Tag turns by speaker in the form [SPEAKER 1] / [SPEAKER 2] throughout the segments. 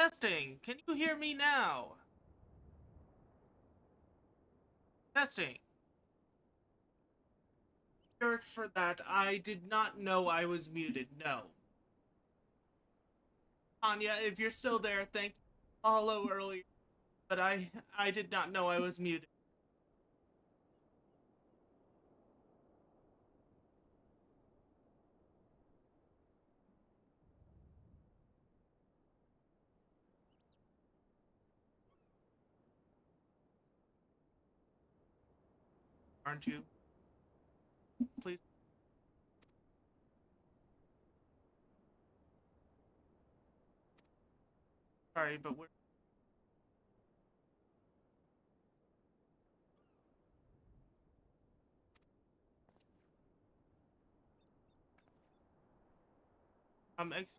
[SPEAKER 1] Testing. Can you hear me now? Testing. Lyrics for that. I did not know I was muted. No. Anya, if you're still there, thank you. Hello earlier, but I did not know I was muted. Aren't you? Please. Sorry, but we're ex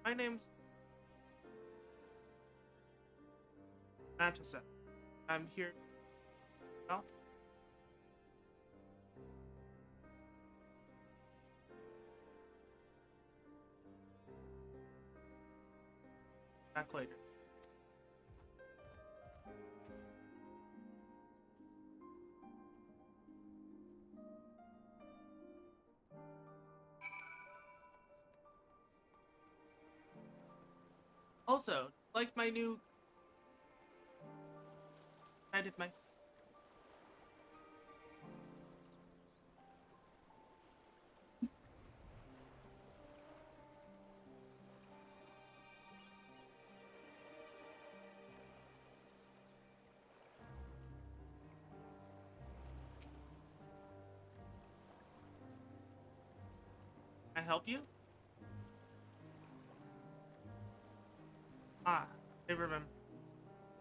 [SPEAKER 1] my name's Matissa. I'm here. Well, back later. Also, like my new edit my Can I help you? Ah, I remember.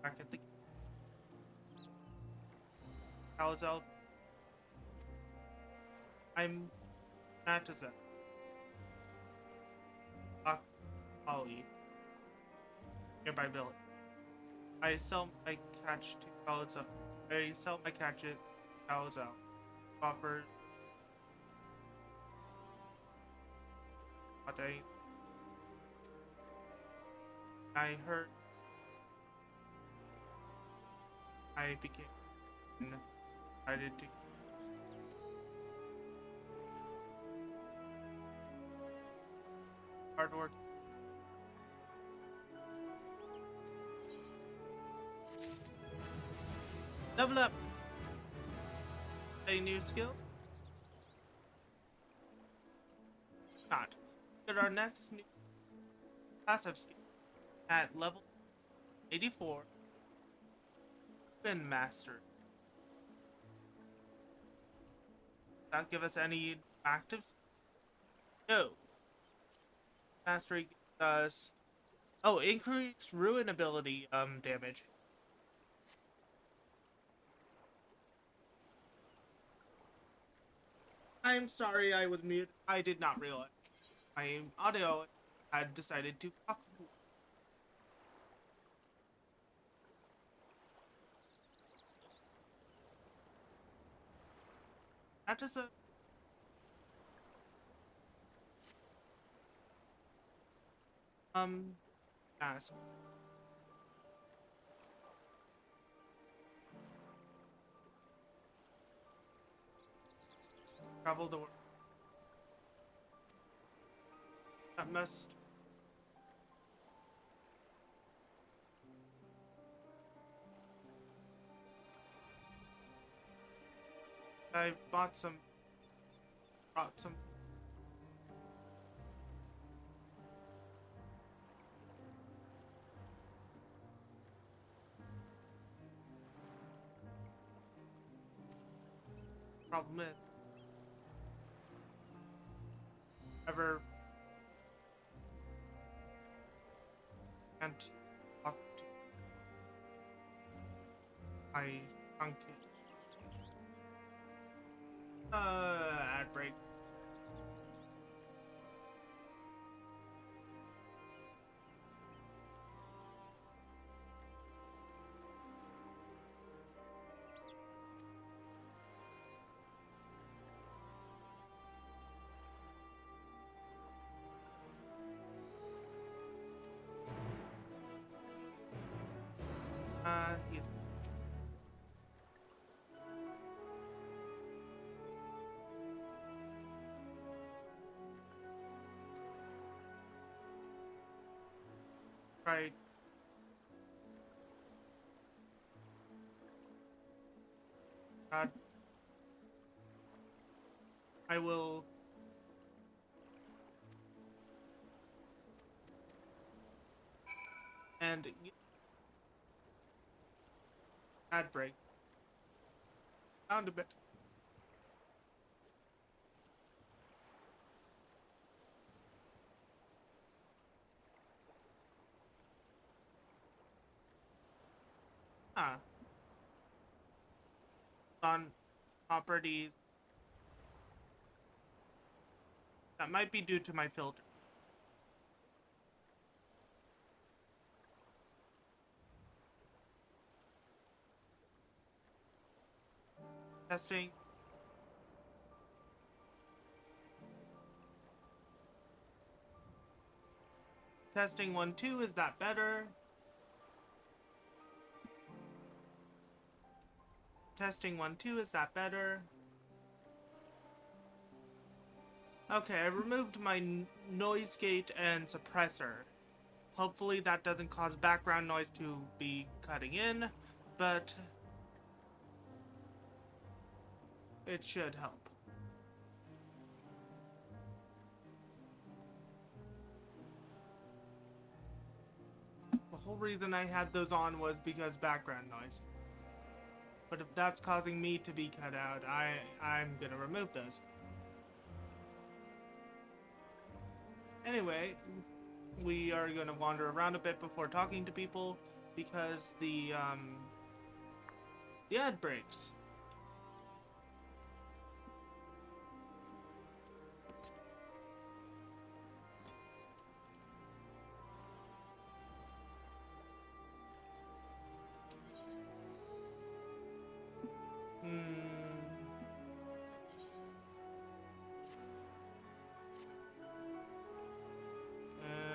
[SPEAKER 1] Back at the Calazell. I'm Matissa. Holly. Nearby village. I sell my catch to Calazell. I sell my catch at Calazell. Offers a day. I heard I became decided to hard work. Level up a new skill. Not. Get our next new passive skill at level 84. Spin Master. That give us any actives? No. Mastery gives us increase ruin ability damage. I'm sorry I was mute. I did not realize my audio had decided to fuck. That is a ask. Travel the world. That must I bought some brought some problem is ever can't talk to my uncle. Ad break. try. God, I will. And ad break. Found a bit. Ah, on properties. That might be due to my filter. Testing. Testing 1, 2. Is that better? Testing 1, 2. Is that better? Okay, I removed my noise gate and suppressor. Hopefully that doesn't cause background noise to be cutting in, but it should help. The whole reason I had those on was because background noise. But if that's causing me to be cut out, I'm gonna remove those. Anyway, we are gonna wander around a bit before talking to people because the ad breaks.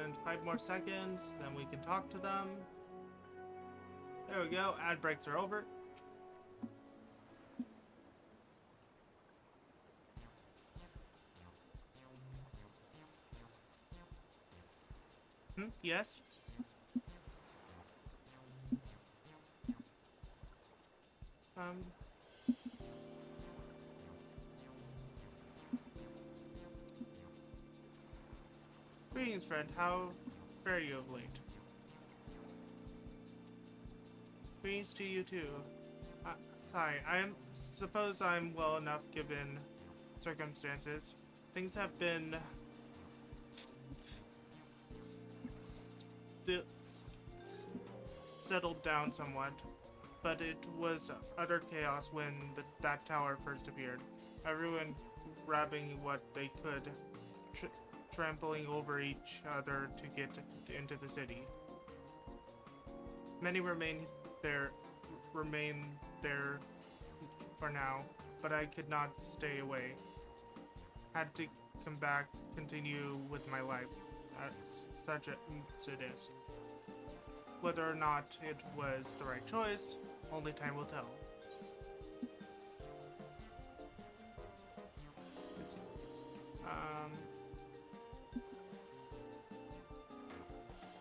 [SPEAKER 1] And 5 more seconds, then we can talk to them. There we go, ad breaks are over. Yes? Greetings, friend. How fare you of late? Greetings to you too. Sorry, suppose I'm well enough given circumstances. Things have been settled down somewhat, but it was utter chaos when that tower first appeared. Everyone grabbing what they could, trampling over each other to get into the city. Many remain there for now, but I could not stay away. Had to come back, continue with my life, such as it is. Whether or not it was the right choice, only time will tell.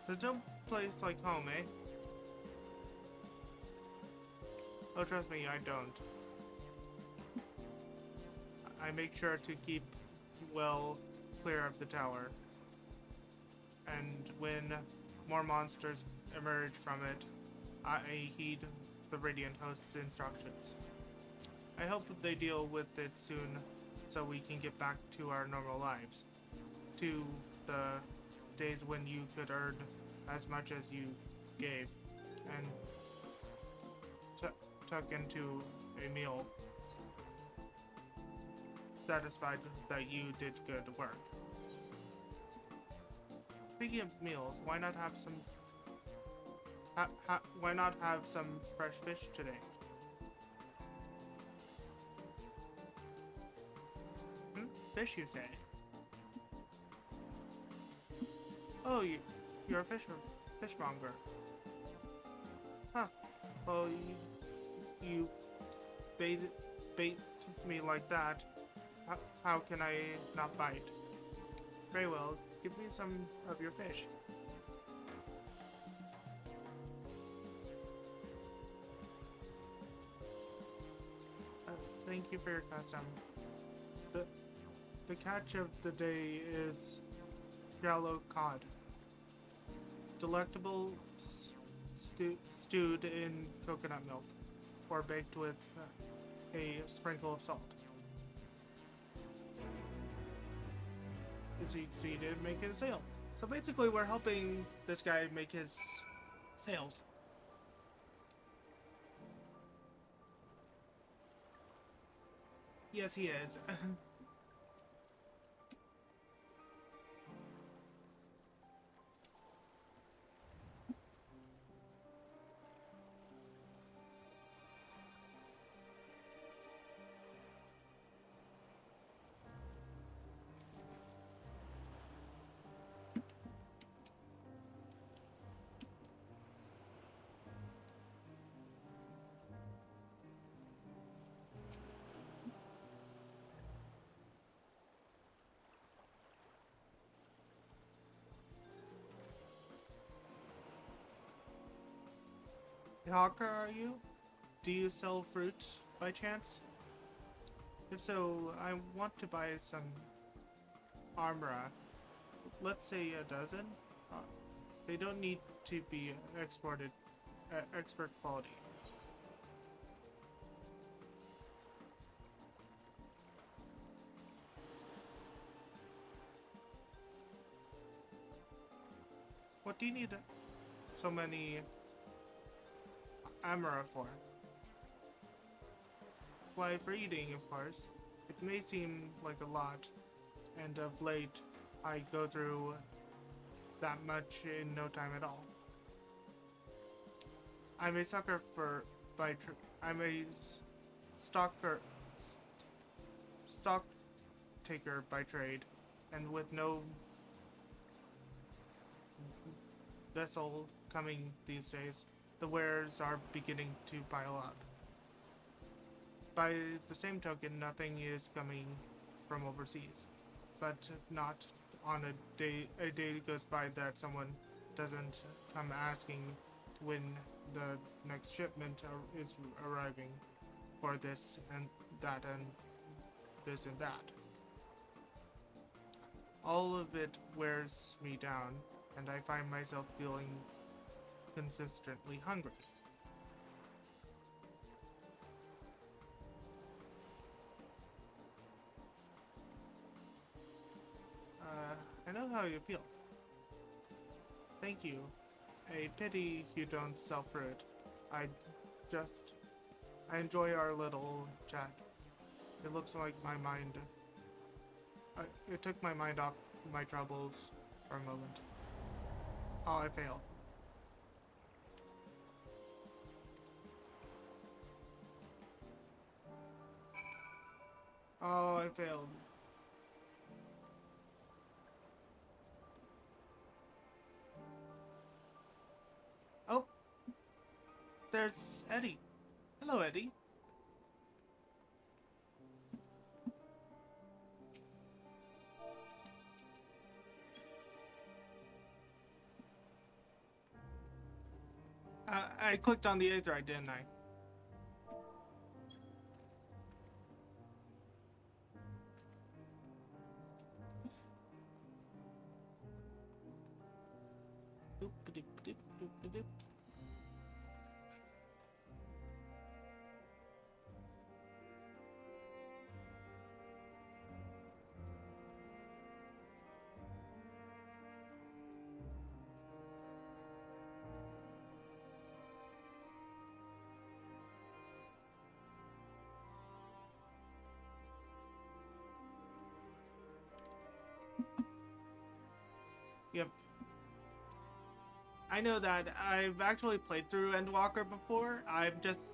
[SPEAKER 1] There's no place like home, eh? Oh, trust me, I don't. I make sure to keep well clear of the tower. And when more monsters emerge from it, I heed the Radiant Host's instructions. I hope they deal with it soon so we can get back to our normal lives. To the days when you could earn as much as you gave and tuck into a meal, satisfied that you did good work. Speaking of meals, why not have some fresh fish today? Fish, you say? Oh, you're a fishmonger. Huh. Well, you bait me like that. How can I not bite? Very well. Give me some of your fish. thank you for your custom. The, the catch of the day is yellow cod. Delectable stewed in coconut milk or baked with a sprinkle of salt. Is he succeeded in making a sale? So basically we're helping this guy make his sales. Yes, he is. Hawker, are you? Do you sell fruit by chance? If so, I want to buy some armora. Let's say a dozen. They don't need to be exported, expert quality. What do you need so many armora for? Why, for eating, of course. It may seem like a lot, and of late, I go through that much in no time at all. I'm a sucker for I'm a stock taker by trade, and with no vessel coming these days, the wares are beginning to pile up. By the same token, nothing is coming from overseas, but not on a day goes by that someone doesn't come asking when the next shipment is arriving for this and that and this and that. All of it wears me down, and I find myself feeling consistently hungry. I know how you feel. Thank you. A pity you don't sell fruit. I enjoy our little chat. It looks like my mind... it took my mind off my troubles for a moment. Oh, I failed. Oh, I failed. Oh, there's Eddie. Hello, Eddie. I clicked on the Aetherite, didn't I? Yep. I know that. I've actually played through Endwalker before.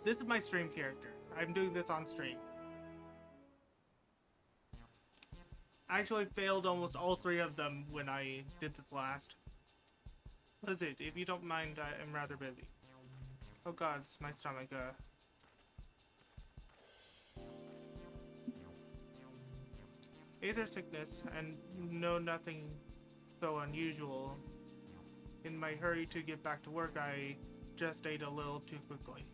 [SPEAKER 1] This is my stream character. I'm doing this on stream. I actually failed almost all 3 of them when I did this last. What is it? If you don't mind, I am rather busy. Oh god, it's my stomach, Aether sickness, and no nothing so unusual. In my hurry to get back to work, I just ate a little too quickly.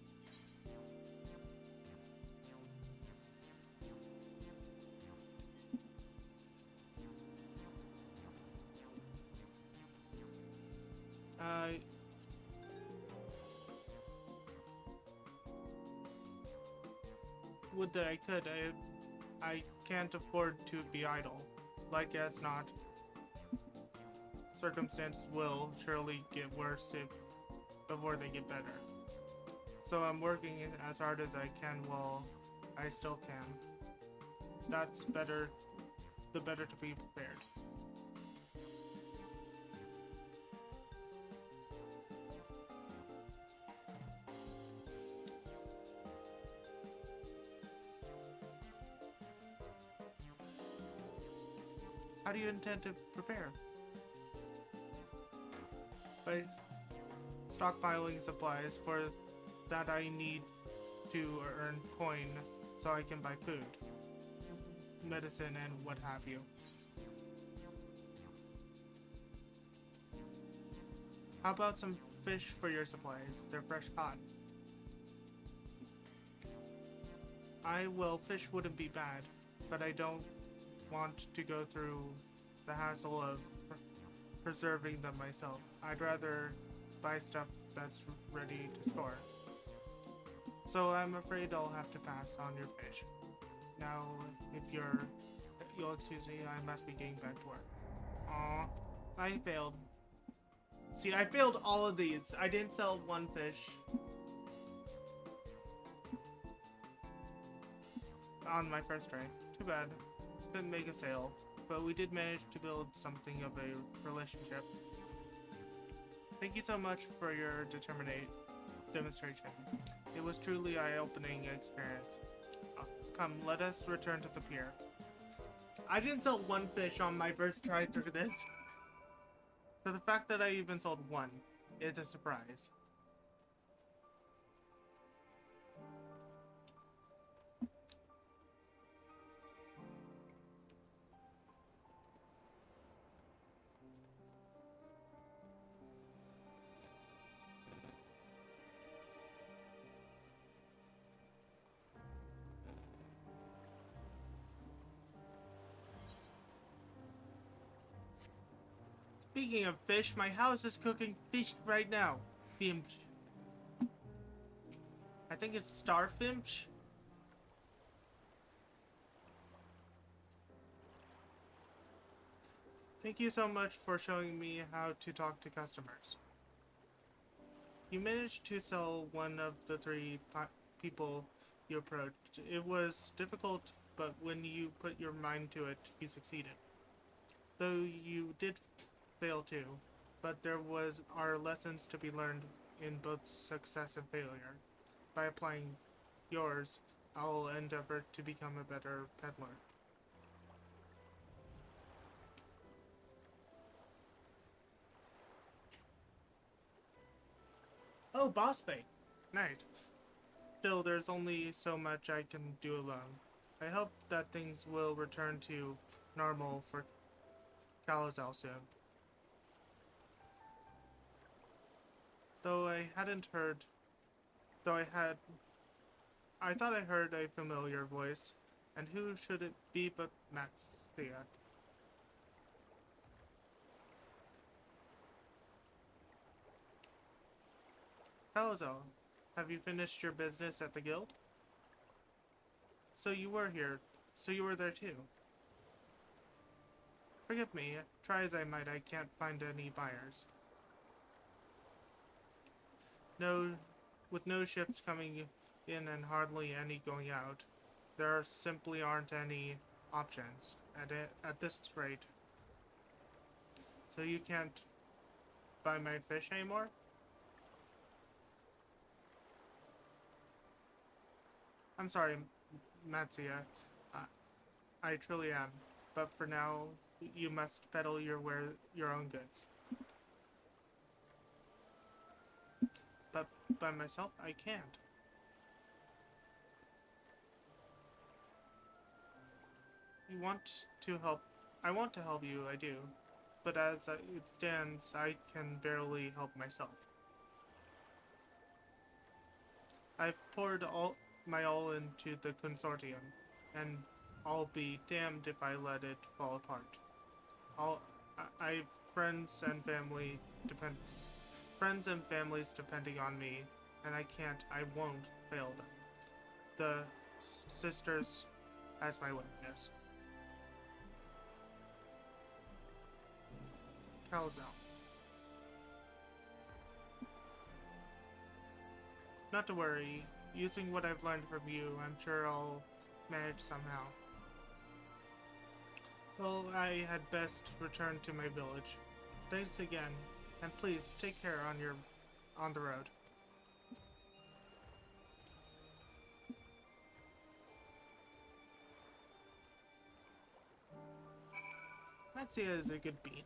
[SPEAKER 1] would that I could. I can't afford to be idle. Like as not, circumstances will surely get worse before they get better. So I'm working as hard as I can while I still can. That's better, the better to be prepared. How do you intend to prepare? By stockpiling supplies for that I need to earn coin so I can buy food, medicine, and what have you. How about some fish for your supplies? They're fresh caught. Well, fish wouldn't be bad, but I don't want to go through the hassle of preserving them myself. I'd rather buy stuff that's ready to store. So I'm afraid I'll have to pass on your fish. Now, if you'll excuse me, I must be getting back to work. Aw, I failed. See, I failed all of these. I didn't sell one fish. On my first try. Too bad. Couldn't make a sale. But we did manage to build something of a relationship. Thank you so much for your demonstration. It was truly an eye-opening experience. Come, let us return to the pier. I didn't sell one fish on my first try through this. So the fact that I even sold one is a surprise. Speaking of fish, my house is cooking fish right now. Fimch. I think it's Starfimch. Thank you so much for showing me how to talk to customers. You managed to sell one of the three people you approached. It was difficult, but when you put your mind to it, you succeeded. Though you did fail too, but there are lessons to be learned in both success and failure. By applying yours, I'll endeavor to become a better peddler. Oh, boss fight. Night. Still, there's only so much I can do alone. I hope that things will return to normal for Kalazal soon. Though I hadn't heard... Though I thought I heard a familiar voice. And who should it be but Maxthea? Kalazal, have you finished your business at the guild? So you were here. So you were there too. Forgive me. Try as I might, I can't find any buyers. With no ships coming in and hardly any going out, there simply aren't any options at this rate. So you can't buy my fish anymore? I'm sorry, Matsuya. I truly am. But for now, you must peddle your own goods. But by myself, I can't. You want to help? I want to help you, I do. But as it stands, I can barely help myself. I've poured my all into the consortium, and I'll be damned if I let it fall apart. I've friends and families depending on me, and I won't fail them. sisters as my witness. Calzone. Not to worry. Using what I've learned from you, I'm sure I'll manage somehow. Well, I had best return to my village. Thanks again, and please take care on the road. Matsuya is a good beat.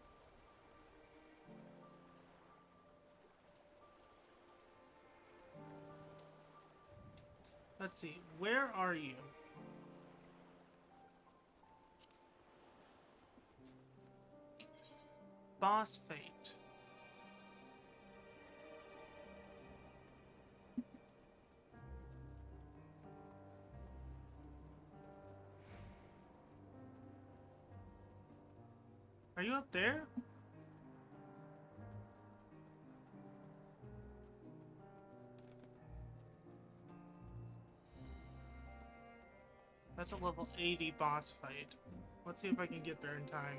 [SPEAKER 1] Let's see, where are you? Boss Fate. Are you up there? That's a level 80 boss fight. Let's see if I can get there in time.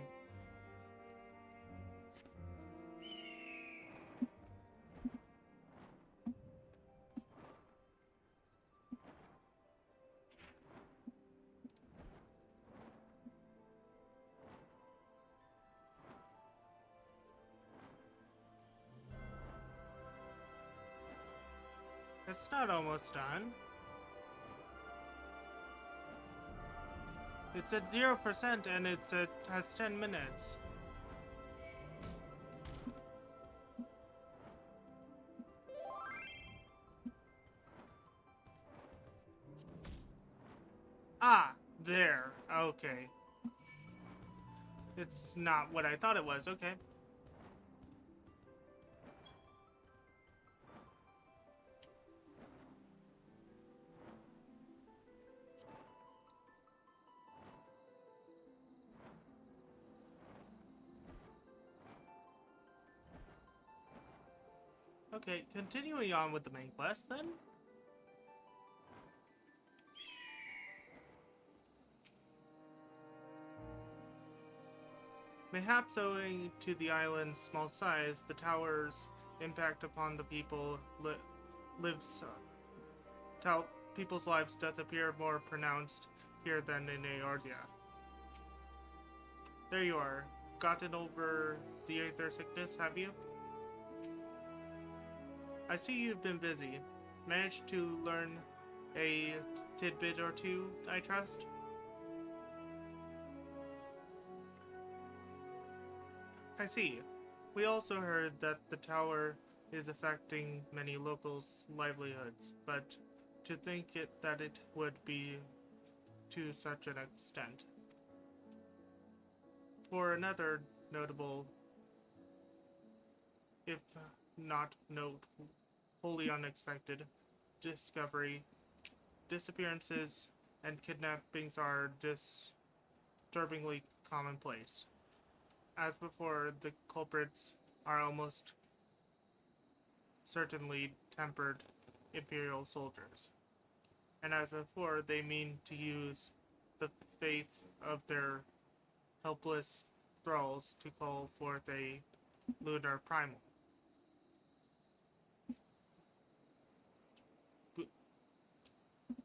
[SPEAKER 1] It's not almost done. It's at 0% and has 10 minutes. Ah, there. Okay. It's not what I thought it was. Okay. Okay, continuing on with the main quest then. Mayhaps owing to the island's small size, the tower's impact upon the people people's lives doth appear more pronounced here than in Eorzea. There you are. Gotten over the aether sickness, have you? I see you've been busy. Managed to learn a tidbit or two, I trust? I see. We also heard that the tower is affecting many locals' livelihoods, but to think that it would be to such an extent. For another notable, if not wholly unexpected, discovery, disappearances and kidnappings are disturbingly commonplace. As before, the culprits are almost certainly tempered Imperial soldiers. And as before, they mean to use the faith of their helpless thralls to call forth a lunar primal.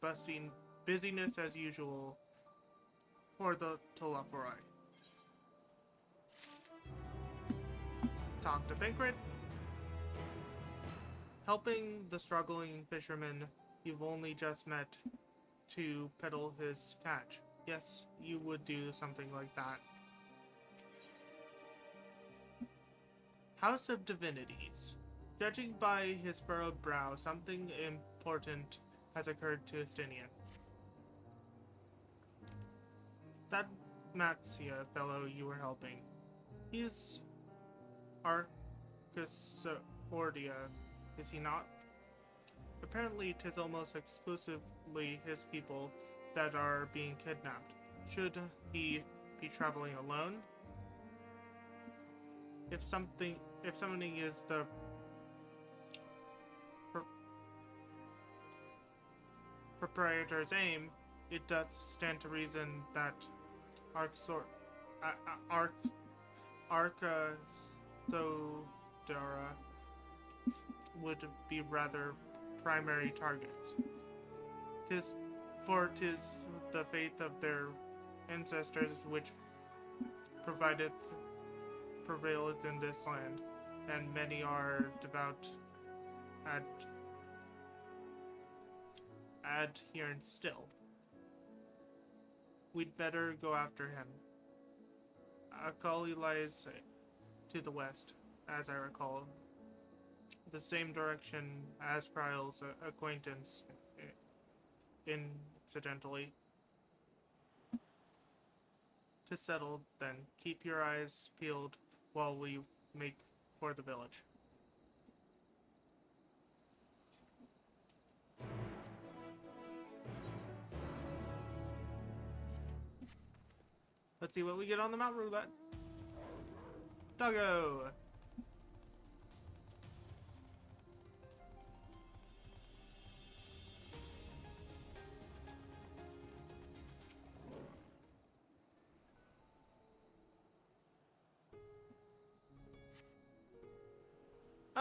[SPEAKER 1] Busyness as usual for the Tolaforoi. Talk to Thancred. Helping the struggling fisherman you've only just met to peddle his catch. Yes, you would do something like that. House of Divinities. Judging by his furrowed brow, something important has occurred to Estinian. That Matsuya fellow you were helping. He's Arcasordia, is he not? Apparently, 'tis almost exclusively his people that are being kidnapped. Should he be traveling alone? If summoning is the proprietor's aim, it doth stand to reason that Arxor, Arc, Arcasodora would be rather primary targets. Tis the faith of their ancestors which prevaileth in this land, and many are devout adherents still. We'd better go after him. Akali lies to the west, as I recall, the same direction as Kryle's acquaintance, incidentally. To settle, then, keep your eyes peeled while we make for the village. Let's see what we get on the Mount Roulette. Doggo!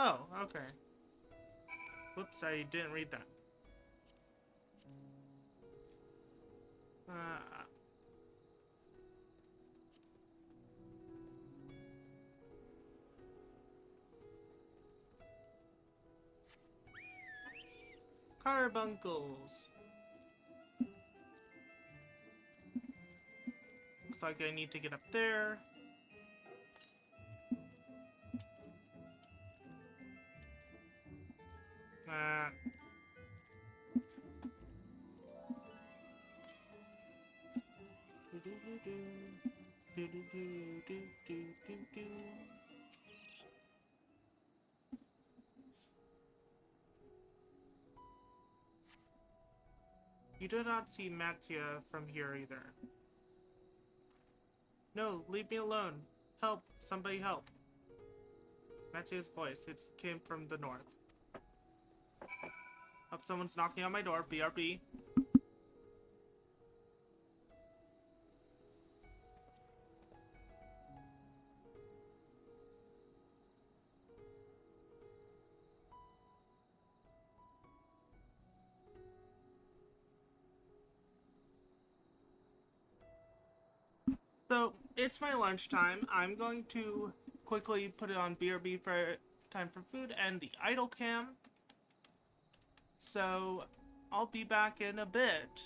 [SPEAKER 1] Oh, okay. Whoops, I didn't read that. Carbuncles. Looks like I need to get up there. You do not see Mattia from here either. No, leave me alone. Help! Somebody help! Mattia's voice. It came from the north. Oh, someone's knocking on my door. BRB. So, it's my lunchtime. I'm going to quickly put it on BRB for time for food and the idle cam. So, I'll be back in a bit.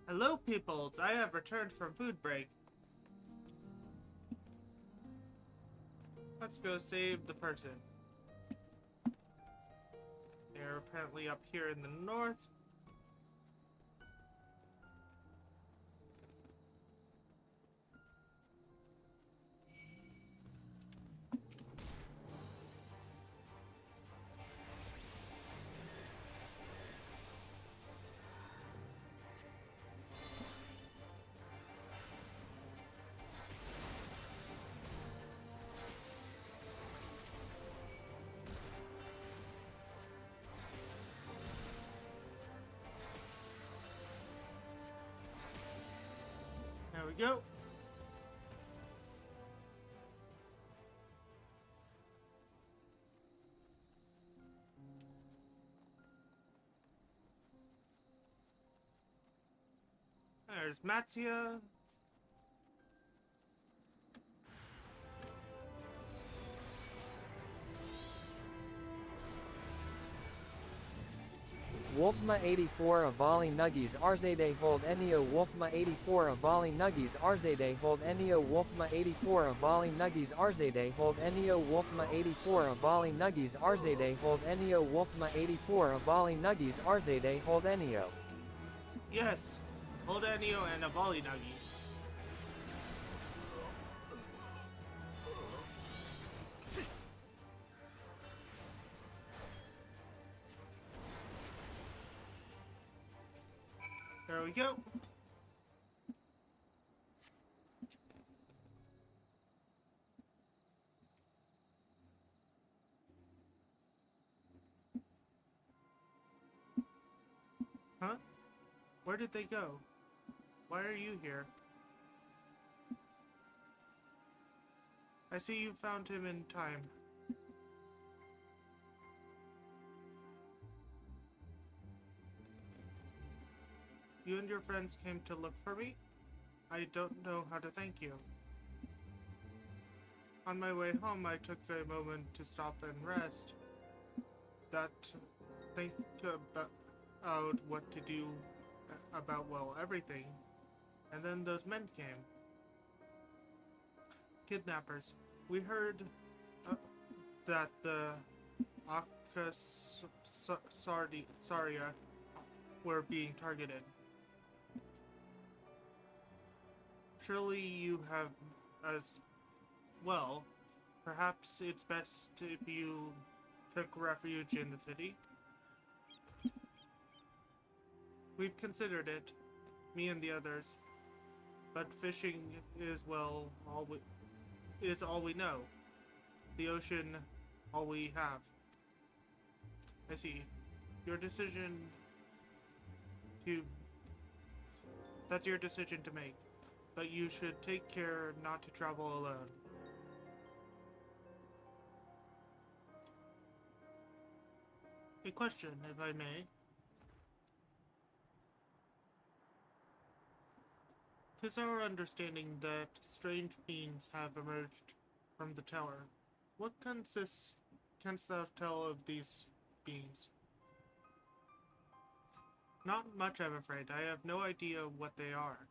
[SPEAKER 1] Hello, peoples. I have returned from food break. Let's go save the person. They're apparently up here in the north. There we go. There's Mattia.
[SPEAKER 2] Wolfma 84 Avali Nuggies Arzade hold Enio Wolfma 84 Avali Nuggies Arzade hold Enio Wolfma 84 Avali Nuggies Arzade hold Enio Wolfma 84 Avali Nuggies Arzade hold Enio Wolfma 84 Avali Nuggies Arzade hold Enio.
[SPEAKER 1] Yes. Hold Ennio and a volley nuggies. There we go. Huh? Where did they go? Why are you here? I see you found him in time. You and your friends came to look for me? I don't know how to thank you. On my way home, I took a moment to stop and rest. Think about what to do about, well, everything. And then those men came. Kidnappers. We heard that the Saria were being targeted. Surely you have as well. Perhaps it's best if you took refuge in the city. We've considered it, me and the others, but fishing is all we know. The ocean, all we have. I see. Your decision to... That's your decision to make. But you should take care not to travel alone. A question, if I may. 'Tis our understanding that strange fiends have emerged from the tower. What canst thou tell of these beings? Not much, I'm afraid. I have no idea what they are.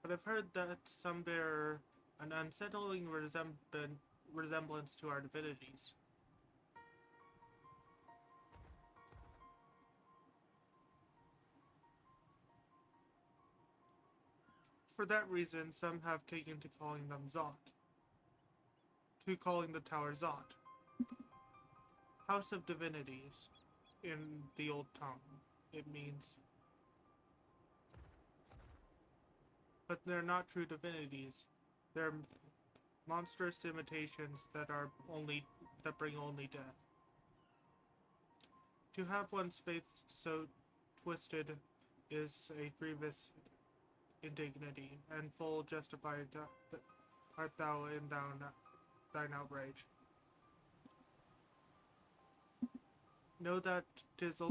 [SPEAKER 1] But I've heard that some bear an unsettling resemblance to our divinities. For that reason, some have taken to calling them Zot. To calling the tower Zot. House of Divinities. In the old tongue, it means. But they're not true divinities. They're monstrous imitations that bring only death. To have one's faith so twisted is a grievous indignity, and full justified art thou in thine outrage. Know that 'tis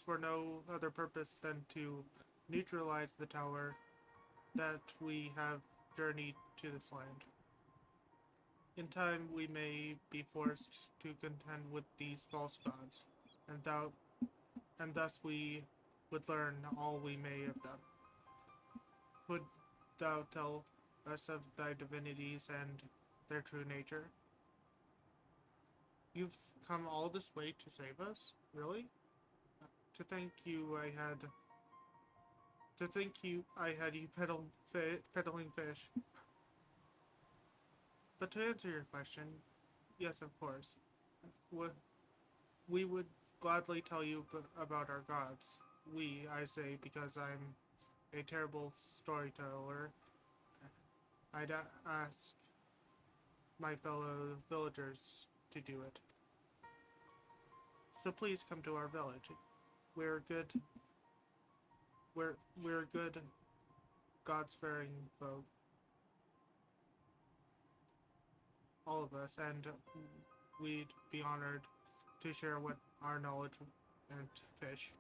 [SPEAKER 1] for no other purpose than to neutralize the tower that we have journeyed to this land. In time we may be forced to contend with these false gods, and thus we would learn all we may of them. Would thou tell us of thy divinities and their true nature? You've come all this way to save us? Really? To think you I had... To think I had you peddling fish. But to answer your question, yes, of course. We would gladly tell you about our gods. We, I say, because I'm a terrible storyteller. I'd ask my fellow villagers to do it. So please come to our village. We're good. We're good, God's-fearing folk. All of us, and we'd be honored to share what our knowledge and fish.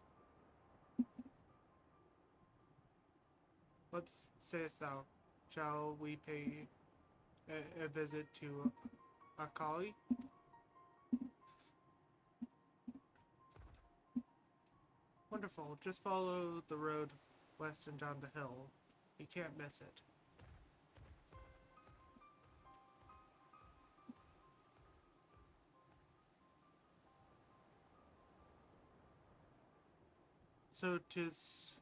[SPEAKER 1] What sayest thou? Shall we pay a visit to Akali? Wonderful. Just follow the road west and down the hill. You can't miss it. So 'tis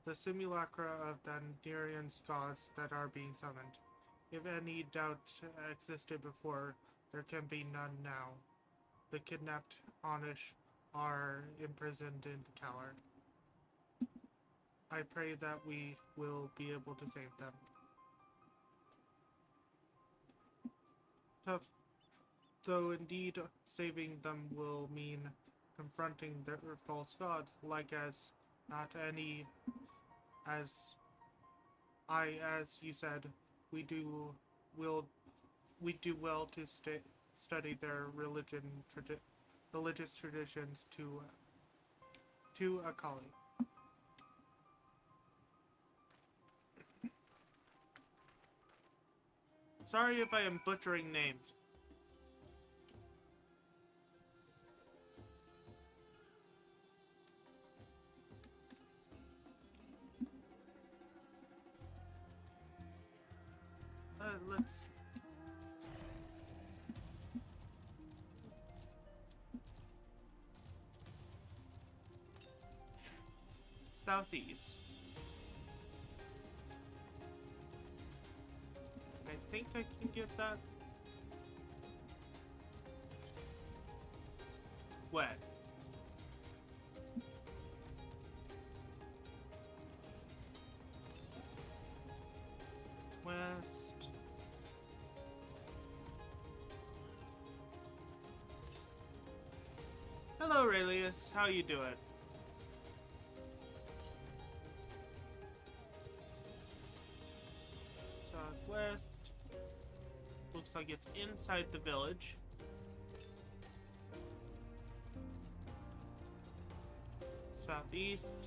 [SPEAKER 1] the simulacra of Dandirian's gods that are being summoned. If any doubt existed before, there can be none now. The kidnapped Onish are imprisoned in the tower. I pray that we will be able to save them. Tough, though indeed saving them will mean confronting their false gods, like as not any, as you said, we do well to study their religious traditions to Akali. Sorry if I am butchering names. Let's... Southeast. I think I can get that. West. West. Hello, Aurelius. How you doing? Southwest. Looks like it's inside the village. Southeast.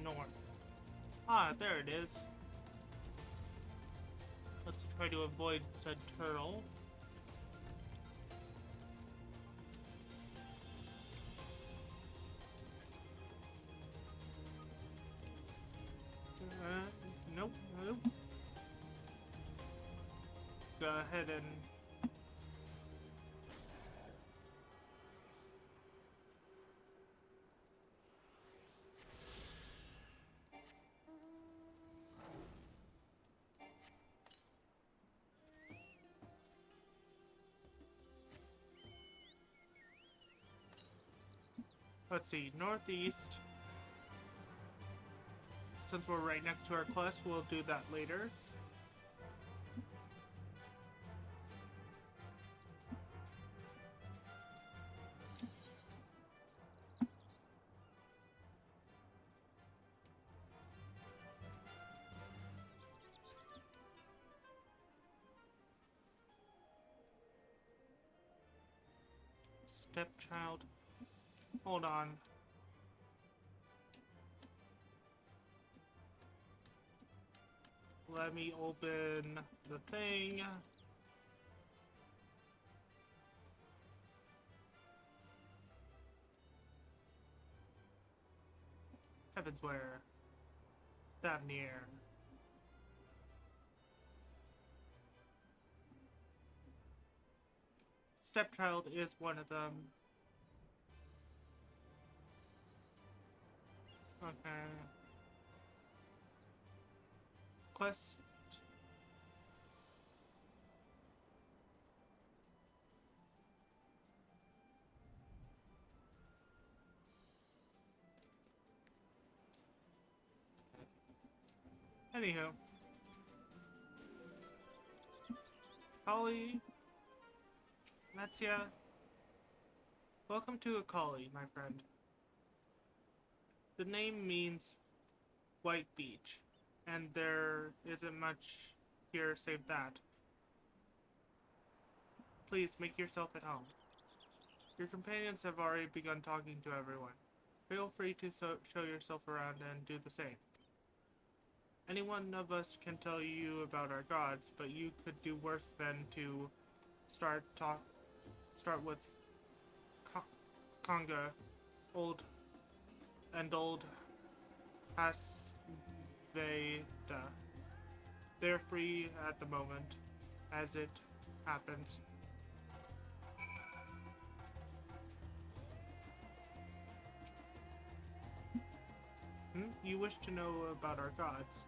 [SPEAKER 1] North. Ah, there it is. Let's try to avoid said turtle. Nope, nope. Go ahead and... Let's see, northeast. Since we're right next to our quest, we'll do that later. Stepchild. Hold on. Let me open the thing. Heavensware. That near. Stepchild is one of them. Okay. Quest. Anywho. Kali. Metsia. Welcome to Akali, my friend. The name means white beach, and there isn't much here save that. Please make yourself at home. Your companions have already begun talking to everyone. Feel free to show yourself around and do the same. Any one of us can tell you about our gods, but you could do worse than to start with Konga, old Hasveda. They're free at the moment, as it happens. You wish to know about our gods.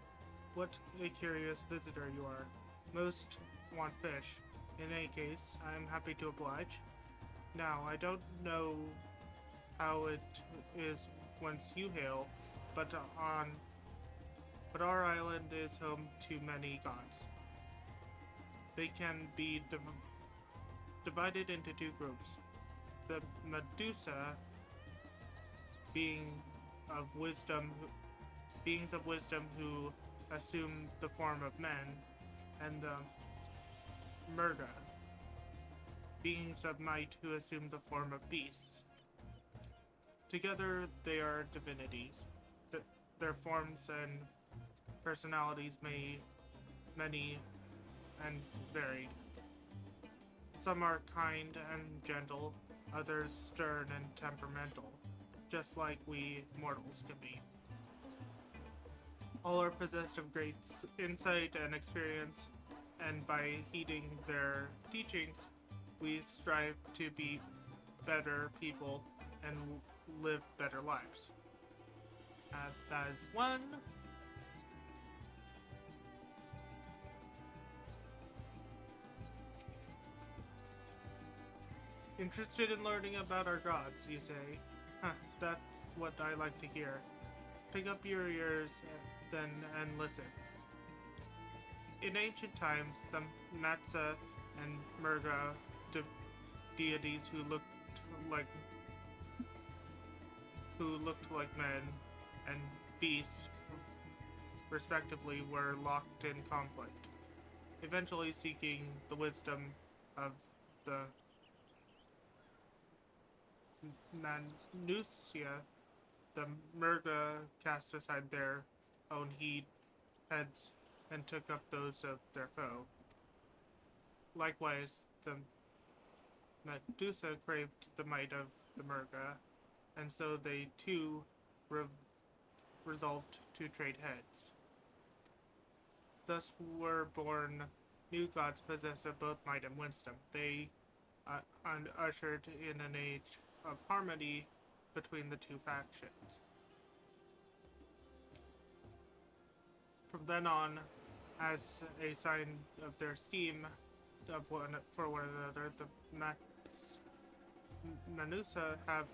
[SPEAKER 1] What a curious visitor you are. Most want fish. In any case, I am happy to oblige. Now, I don't know how it is whence you hail, but our island is home to many gods. They can be divided into two groups. The Medusa, beings of wisdom who assume the form of men, and the Murga, beings of might who assume the form of beasts. Together they are divinities. Their forms and personalities many and varied. Some are kind and gentle, others stern and temperamental, just like we mortals can be. All are possessed of great insight and experience, and by heeding their teachings, we strive to be better people and live better lives. That is one. Interested in learning about our gods, you say? Huh, that's what I like to hear. Pick up your ears then and listen. In ancient times, the Matsa and Murga deities who looked like men and beasts, respectively, were locked in conflict, eventually seeking the wisdom of the Manusia. The Murga cast aside their own heads and took up those of their foe. Likewise, the Medusa craved the might of the Murga, and so they too resolved to trade heads. Thus were born new gods possessed of both might and wisdom. They ushered in an age of harmony between the two factions. From then on, as a sign of their esteem for one another, the Manusa have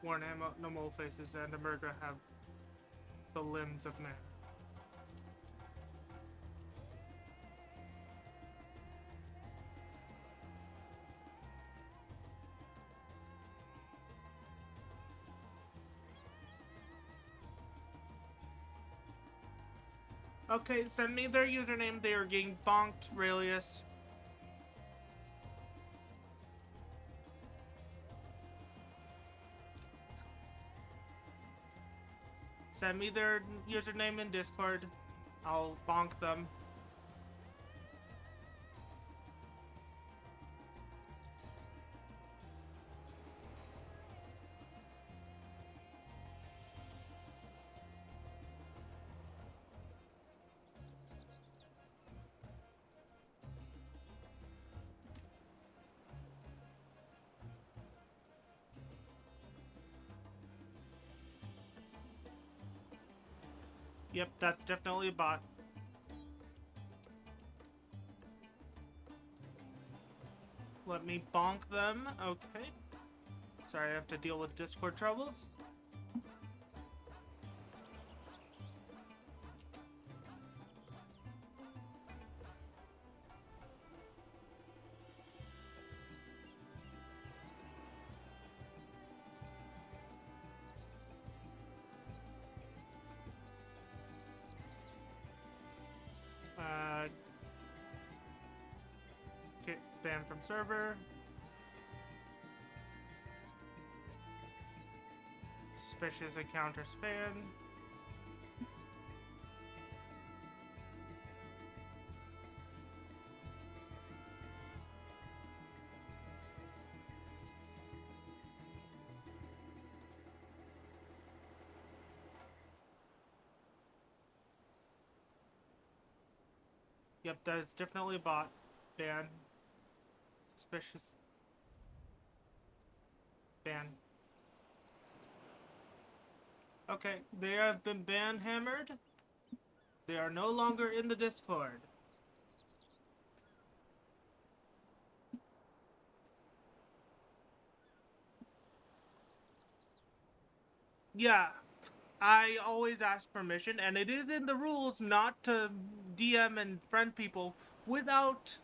[SPEAKER 1] worn animal faces, and the Murga have the limbs of men. Okay, send me their username. They are getting bonked, Raelius. send me their username in Discord. I'll bonk them. Yep, that's definitely a bot. Let me bonk them. Okay. Sorry, I have to deal with Discord troubles. Get banned from server. Suspicious encounter span. Yep, that is definitely a bot. Ban. Suspicious. Ban. Okay, they have been ban hammered. They are no longer in the Discord. Yeah, I always ask permission, and it is in the rules not to DM and friend people without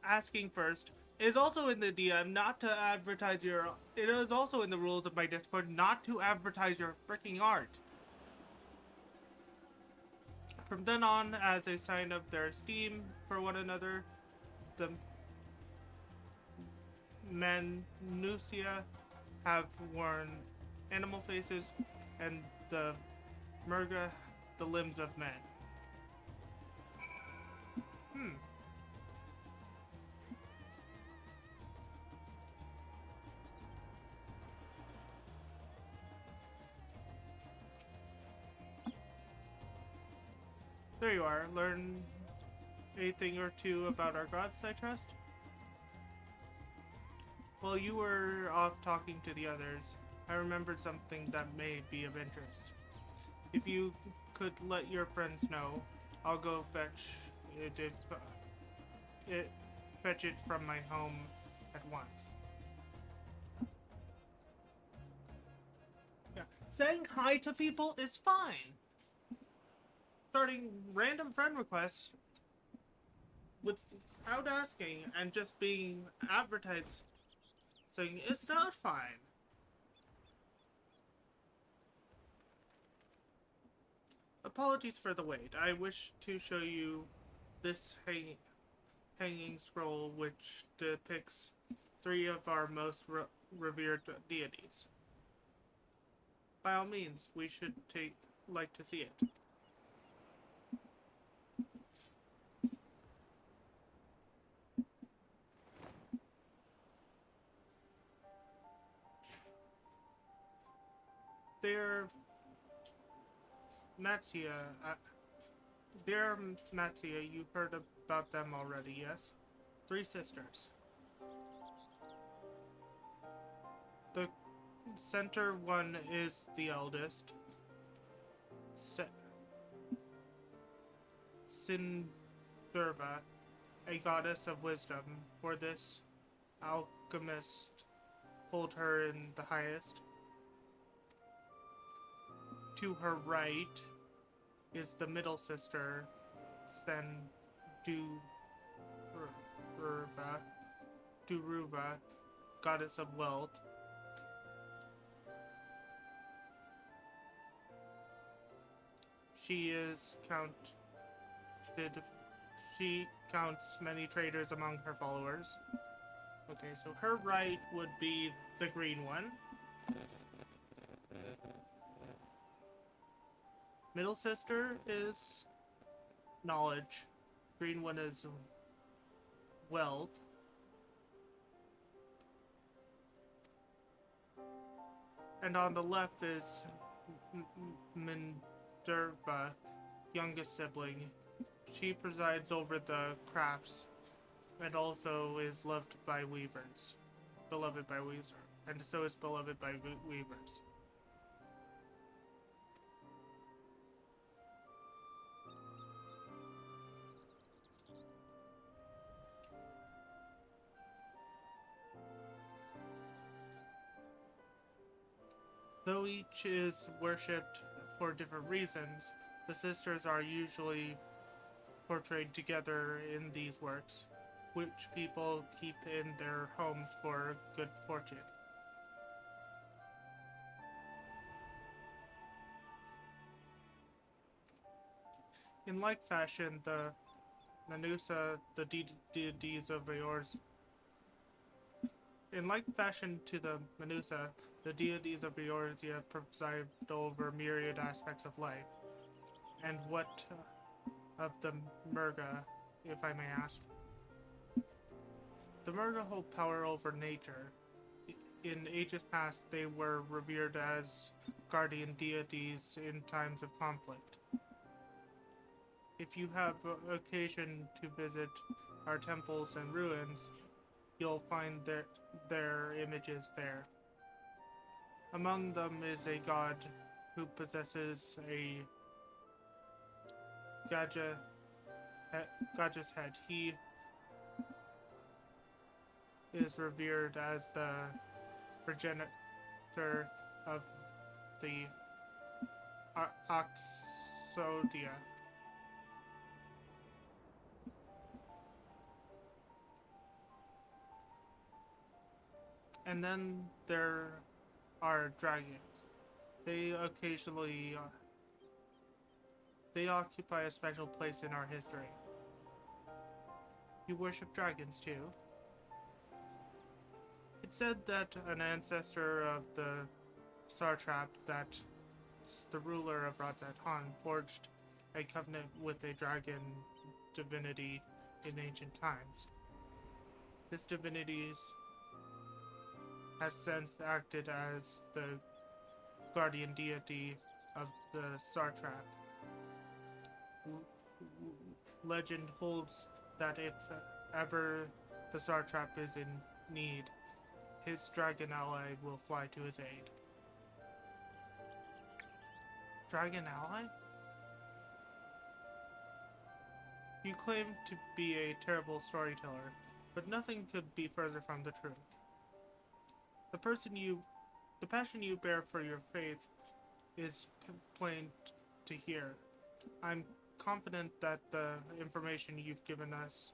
[SPEAKER 1] asking first. It is also in the DM not to advertise your... It is also in the rules of my Discord not to advertise your freaking art. From then on, as a sign of their esteem for one another, the Manusia have worn animal faces, and the Murga the limbs of men. There you are. Learn a thing or two about our gods, I trust? While you were off talking to the others, I remembered something that may be of interest. If you could let your friends know, I'll go fetch it from my home at once. Yeah. Saying hi to people is fine. Starting random friend requests without asking and just being advertised saying it's not fine. Apologies for the wait. I wish to show you this hanging scroll which depicts 3 of our most revered deities. By all means, we should like to see it. They're Matsia. Dear Matsia, you've heard about them already, yes? 3 sisters. The center one is the eldest. Sindurva, a goddess of wisdom. For this, alchemists hold her in the highest. To her right is the middle sister, Duruva, goddess of wealth. She counts many traitors among her followers. Okay, so her right would be the green one. Middle sister is knowledge. Green one is wealth. And on the left is Minerva, youngest sibling. She presides over the crafts and also is loved by weavers. Beloved by weavers. And so is beloved by weavers. Though each is worshipped for different reasons, the sisters are usually portrayed together in these works, which people keep in their homes for good fortune. In like fashion, the Nanusa, the deities of Eors. In like fashion to the Menusa, the deities of Eorzea preside over myriad aspects of life. And what of the Murga, if I may ask? The Murga hold power over nature. In ages past, they were revered as guardian deities in times of conflict. If you have occasion to visit our temples and ruins, you'll find their images there. Among them is a god who possesses a Gaja's head. He is revered as the progenitor of the Oxodia. And then there are dragons. They occasionally they occupy a special place in our history. You worship dragons too? It's said that an ancestor of the Sartrap, that's the ruler of Ratzat Han, forged a covenant with a dragon divinity in ancient times. This divinity has since acted as the guardian deity of the Sartrap. Legend holds that if ever the Sartrap is in need, his dragon ally will fly to his aid. Dragon ally? You claim to be a terrible storyteller, but nothing could be further from the truth. The passion you bear for your faith is plain to hear. I'm confident that the information you've given us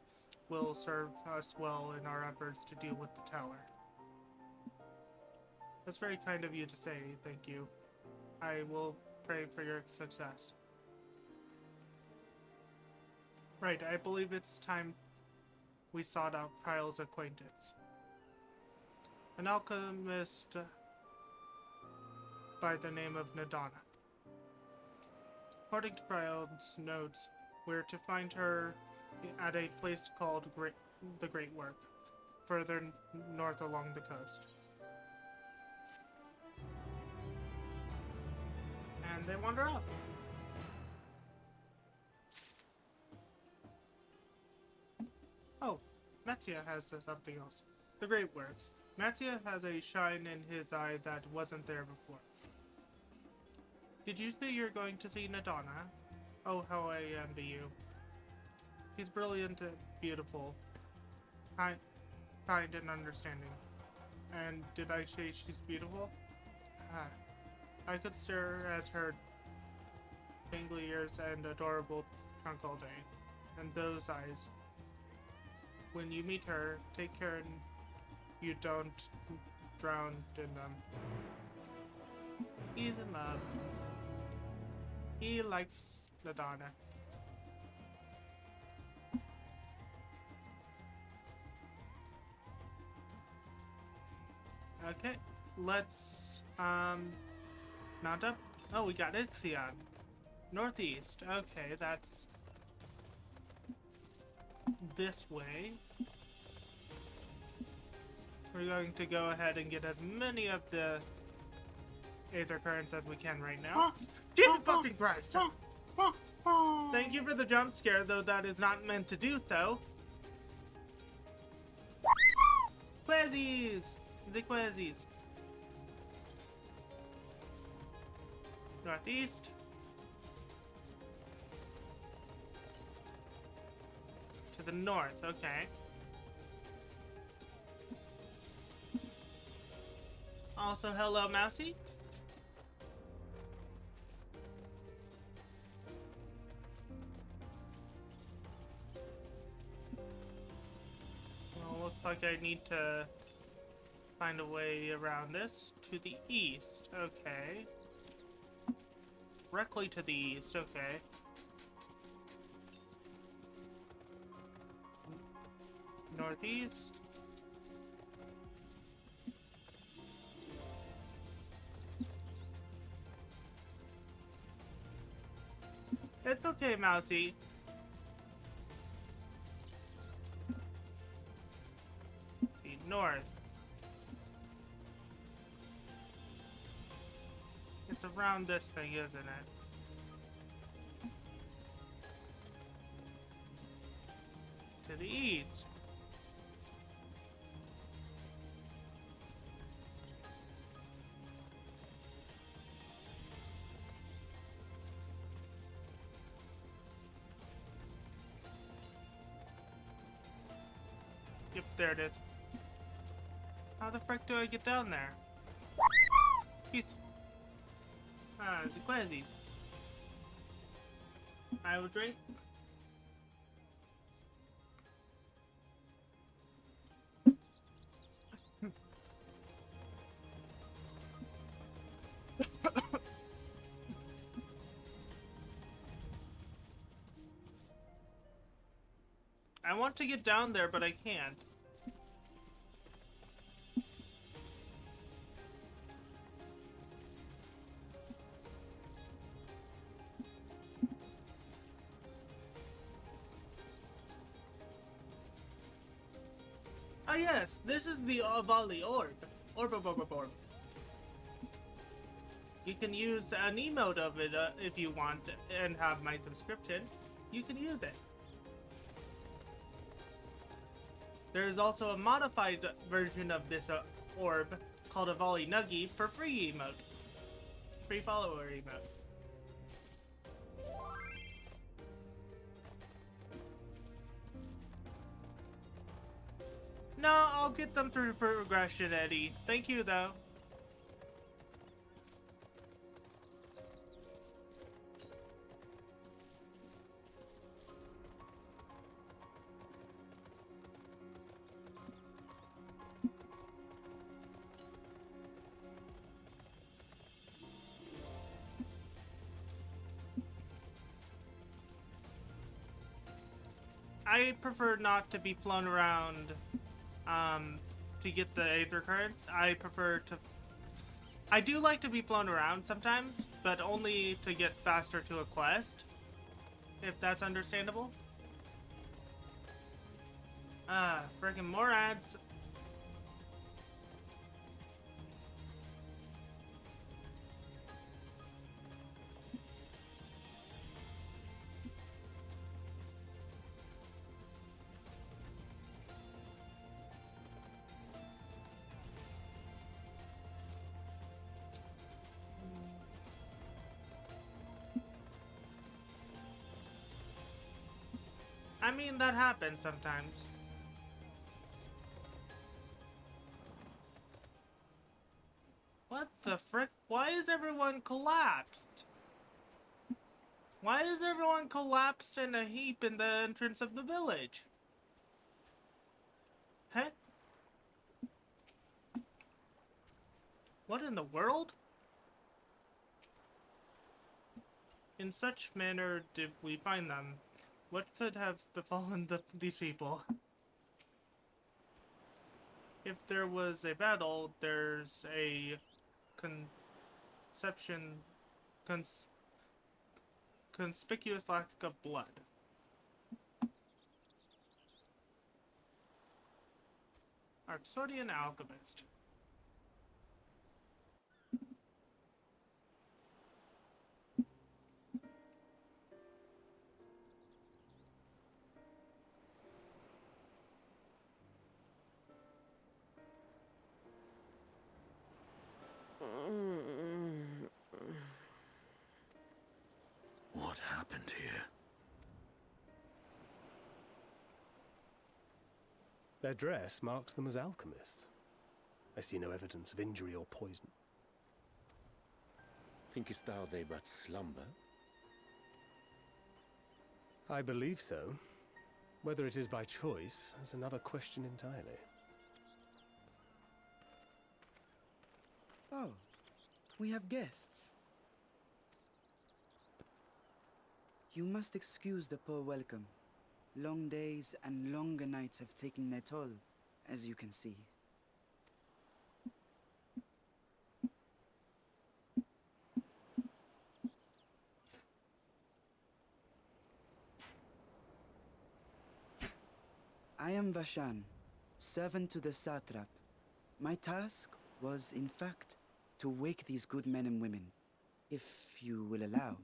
[SPEAKER 1] will serve us well in our efforts to deal with the tower. That's very kind of you to say, thank you. I will pray for your success. Right, I believe it's time we sought out Kyle's acquaintance. An alchemist by the name of Nadana. According to Kyle's notes, we're to find her at a place called the Great Work, further north along the coast. And they wander off. Oh, Mattia has something else. The Great Works. Mattia has a shine in his eye that wasn't there before. Did you say you're going to see Nadana? Oh, how I envy you. She's brilliant and beautiful. Kind and understanding. And did I say she's beautiful? I could stare at her tangly ears and adorable trunk all day. And those eyes. When you meet her, take care you don't drown in them. He's in love. He likes Nadana. Okay, let's mount up. Oh, we got Ixion. Northeast. Okay, that's this way. We're going to go ahead and get as many of the Aether Currents as we can right now. Jesus fucking Christ! Thank you for the jump scare, though that is not meant to do so. Quazzies! The Quazzies. Northeast. To the north, okay. Also, hello, Mousy. Well, looks like I need to find a way around this. To the east, okay. Directly to the east, okay. Northeast. It's okay, Mousy. Let's see, north. It's around this thing, isn't it? To the east. Yep, there it is. How the frick do I get down there? Peace. Ah, it's a Quazzies. I will drink. I want to get down there, but I can't. Ah yes, this is the Avali orb. Orb. You can use an emote of it if you want and have my subscription. You can use it. There is also a modified version of this orb called a Volley Nuggy for free emote. Free follower emote. No, I'll get them through progression, Eddie. Thank you, though. I prefer not to be flown around to get the Aether Currents. I prefer to... I do like to be flown around sometimes, but only to get faster to a quest, if that's understandable. Ah, friggin' more ads. I mean, that happens sometimes. What the frick? Why is everyone collapsed? Why is everyone collapsed in a heap in the entrance of the village? Huh? What in the world? In such manner did we find them. What could have befallen these people? If there was a battle, there's a conception... conspicuous lack of blood. Arxordian Alchemist.
[SPEAKER 3] What happened here?
[SPEAKER 4] Their dress marks them as alchemists. I see no evidence of injury or poison.
[SPEAKER 3] Thinkest thou they but slumber?
[SPEAKER 4] I believe so. Whether it is by choice is another question entirely.
[SPEAKER 5] Oh, we have guests. You must excuse the poor welcome. Long days and longer nights have taken their toll, as you can see. I am Vashan, servant to the satrap. My task was, in fact, to wake these good men and women, if you will allow.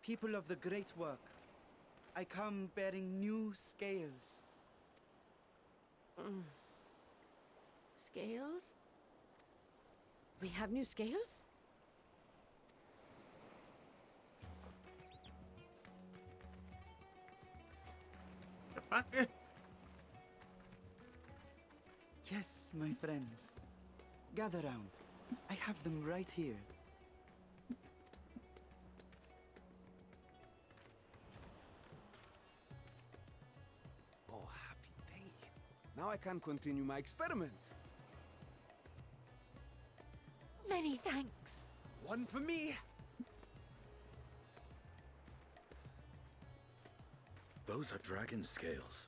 [SPEAKER 5] People of the great work, I come bearing new scales.
[SPEAKER 6] Scales? We have new scales?
[SPEAKER 1] The fuck?
[SPEAKER 5] Yes, my friends. Gather round. I have them right here.
[SPEAKER 7] Oh, happy day. Now I can continue my experiment.
[SPEAKER 6] Many thanks.
[SPEAKER 7] One for me.
[SPEAKER 3] Those are dragon scales.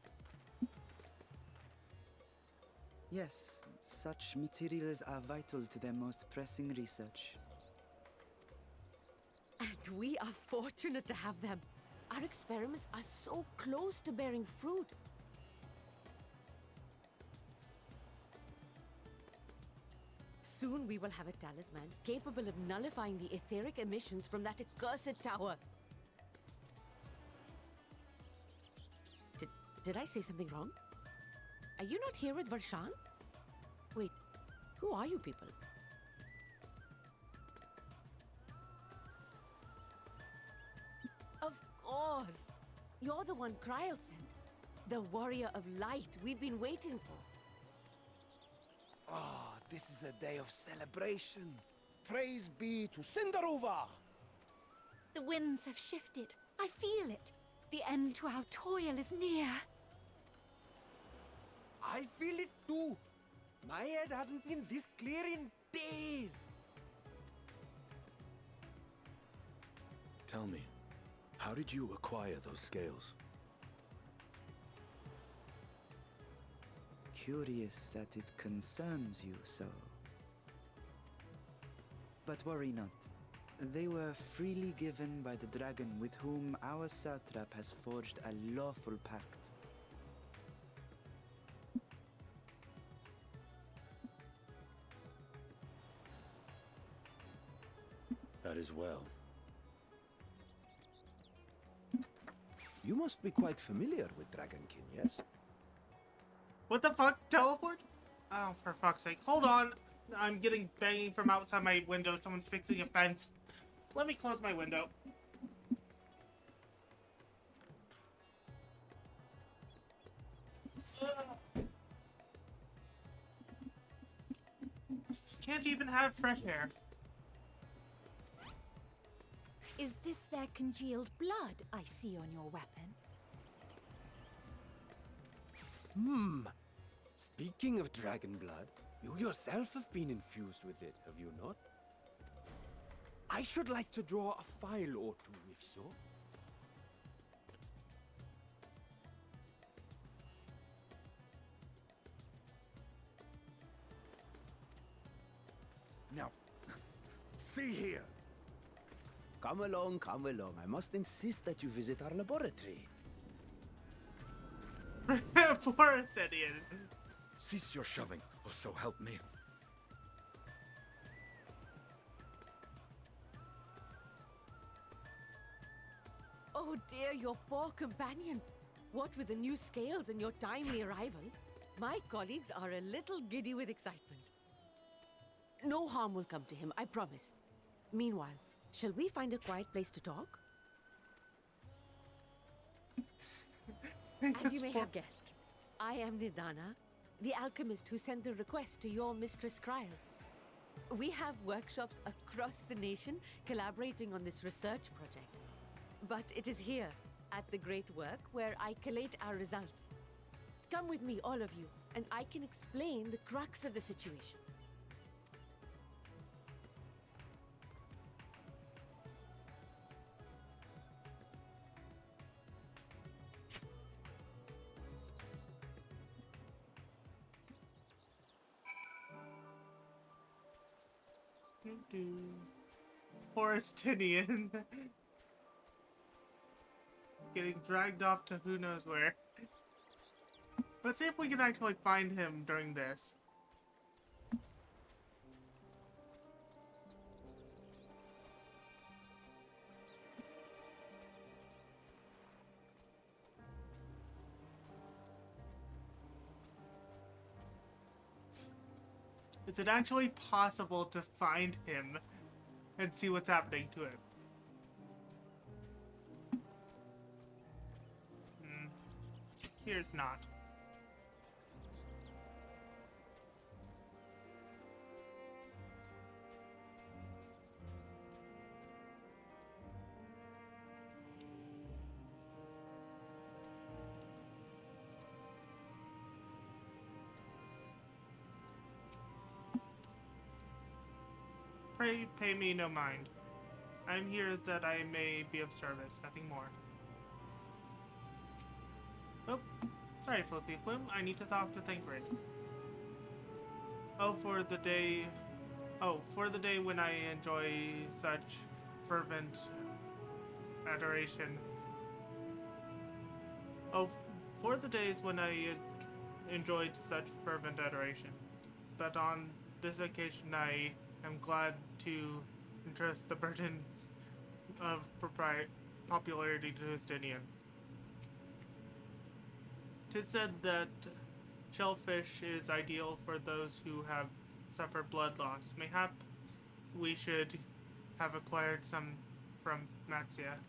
[SPEAKER 5] Yes, such materials are vital to their most pressing research.
[SPEAKER 6] And we are fortunate to have them. Our experiments are so close to bearing fruit. Soon we will have a talisman capable of nullifying the etheric emissions from that accursed tower. Did I say something wrong? Are you not here with Varshan? Wait, who are you people? Of course! You're the one Kryl sent. The warrior of light we've been waiting for.
[SPEAKER 7] Oh, this is a day of celebration. Praise be to Cinderova!
[SPEAKER 8] The winds have shifted. I feel it. The end to our toil is near.
[SPEAKER 7] I feel it too. My head hasn't been this clear in days.
[SPEAKER 3] Tell me, how did you acquire those scales?
[SPEAKER 5] Curious that it concerns you so. But worry not. They were freely given by the dragon with whom our satrap has forged a lawful pact.
[SPEAKER 3] That is well.
[SPEAKER 7] You must be quite familiar with Dragonkin, yes?
[SPEAKER 1] What the fuck? Teleport? Oh, for fuck's sake. Hold on. I'm getting banging from outside my window. Someone's fixing a fence. Let me close my window. Can't even have fresh air.
[SPEAKER 8] Is this their congealed blood I see on your weapon?
[SPEAKER 7] Speaking of dragon blood, you yourself have been infused with it, have you not? I should like to draw a file or two, if so.
[SPEAKER 3] See here.
[SPEAKER 7] Come along, come along. I must insist that you visit our laboratory.
[SPEAKER 1] Poor Ascendian.
[SPEAKER 3] Cease your shoving, or so help me.
[SPEAKER 6] Oh dear, your poor companion. What with the new scales and your timely arrival, my colleagues are a little giddy with excitement. No harm will come to him, I promise. Meanwhile, shall we find a quiet place to talk? As you may have guessed, I am Nidana, the alchemist who sent the request to your Mistress Cryle. We have workshops across the nation collaborating on this research project. But it is here, at the Great Work, where I collate our results. Come with me, all of you, and I can explain the crux of the situation.
[SPEAKER 1] Poor Astinian. Getting dragged off to who knows where. Let's see if we can actually find him during this. Is it actually possible to find him and see what's happening to him? Here's not. Pray pay me no mind. I am here that I may be of service, nothing more. Oh, sorry, Floofy. I need to talk to Thancred. For the day when I enjoy such fervent adoration. Oh, for the days when I enjoyed such fervent adoration. But on this occasion I am glad to entrust the burden of popularity to Justinian. 'Tis said that shellfish is ideal for those who have suffered blood loss. Mayhap we should have acquired some from Matsia.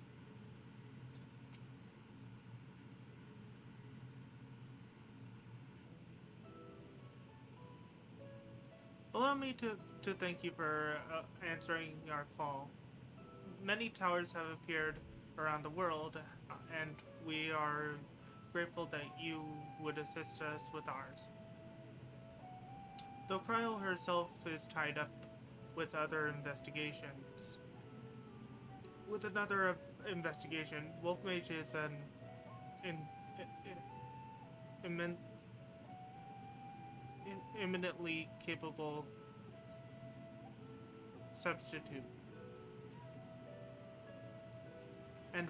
[SPEAKER 1] Allow me to thank you for answering our call. Many towers have appeared around the world, and we are grateful that you would assist us with ours. Though Cryle herself is tied up with other investigations. With another investigation, Wolf Mage is an eminently capable substitute, and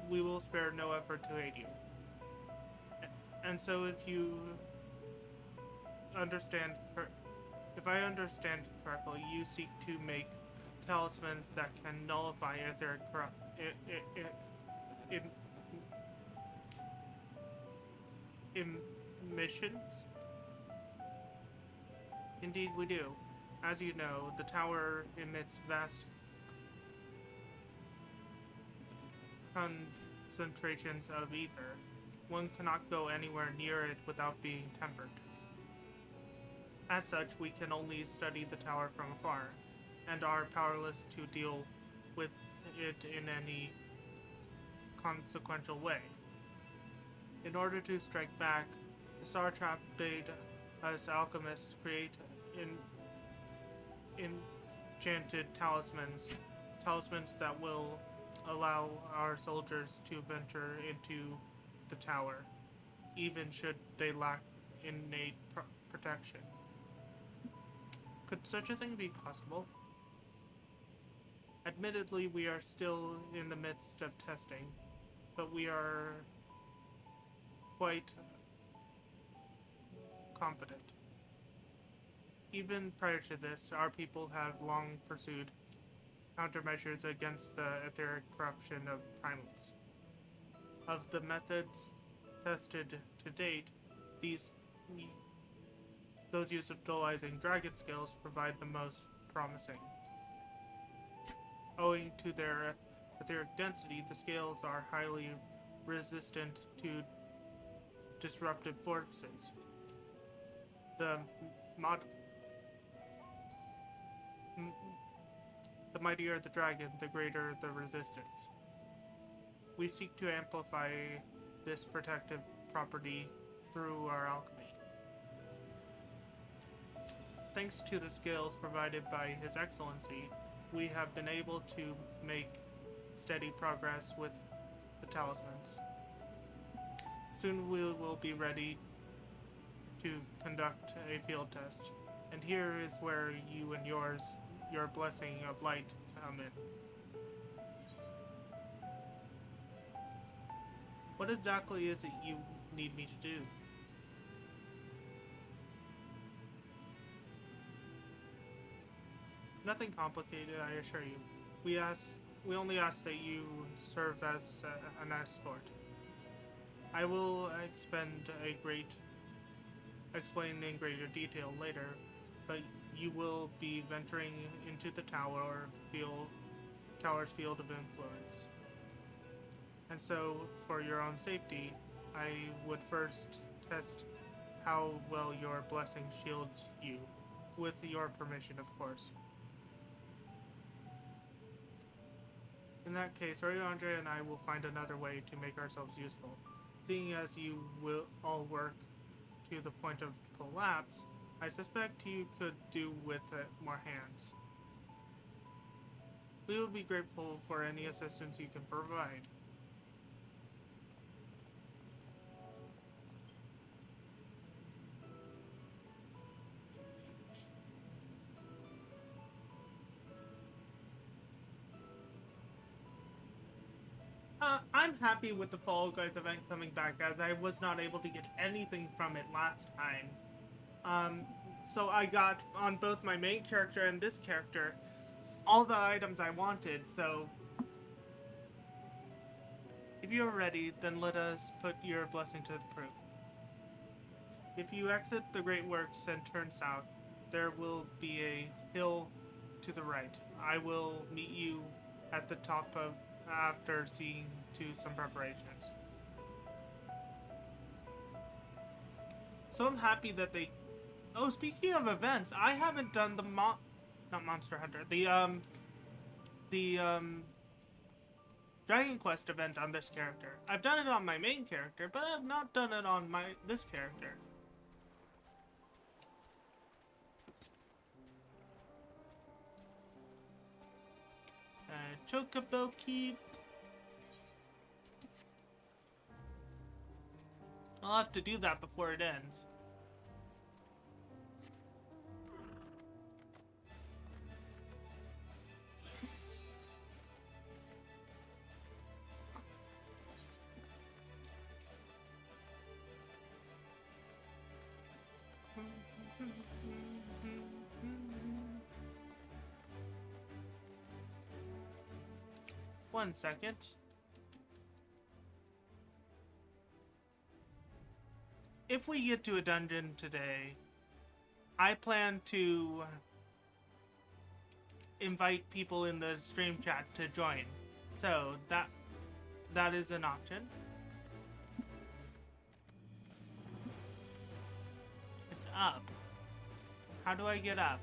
[SPEAKER 1] we will spare no effort to aid you. And so if I understand correctly, you seek to make talismans that can nullify etheric emissions? Indeed we do. As you know, the tower emits vast concentrations of ether. One cannot go anywhere near it without being tempered. As such, we can only study the tower from afar, and are powerless to deal with it in any consequential way. In order to strike back, the Sartrap bade us alchemists create enchanted talismans that will allow our soldiers to venture into the tower, even should they lack innate protection. Could such a thing be possible? Admittedly, we are still in the midst of testing, but we are quite confident. Even prior to this, our people have long pursued countermeasures against the etheric corruption of primates. Of the methods tested to date, those use of dualizing dragon scales provide the most promising. Owing to their etheric density, the scales are highly resistant to disruptive forces. The mightier the dragon, the greater the resistance. We seek to amplify this protective property through our alchemy. Thanks to the scales provided by His Excellency, we have been able to make steady progress with the talismans. Soon we will be ready to conduct a field test, and here is where you and your blessing of light come in. What exactly is it you need me to do? Nothing complicated, I assure you. We only ask that you serve as an escort. I will explain in greater detail later, but you will be venturing into the tower's field of influence. And so, for your own safety, I would first test how well your blessing shields you, with your permission, of course. In that case, Ariandre and I will find another way to make ourselves useful. Seeing as you will all work to the point of collapse, I suspect you could do with more hands. We will be grateful for any assistance you can provide. I'm happy with the Fall Guys event coming back, as I was not able to get anything from it last time. So I got, on both my main character and this character, all the items I wanted, so... If you are ready, then let us put your blessing to the proof. If you exit the Great Works and turn south, there will be a hill to the right. I will meet you at the top of after seeing to some preparations. So I'm happy that they... Oh, speaking of events, I haven't done the not Monster Hunter, the Dragon Quest event on this character. I've done it on my main character, but I've not done it on this character. Chocobo Keep. I'll have to do that before it ends. One second. If we get to a dungeon today, I plan to invite people in the stream chat to join. So that is an option. It's up. How do I get up?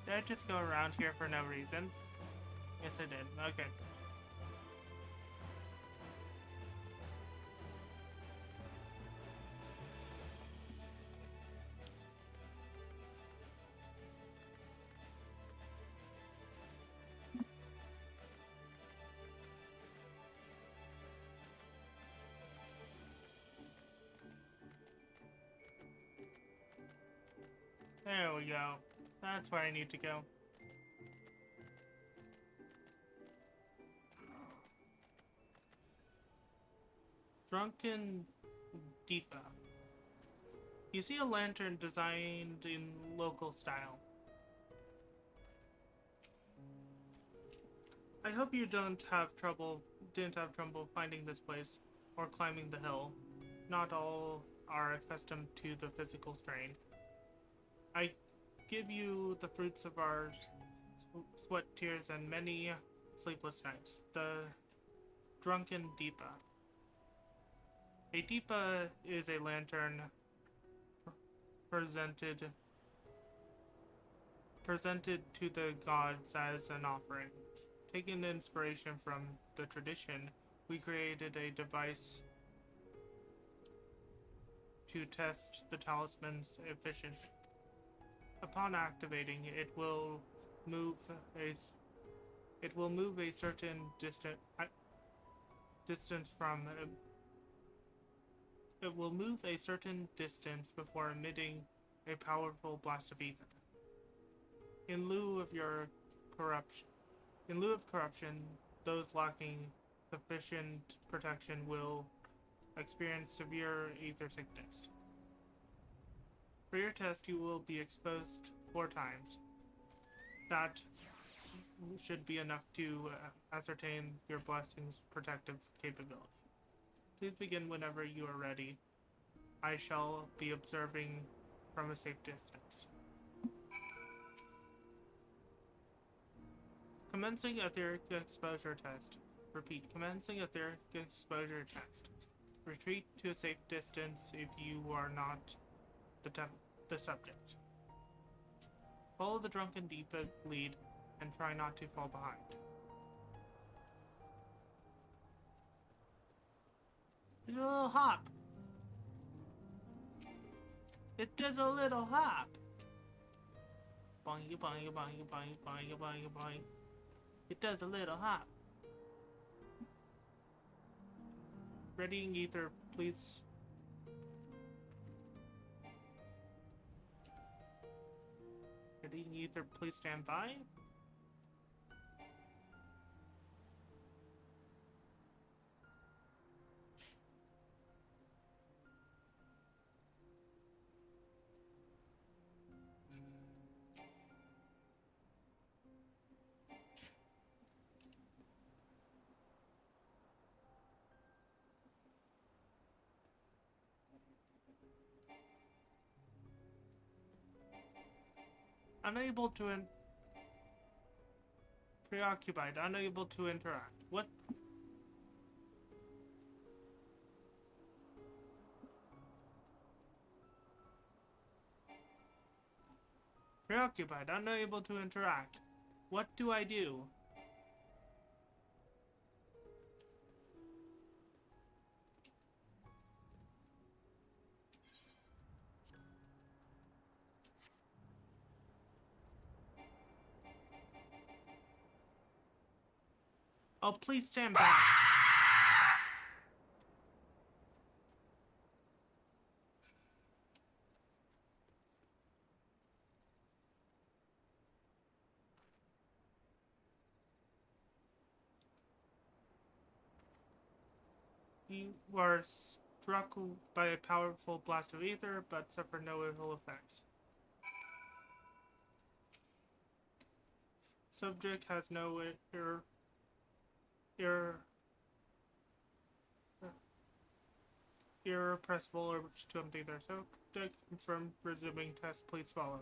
[SPEAKER 1] Did I just go around here for no reason? Yes, I did. Okay. There we go. That's where I need to go. Drunken Deepa. You see a lantern designed in local style. I hope you didn't have trouble finding this place or climbing the hill. Not all are accustomed to the physical strain. I give you the fruits of our sweat, tears, and many sleepless nights. The Drunken Deepa. A Deepa is a lantern presented to the gods as an offering. Taking inspiration from the tradition, we created a device to test the talisman's efficiency. Upon activating, it will move a certain distance before emitting a powerful blast of ether. In lieu of corruption, those lacking sufficient protection will experience severe ether sickness. For your test, you will be exposed 4 times. That should be enough to ascertain your blessing's protective capability. Please begin whenever you are ready. I shall be observing from a safe distance. Commencing etheric exposure test. Repeat, commencing etheric exposure test. Retreat to a safe distance if you are not the subject. Follow the Drunken Deepa lead and try not to fall behind. A little hop. It does a little hop. Boing, boing, boing, boing, boing, boing, boing. It does a little hop. Readying ether, please. Readying ether, please stand by. Unable to preoccupied, unable to interact. What? Preoccupied, unable to interact. What do I do? Oh, please stand back. You were struck by a powerful blast of ether, but suffer no ill effects. Subject has no irrepressible urge to empty their subject. Confirm resuming test, please follow.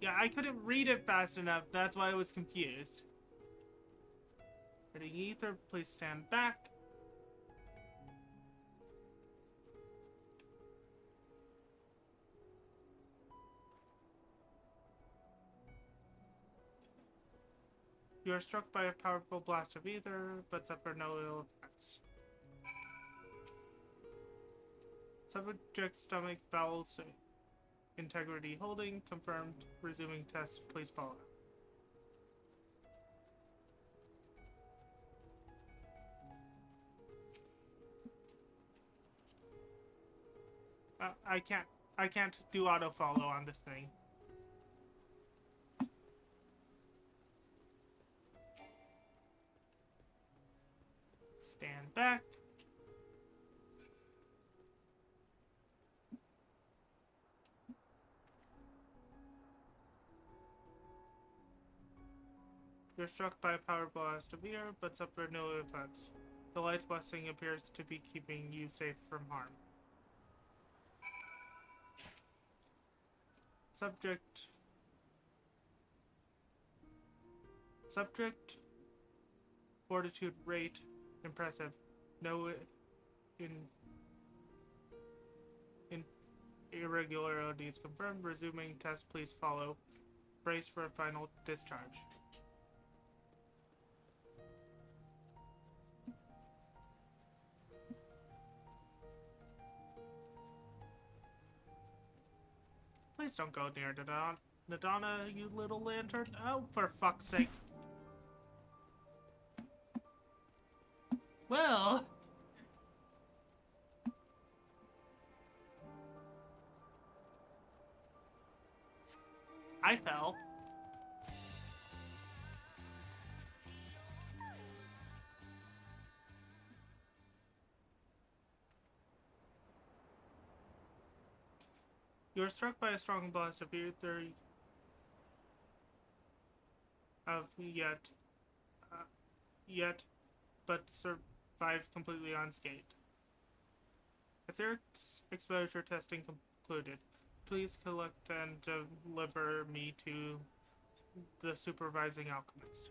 [SPEAKER 1] Yeah, I couldn't read it fast enough, that's why I was confused. Ready ether, please stand back. You are struck by a powerful blast of ether, but suffer no ill effects. Subject stomach, bowels, integrity holding. Confirmed. Resuming test. Please follow. I can't do auto follow on this thing. Stand back. You're struck by a power blast of air, but suffer no effects. The light's blessing appears to be keeping you safe from harm. Subject fortitude rate impressive. No in irregularities confirmed. Resuming test, please follow. Brace for a final discharge. Please don't go near Nadana, you little lantern. Oh, for fuck's sake. Well... I fell. You are struck by a strong blast of ether yet, but survived completely unscathed. Etheric exposure testing concluded. Please collect and deliver me to the supervising alchemist.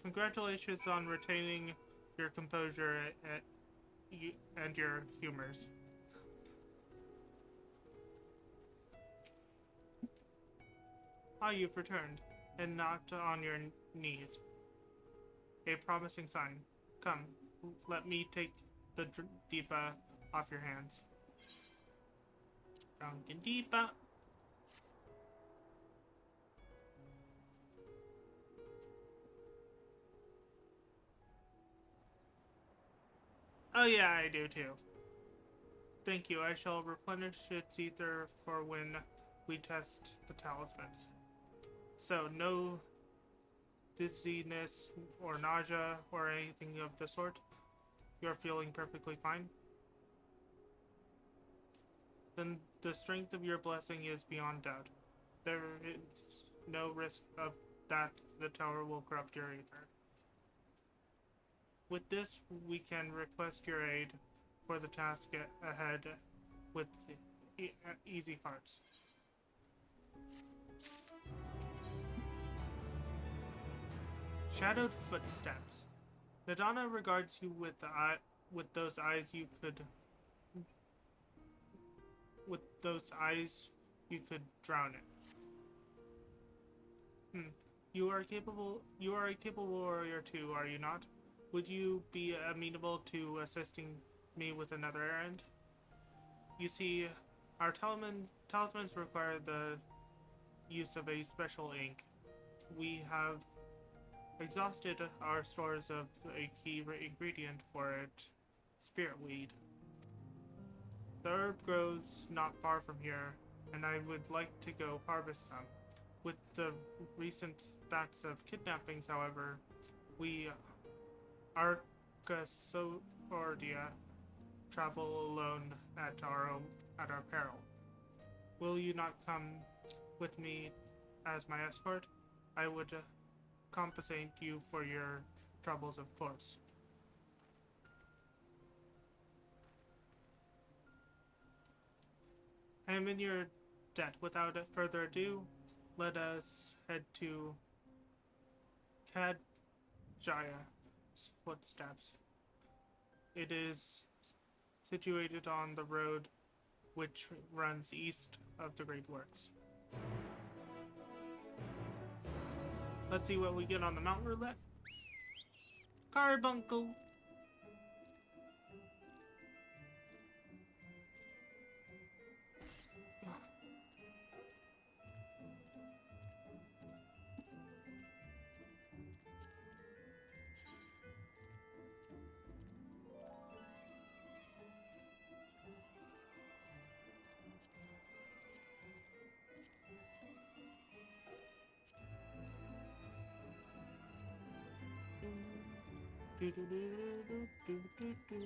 [SPEAKER 1] Congratulations on retaining your composure and your humors. Ah, you've returned, and not on your knees. A promising sign. Come, let me take the Deepa off your hands. Drunken Deepa. Oh yeah, I do too. Thank you. I shall replenish its ether for when we test the talismans. So, no dizziness or nausea or anything of the sort? You're feeling perfectly fine? Then the strength of your blessing is beyond doubt. There is no risk of that the tower will corrupt your ether. With this, we can request your aid for the task ahead with easy hearts. Shadowed footsteps. Nadana regards you with those eyes you could drown in. You are a capable warrior too, are you not? Would you be amenable to assisting me with another errand? You see, our talismans require the use of a special ink. We have exhausted our stores of a key ingredient for it, spirit weed. The herb grows not far from here, and I would like to go harvest some. With the recent spats of kidnappings, however, we Arcasordia travel alone at our peril. Will you not come with me as my escort? I would compensate you for your troubles, of course. I am in your debt. Without further ado, let us head to Kadjaya's footsteps. It is situated on the road which runs east of the Great Works. Let's see what we get on the Mount Roulette. Carbuncle. Do, do, do, do, do, do, do.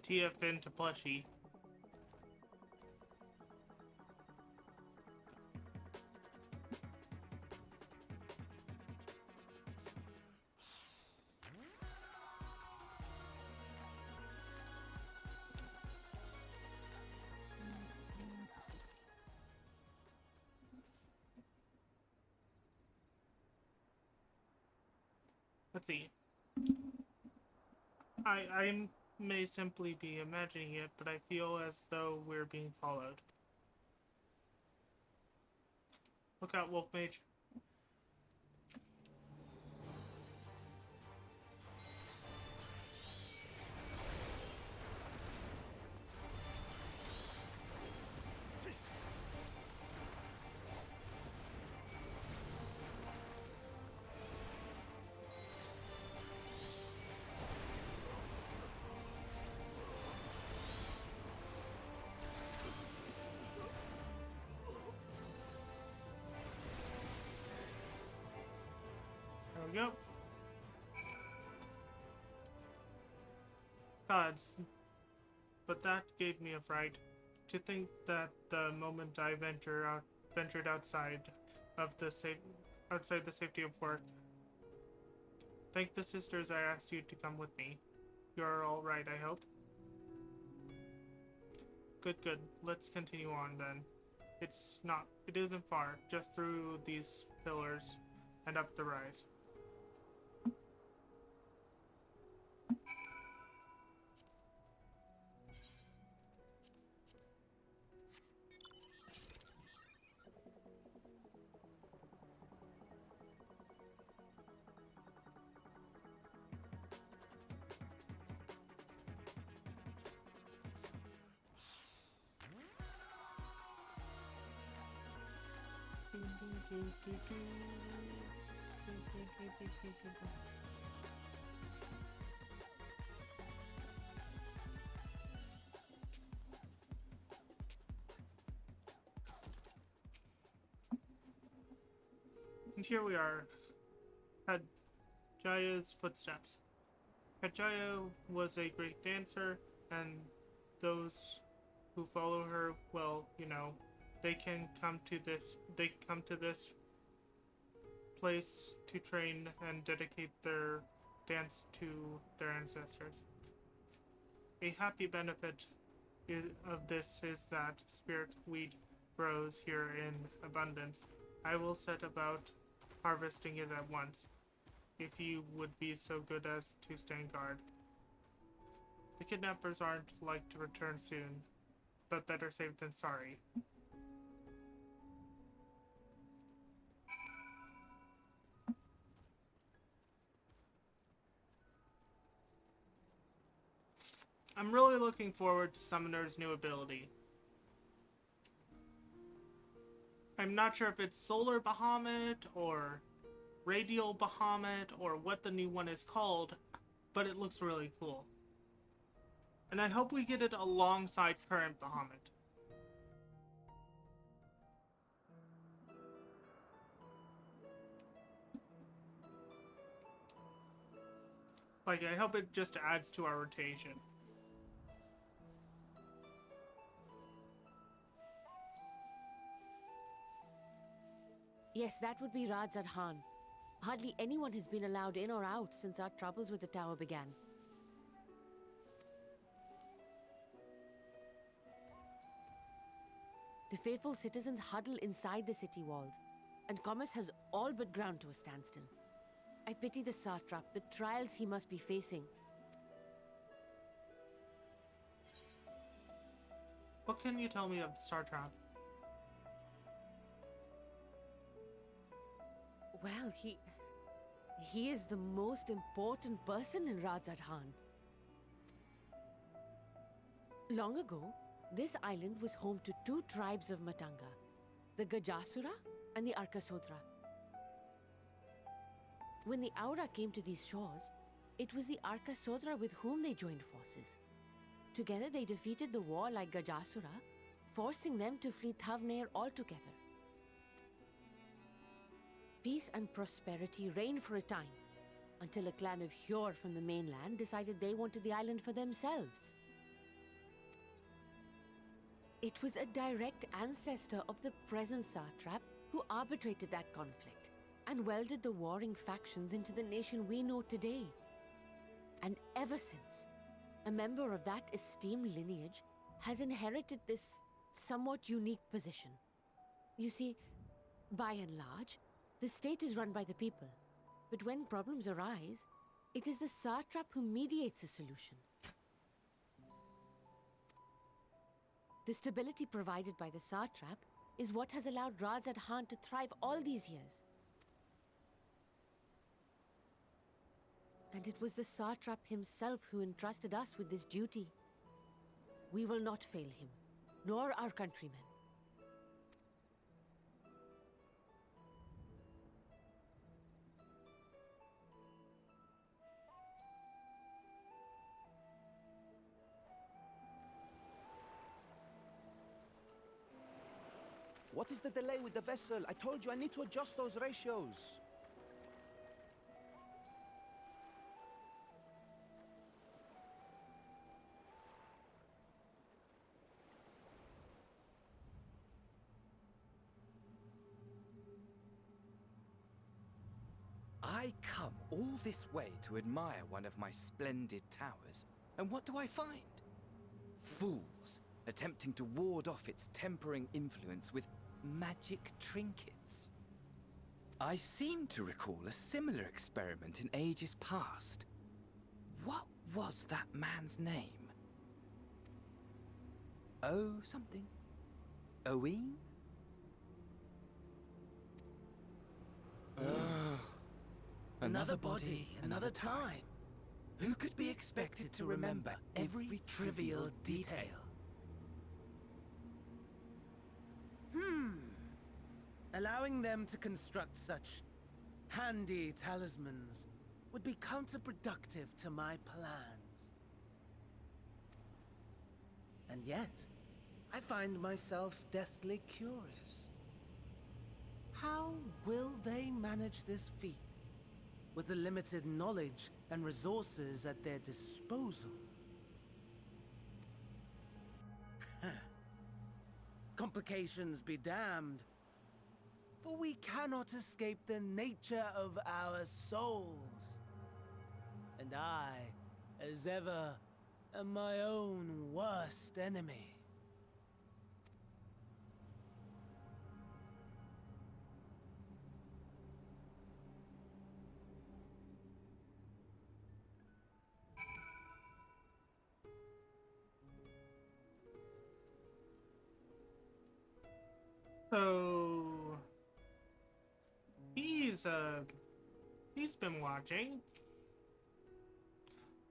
[SPEAKER 1] TF into plushie. Let's see. I may simply be imagining it, but I feel as though we're being followed. Look out, Wolf Mage. There we go. Gods, but that gave me a fright. To think that the moment I ventured outside the safety of work. Thank the sisters I asked you to come with me. You're all right, I hope. Good, good. Let's continue on then. It isn't far, just through these pillars and up the rise. And here we are, at Jaya's footsteps. Jaya was a great dancer, and those who follow her, well, you know, they come to this place to train and dedicate their dance to their ancestors. A happy benefit of this is that spirit wheat grows here in abundance. I will set about harvesting it at once, if you would be so good as to stand guard. The kidnappers aren't like to return soon, but better safe than sorry. I'm really looking forward to Summoner's new ability. I'm not sure if it's Solar Bahamut or Radial Bahamut or what the new one is called, but it looks really cool. And I hope we get it alongside current Bahamut. Like, I hope it just adds to our rotation.
[SPEAKER 6] Yes, that would be Radzad Khan. Hardly anyone has been allowed in or out since our troubles with the tower began. The faithful citizens huddle inside the city walls, and commerce has all but ground to a standstill. I pity the satrap, the trials he must be facing.
[SPEAKER 1] What can you tell me of the satrap?
[SPEAKER 6] Well, he is the most important person in Radzad Khan. Long ago, This island was home to two tribes of Matanga, the Gajasura and the Arkasodra. When the Aura came to these shores, it was the Arkasodra with whom they joined forces. Together they defeated the warlike Gajasura, forcing them to flee Thavnair altogether. Peace and prosperity reigned for a time, until a clan of Hjord from the mainland decided they wanted the island for themselves. It was a direct ancestor of the present satrap who arbitrated that conflict and welded the warring factions into the nation we know today. And ever since, a member of that esteemed lineage has inherited this somewhat unique position. You see, by and large, the state is run by the people, but when problems arise, it is the satrap who mediates a solution. The stability provided by the satrap is what has allowed Radzad Khan to thrive all these years. And it was the satrap himself who entrusted us with this duty. We will not fail him, nor our countrymen.
[SPEAKER 5] What is the delay with the vessel? I told you I need to adjust those ratios.
[SPEAKER 9] I come all this way to admire one of my splendid towers, and what do I find? Fools attempting to ward off its tempering influence with magic trinkets. I seem to recall a similar experiment in ages past. What was that man's name? Oh, something. Owen? Another body, another time. Who could be expected to remember every trivial detail?
[SPEAKER 10] Allowing them to construct such handy talismans would be counterproductive to my plans. And yet, I find myself deathly curious. How will they manage this feat with the limited knowledge and resources at their disposal? Complications be damned. For we cannot escape the nature of our souls. And I, as ever, am my own worst enemy.
[SPEAKER 1] So he's been watching.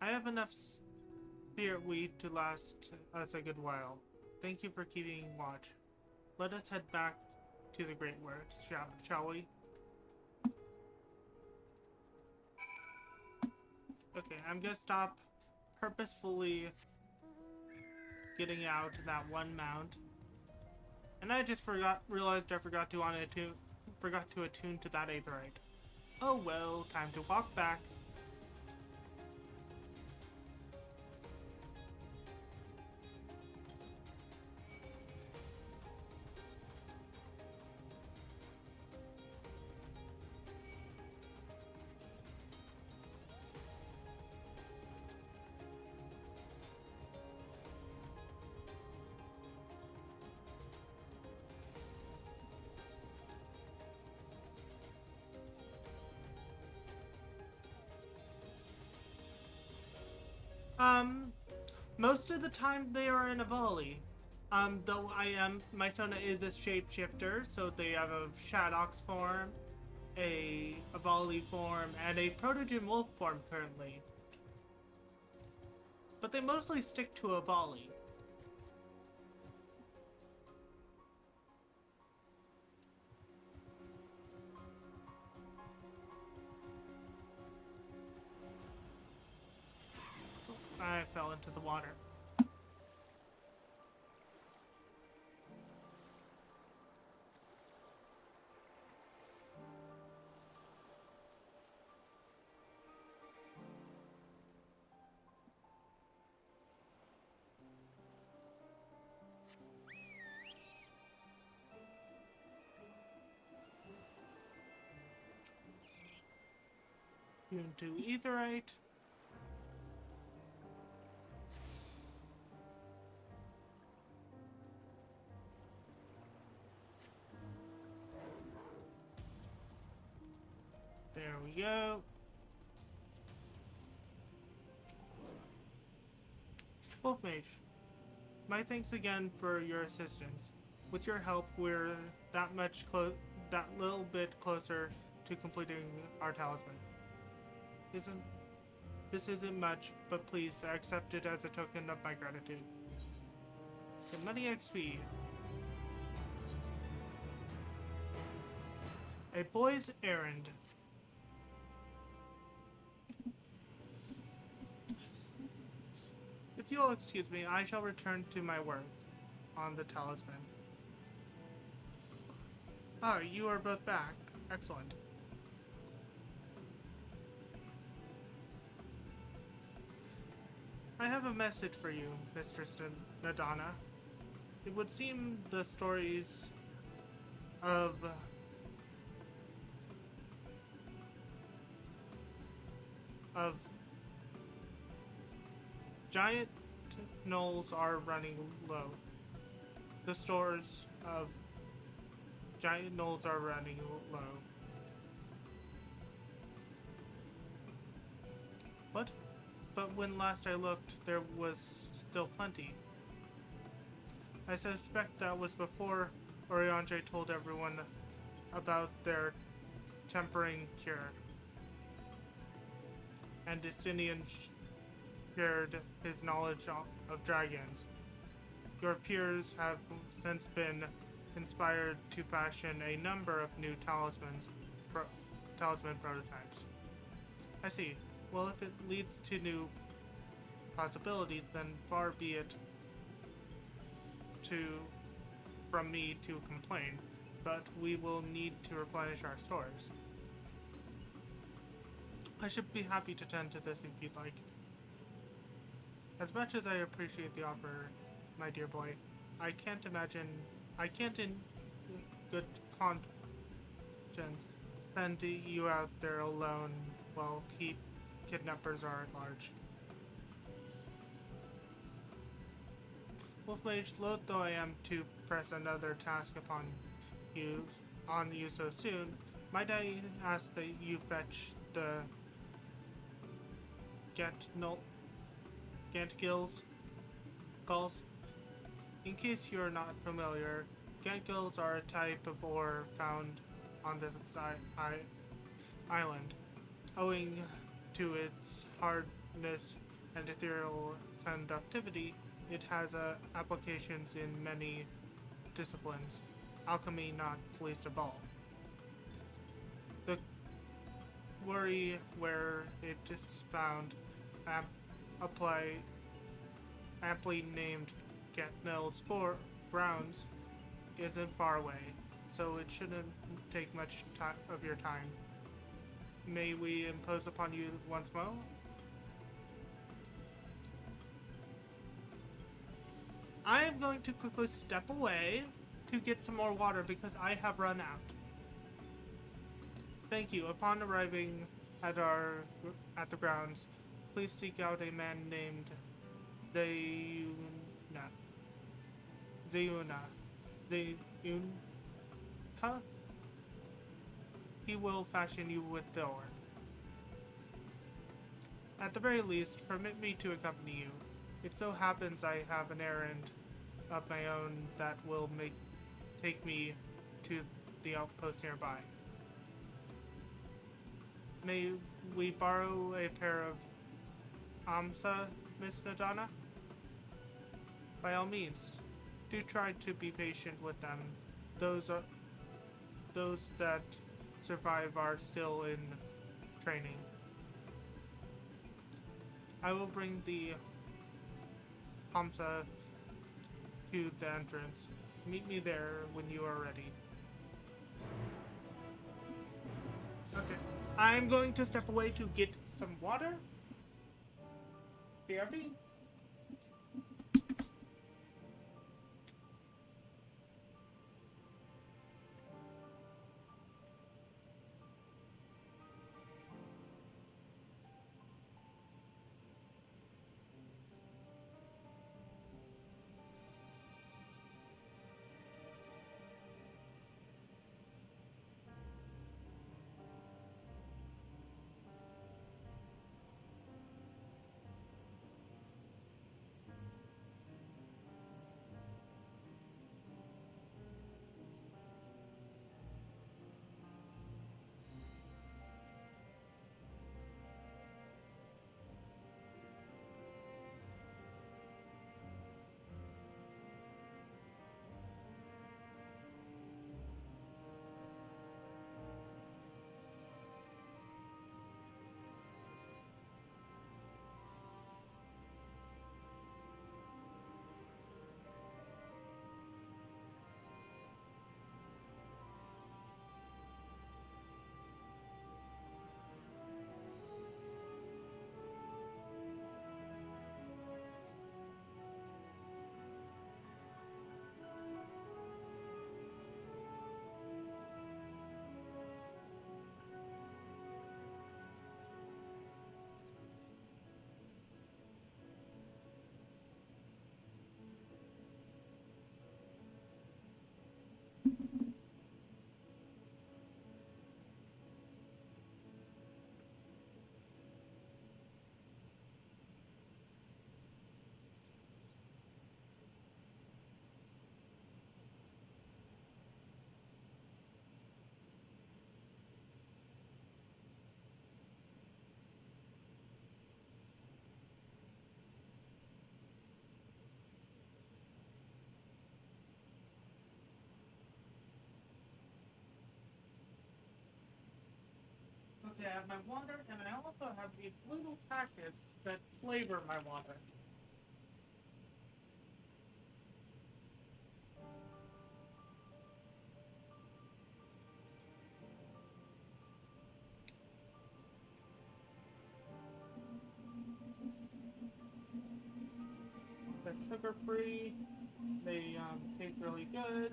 [SPEAKER 1] I have enough spirit weed to last us a good while. Thank you for keeping watch. Let us head back to the Great Works, shall we? Okay, I'm gonna stop purposefully getting out that one mount. And I just realized I forgot to attune to that aetherite. Oh well, time to walk back. Most of the time they are in a volley. Though my Sona is a shapeshifter, so they have a Shadox form, a volley form, and a Protogen Wolf form currently. But they mostly stick to a volley. onto the water. Into etherite. There we go. Wolf Mage, my thanks again for your assistance. With your help, we're that little bit closer to completing our talisman. This isn't much, but please accept it as a token of my gratitude. Get money XP. A boy's errand. If you'll excuse me, I shall return to my work on the talisman. Ah, you are both back. Excellent. I have a message for you, Mistress Nadana. It would seem the stories of giant gnolls are running low. The stores of giant gnolls are running low. What? But when last I looked, there was still plenty. I suspect that was before Oriandre told everyone about their tempering cure. And Destinian shared his knowledge of dragons. Your peers have since been inspired to fashion a number of new talisman prototypes. I see. Well, if it leads to new possibilities, then far be it from me to complain, but we will need to replenish our stores. I should be happy to tend to this if you'd like. As much as I appreciate the offer, my dear boy, I can't in good conscience send you out there alone while kidnappers are at large. Wolfmage, loath though I am to press another task upon you so soon, might I ask that you fetch the gulls? In case you're not familiar, gulls are a type of ore found on this island. Owing to its hardness and ethereal conductivity, it has applications in many disciplines, alchemy not least of all. The quarry where it is found, aptly named Getnell's grounds, isn't far away, so it shouldn't take much of your time. May we impose upon you once more? I am going to quickly step away to get some more water because I have run out. Thank you. Upon arriving at the grounds, please seek out a man named Zayuna. He will fashion you with the ore. At the very least, permit me to accompany you. It so happens I have an errand of my own that will take me to the outpost nearby. May we borrow a pair of Amsa, Miss Nadana? By all means, do try to be patient with them. Those that survive are still in training. I will bring the Hamza to the entrance. Meet me there when you are ready. Okay. I'm going to step away to get some water. BRB. Okay, I have my water, and I also have these little packets that flavor my water. They're sugar-free. They taste really good.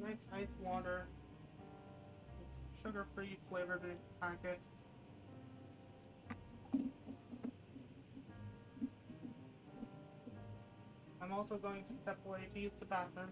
[SPEAKER 1] Nice ice water. It's sugar-free flavored packet. I'm also going to step away to use the bathroom.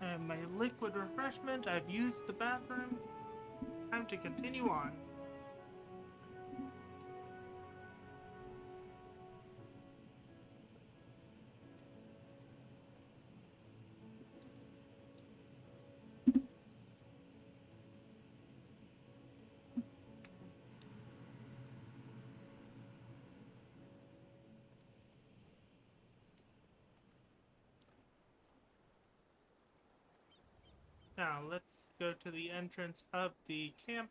[SPEAKER 1] And my liquid refreshment, I've used the bathroom. Time to continue on. Now, let's go to the entrance of the camp.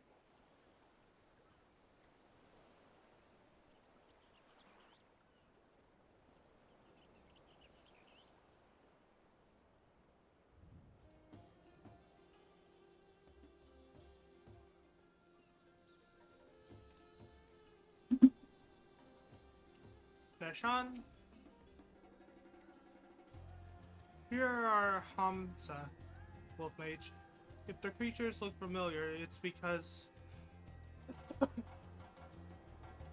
[SPEAKER 1] Dashan. Here are Hamza, Wolf Mage. If the creatures look familiar, it's because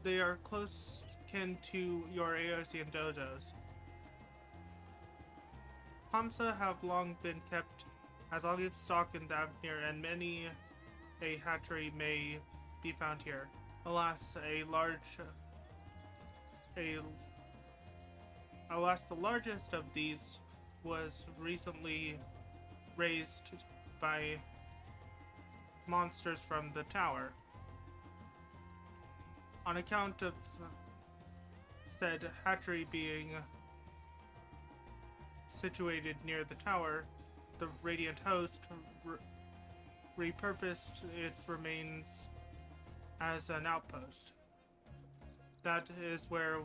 [SPEAKER 1] They are close kin to your AOC and Dodos. Hamsa have long been kept as livestock in Davnir, and many a hatchery may be found here. Alas, the largest of these was recently raised by monsters from the tower. On account of said hatchery being situated near the tower, the Radiant Host repurposed its remains as an outpost. That is where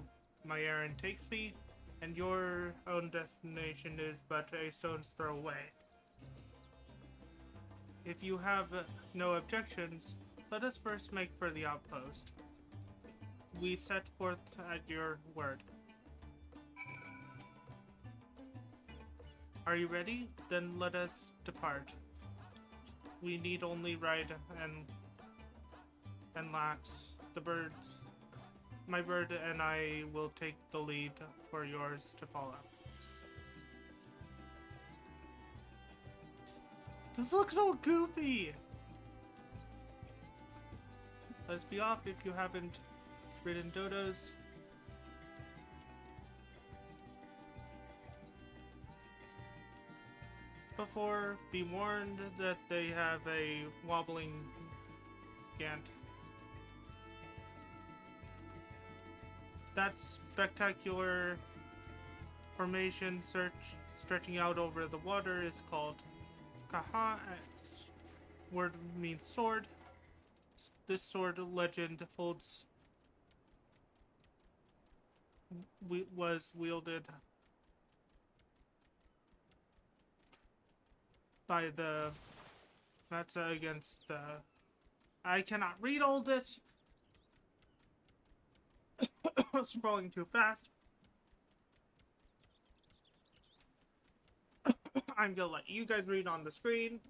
[SPEAKER 1] my errand takes me, and your own destination is but a stone's throw away. If you have no objections, let us first make for the outpost. We set forth at your word. Are you ready? Then let us depart. We need only ride and lax. The birds, my bird and I will take the lead for yours to follow. This looks so goofy! Let's be off if you haven't ridden Dodos. Before, be warned that they have a wobbling gant. That spectacular formation stretching out over the water is called Kaha. Word means sword. This sword legend was wielded by the Matza against the... I cannot read all this! Scrolling too fast. I'm gonna let you guys read on the screen.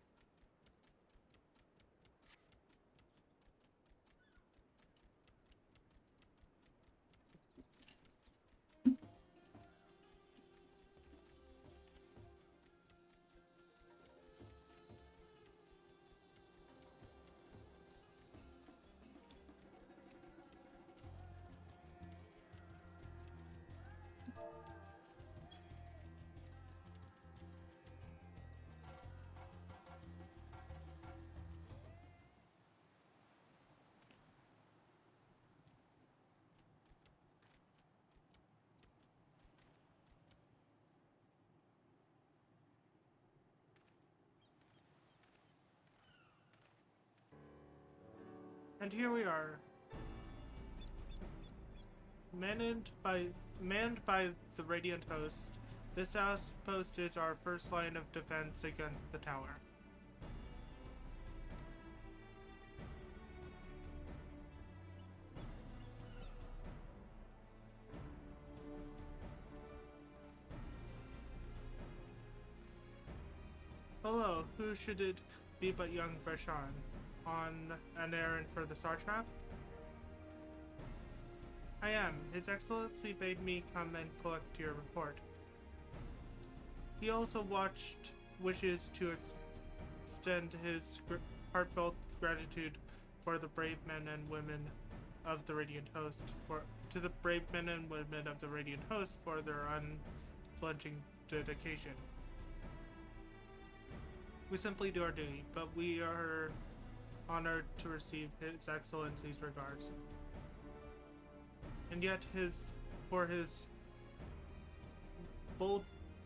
[SPEAKER 1] And here we are, manned by the Radiant Host. This outpost is our first line of defense against the tower. Hello, who should it be but young Vashon? On an errand for the Satrap? I am. His Excellency bade me come and collect your report. He also wishes to extend his heartfelt gratitude for the brave men and women of the Radiant Host for their unflinching dedication. We simply do our duty, but we are honored to receive His Excellency's regards. And yet for his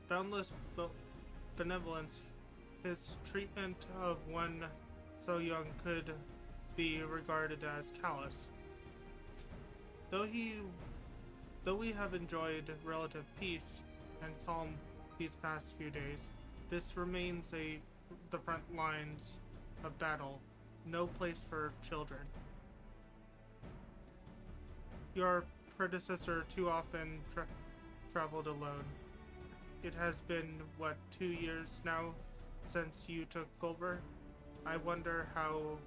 [SPEAKER 1] boundless benevolence, his treatment of one so young could be regarded as callous. Though we have enjoyed relative peace and calm these past few days, this remains the front lines of battle. No place for children. Your predecessor too often traveled alone. It has been, 2 years now since you took over? I wonder how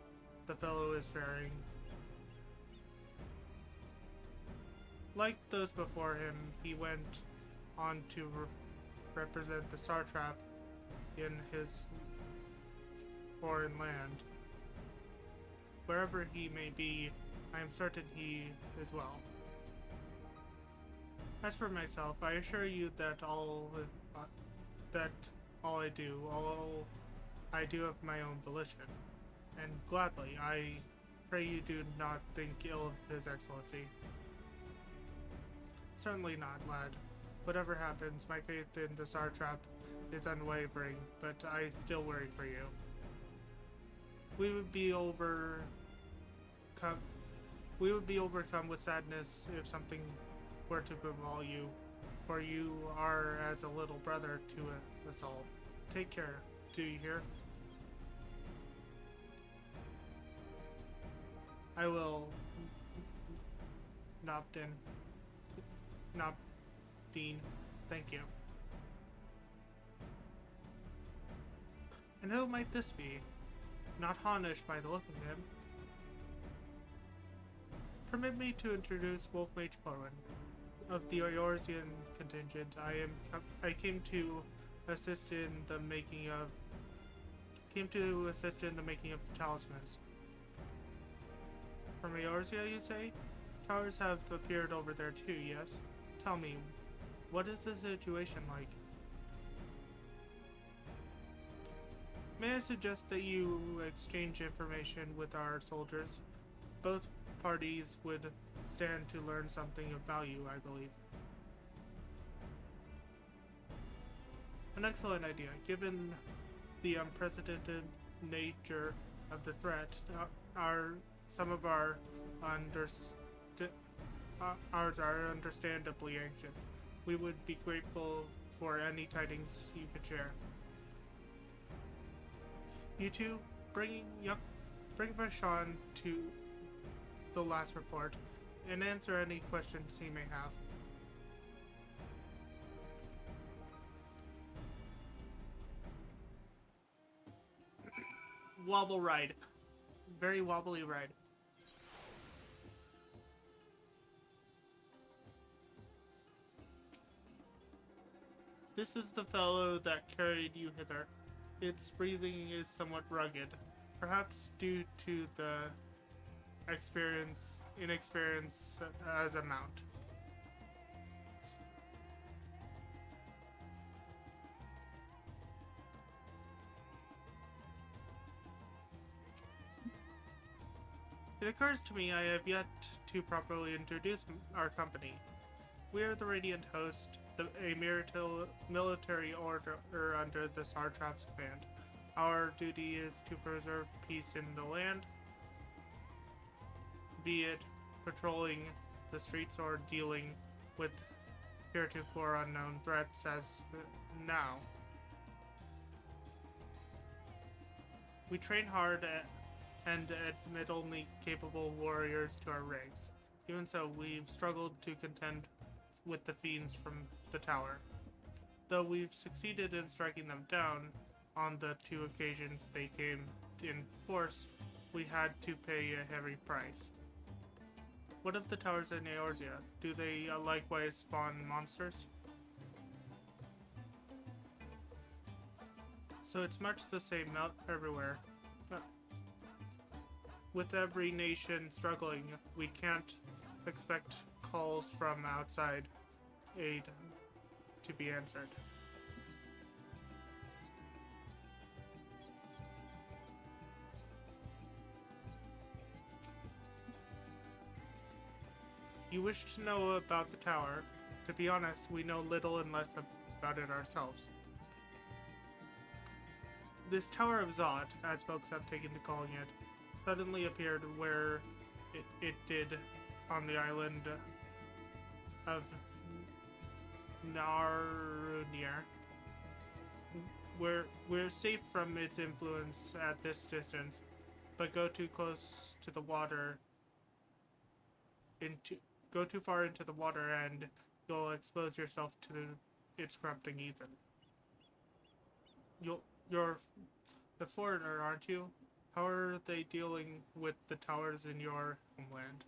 [SPEAKER 1] the fellow is faring. Like those before him, he went on to represent the satrap in his foreign land. Wherever he may be, I am certain he is well. As for myself, I assure you that all I do of my own volition, and gladly. I pray you do not think ill of His Excellency. Certainly not, lad. Whatever happens, my faith in the satrap is unwavering, but I still worry for you. We would be overcome with sadness if something were to befall you, for you are as a little brother to us all. Take care, do you hear? I will, Nopdin. Nopdin, thank you. And who might this be? Not Honish by the look of him. Permit me to introduce Wolf Mage Corwin of the Eorzean contingent. I came to assist in the making of the talismans. From Eorzea, you say? Towers have appeared over there too, yes? Tell me, what is the situation like? May I suggest that you exchange information with our soldiers? Both parties would stand to learn something of value, I believe. An excellent idea, given the unprecedented nature of the threat. Some of our ours are understandably anxious. We would be grateful for any tidings you could share. You two, bring Vashan to the last report and answer any questions he may have. Wobble ride. Very wobbly ride. This is the fellow that carried you hither. Its breathing is somewhat rugged, perhaps due to the inexperience as a mount. It occurs to me I have yet to properly introduce our company. We are the Radiant Host, a military order under the satrap's command. Our duty is to preserve peace in the land, be it patrolling the streets or dealing with heretofore unknown threats as now. We train hard and admit only capable warriors to our ranks. Even so, we've struggled to contend with the fiends from the tower. Though we've succeeded in striking them down on the 2 occasions they came in force, we had to pay a heavy price. What of the towers in Eorzea? Do they likewise spawn monsters? So it's much the same everywhere. With every nation struggling, we can't expect calls from outside aid to be answered. You wish to know about the tower. To be honest, we know little and less about it ourselves. This Tower of Zot, as folks have taken to calling it, suddenly appeared where it did on the island of Narunir. We're safe from its influence at this distance, but go too close to the water, go too far into the water and you'll expose yourself to its corrupting ether. You're a foreigner, aren't you? How are they dealing with the towers in your homeland?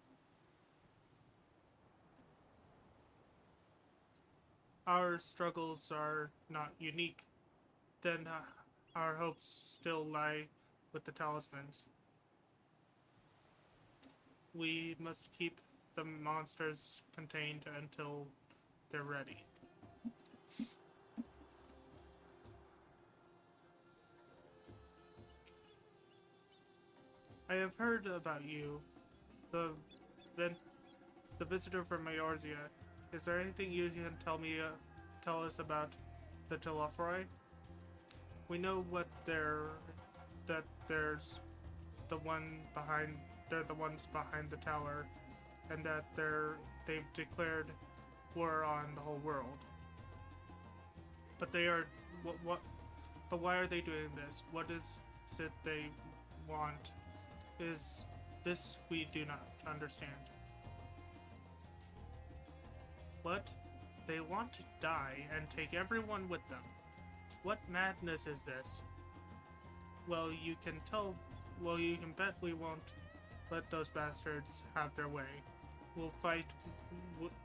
[SPEAKER 1] our struggles are not unique, then our hopes still lie with the talismans. We must keep the monsters contained until they're ready. I have heard about you, the the visitor from Eorzea. Is there anything you can tell us about the Telefroi? We know that there's the one behind. They're the ones behind the tower, and that they've declared war on the whole world. But they are what? But why are they doing this? What is it they want? Is this we do not understand. What? They want to die and take everyone with them. What madness is this? Well, you can bet we won't let those bastards have their way. We'll fight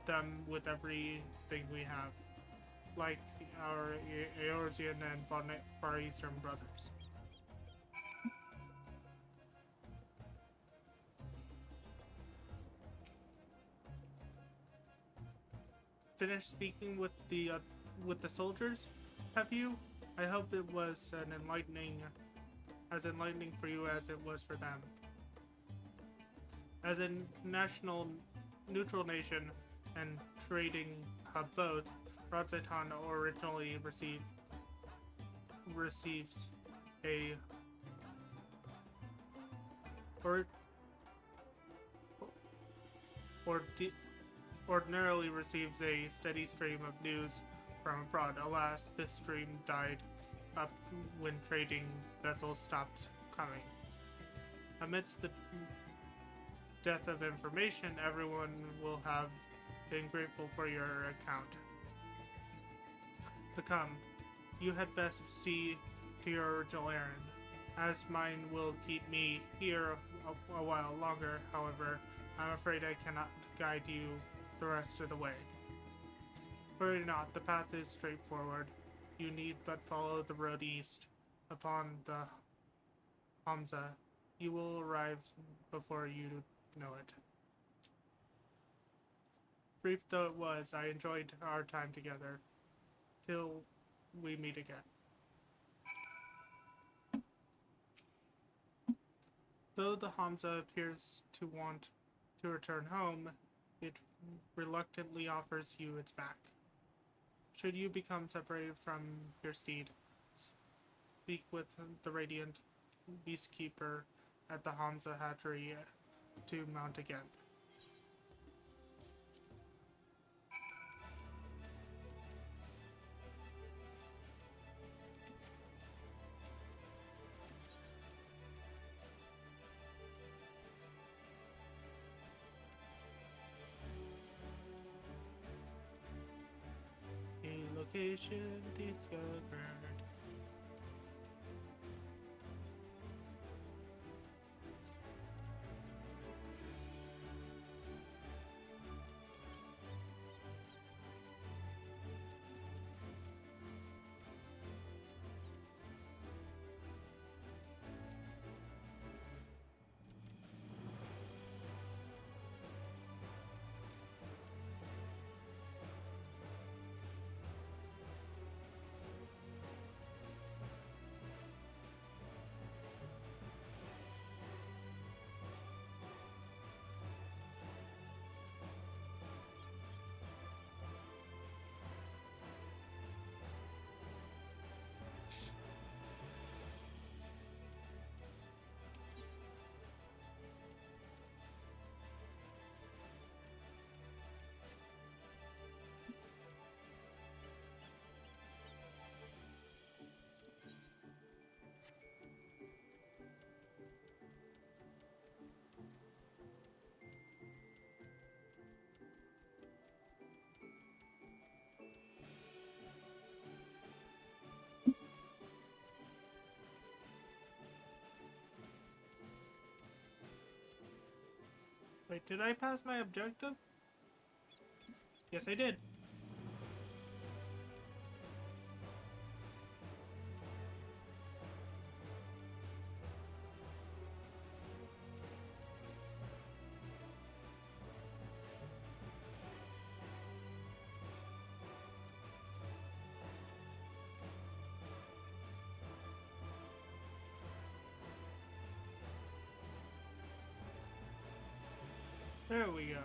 [SPEAKER 1] them with everything we have, like our Eorzean and Far Eastern brothers. Finished speaking with the soldiers? Have you? I hope it was as enlightening for you as it was for them. As a neutral nation and trading hub both, Rodzaitan originally receives a ordinarily receives a steady stream of news from abroad. Alas, this stream died up when trading vessels stopped coming. Amidst the death of information, everyone will have been grateful for your account. But come, you had best see to your original errand, as mine will keep me here a while longer. However, I'm afraid I cannot guide you the rest of the way. Worry not, the path is straightforward. You need but follow the road east. Upon the Hamza, you will arrive before you know it. Brief though it was, I enjoyed our time together. Till we meet again. Though the Hamza appears to want to return home, it reluctantly offers you its back. Should you become separated from your steed, speak with the Radiant Beastkeeper at the Hamza hatchery to mount again. A location discovered. Wait, did I pass my objective? Yes, I did. There we go.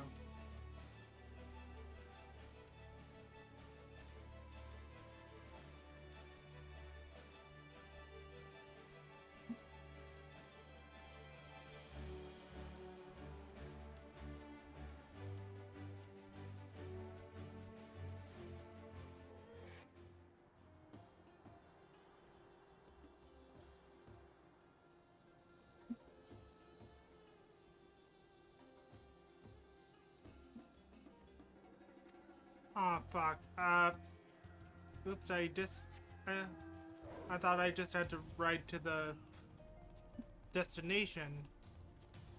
[SPEAKER 1] Oh fuck. Oops, I thought I just had to ride to the destination.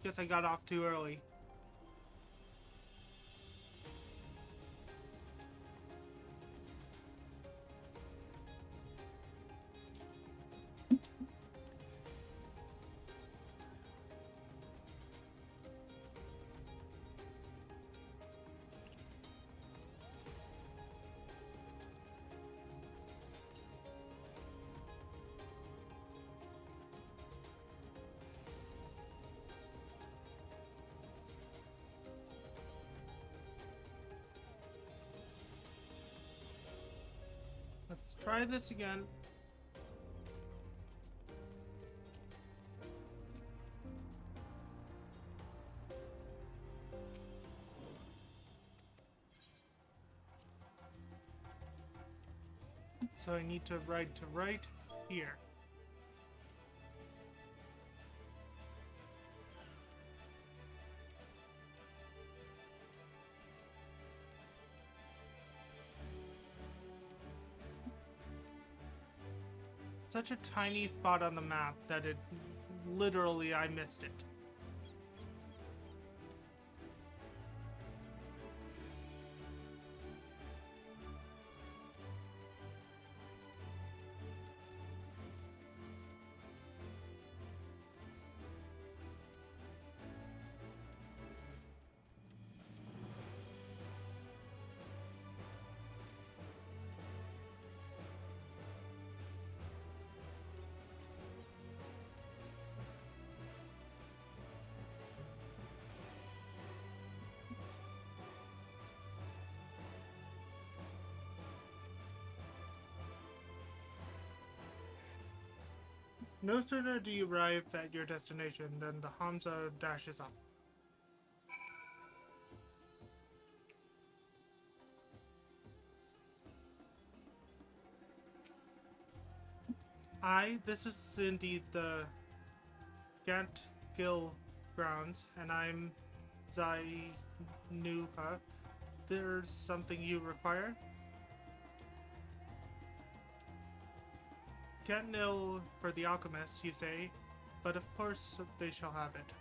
[SPEAKER 1] Guess I got off too early. Let's try this again. So I need to ride to right here. Such a tiny spot on the map that it literally I missed it. No sooner do you arrive at your destination than the Hamza dashes up. This is indeed the Gant Gill grounds, and I'm Zainuha. There's something you require? Gantnil for the alchemists, you say, but of course they shall have it.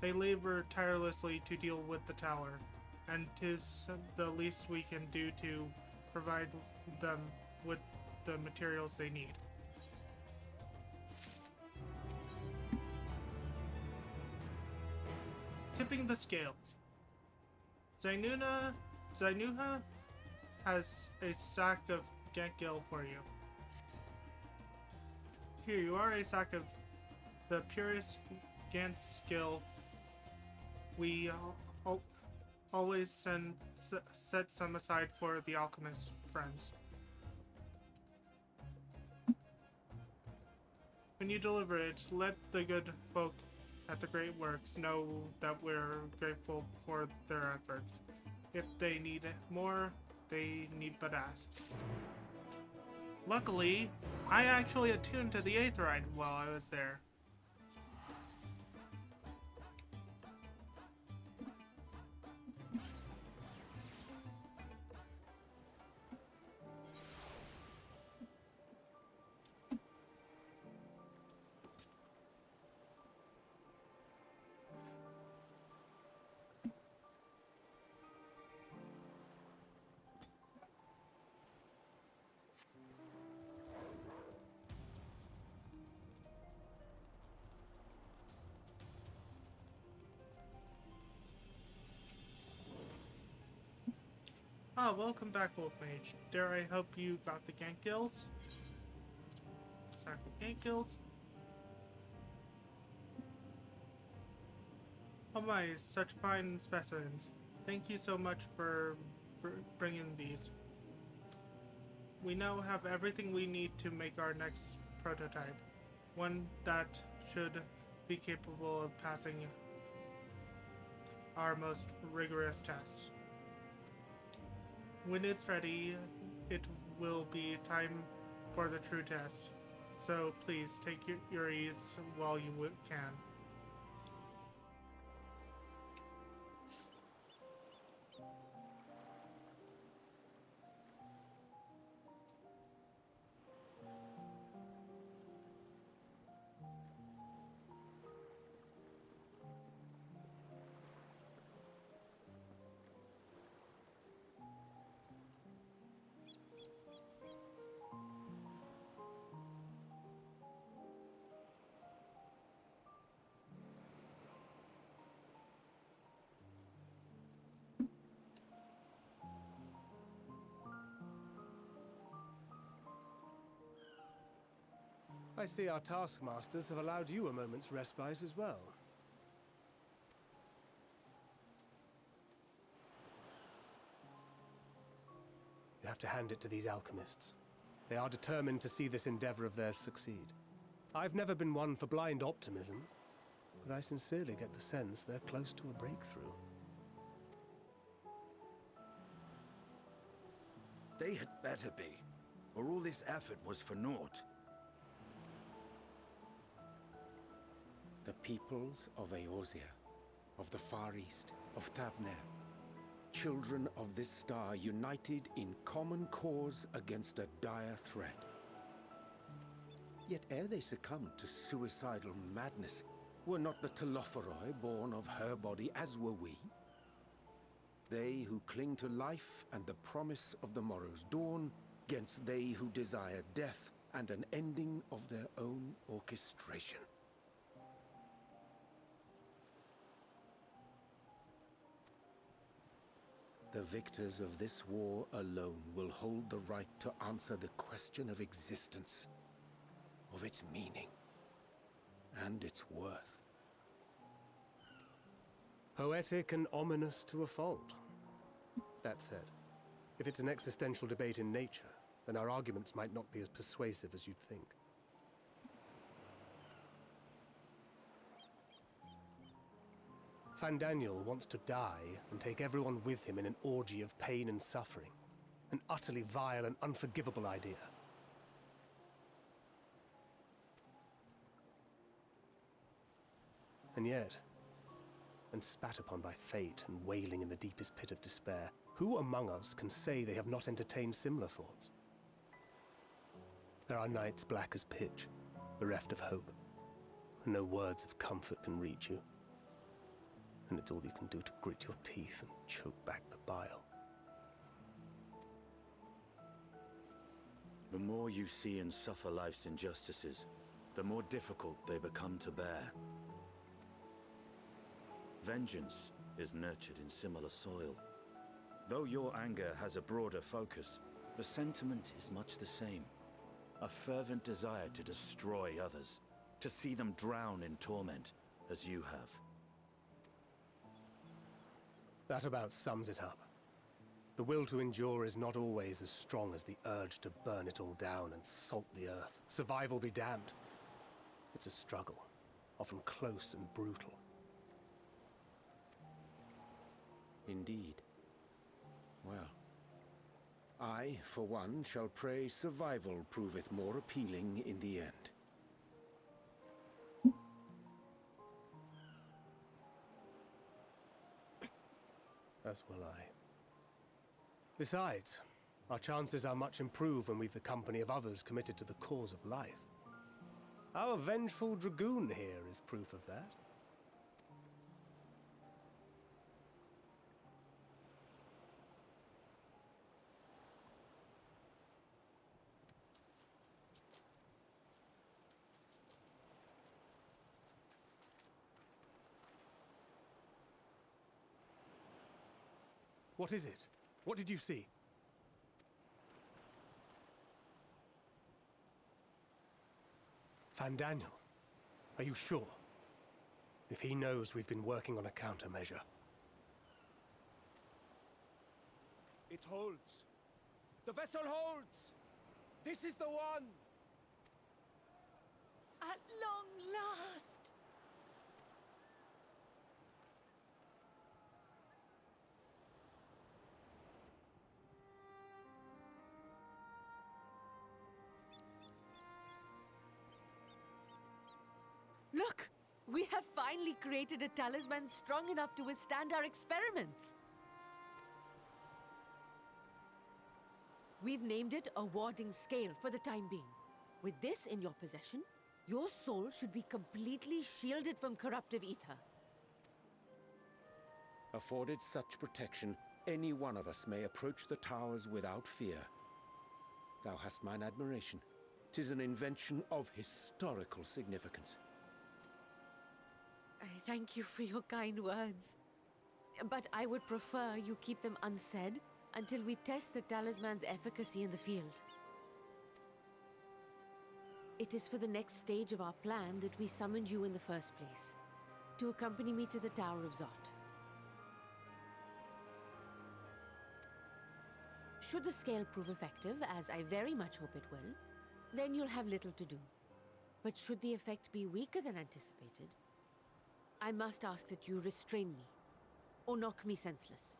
[SPEAKER 1] They labor tirelessly to deal with the tower, and 'tis the least we can do to provide them with the materials they need. Tipping the scales. Zainuha has a sack of Gantgil for you. Here you are, a sack of the purest Gantgil. We always set some aside for the alchemist friends. When you deliver it, let the good folk at the Great Works know that we're grateful for their efforts. If they need more, they need but ask. Luckily, I actually attuned to the Aetherite while I was there. Ah, welcome back, Wolf Mage. Dare I hope you got the gank gills? Sack of gank gills. Oh my, such fine specimens. Thank you so much for bringing these. We now have everything we need to make our next prototype. One that should be capable of passing our most rigorous tests. When it's ready, it will be time for the true test. So please take your ease while you can.
[SPEAKER 4] I see our taskmasters have allowed you a moment's respite as well. You have to hand it to these alchemists. They are determined to see this endeavor of theirs succeed. I've never been one for blind optimism, but I sincerely get the sense they're close to a breakthrough.
[SPEAKER 3] They had better be, or all this effort was for naught.
[SPEAKER 11] The peoples of Eorzea, of the Far East, of Thavner, children of this star united in common cause against a dire threat. Yet ere they succumbed to suicidal madness, were not the Telophoroi born of her body as were we? They who cling to life and the promise of the morrow's dawn, against they who desire death and an ending of their own orchestration. The victors of this war alone will hold the right to answer the question of existence, of its meaning, and its worth.
[SPEAKER 4] Poetic and ominous to a fault. That said, if it's an existential debate in nature, then our arguments might not be as persuasive as you'd think. Fandaniel wants to die and take everyone with him in an orgy of pain and suffering. An utterly vile and unforgivable idea. And yet, when spat upon by fate and wailing in the deepest pit of despair, who among us can say they have not entertained similar thoughts? There are nights black as pitch, bereft of hope, and no words of comfort can reach you. And it's all you can do to grit your teeth and choke back the bile.
[SPEAKER 3] The more you see and suffer life's injustices, the more difficult they become to bear. Vengeance is nurtured in similar soil. Though your anger has a broader focus, the sentiment is much the same. A fervent desire to destroy others, to see them drown in torment, as you have.
[SPEAKER 4] That about sums it up. The will to endure is not always as strong as the urge to burn it all down and salt the earth. Survival be damned. It's a struggle, often close and brutal.
[SPEAKER 11] Indeed. Well, I, for one, shall pray survival proveth more appealing in the end.
[SPEAKER 4] As will I. Besides, our chances are much improved when we've the company of others committed to the cause of life. Our vengeful dragoon here is proof of that. What is it? What did you see? Fandaniel, are you sure? If he knows we've been working on a countermeasure.
[SPEAKER 11] It holds. The vessel holds! This is the one!
[SPEAKER 8] At long last!
[SPEAKER 6] Look! We have finally created a talisman strong enough to withstand our experiments. We've named it a warding scale for the time being. With this in your possession, your soul should be completely shielded from corruptive ether.
[SPEAKER 11] Afforded such protection, any one of us may approach the towers without fear. Thou hast mine admiration. 'Tis an invention of historical significance.
[SPEAKER 6] I thank you for your kind words. But I would prefer you keep them unsaid until we test the talisman's efficacy in the field. It is for the next stage of our plan that we summoned you in the first place, to accompany me to the Tower of Zot. Should the scale prove effective, as I very much hope it will, then you'll have little to do. But should the effect be weaker than anticipated, I must ask that you restrain me, or knock me senseless.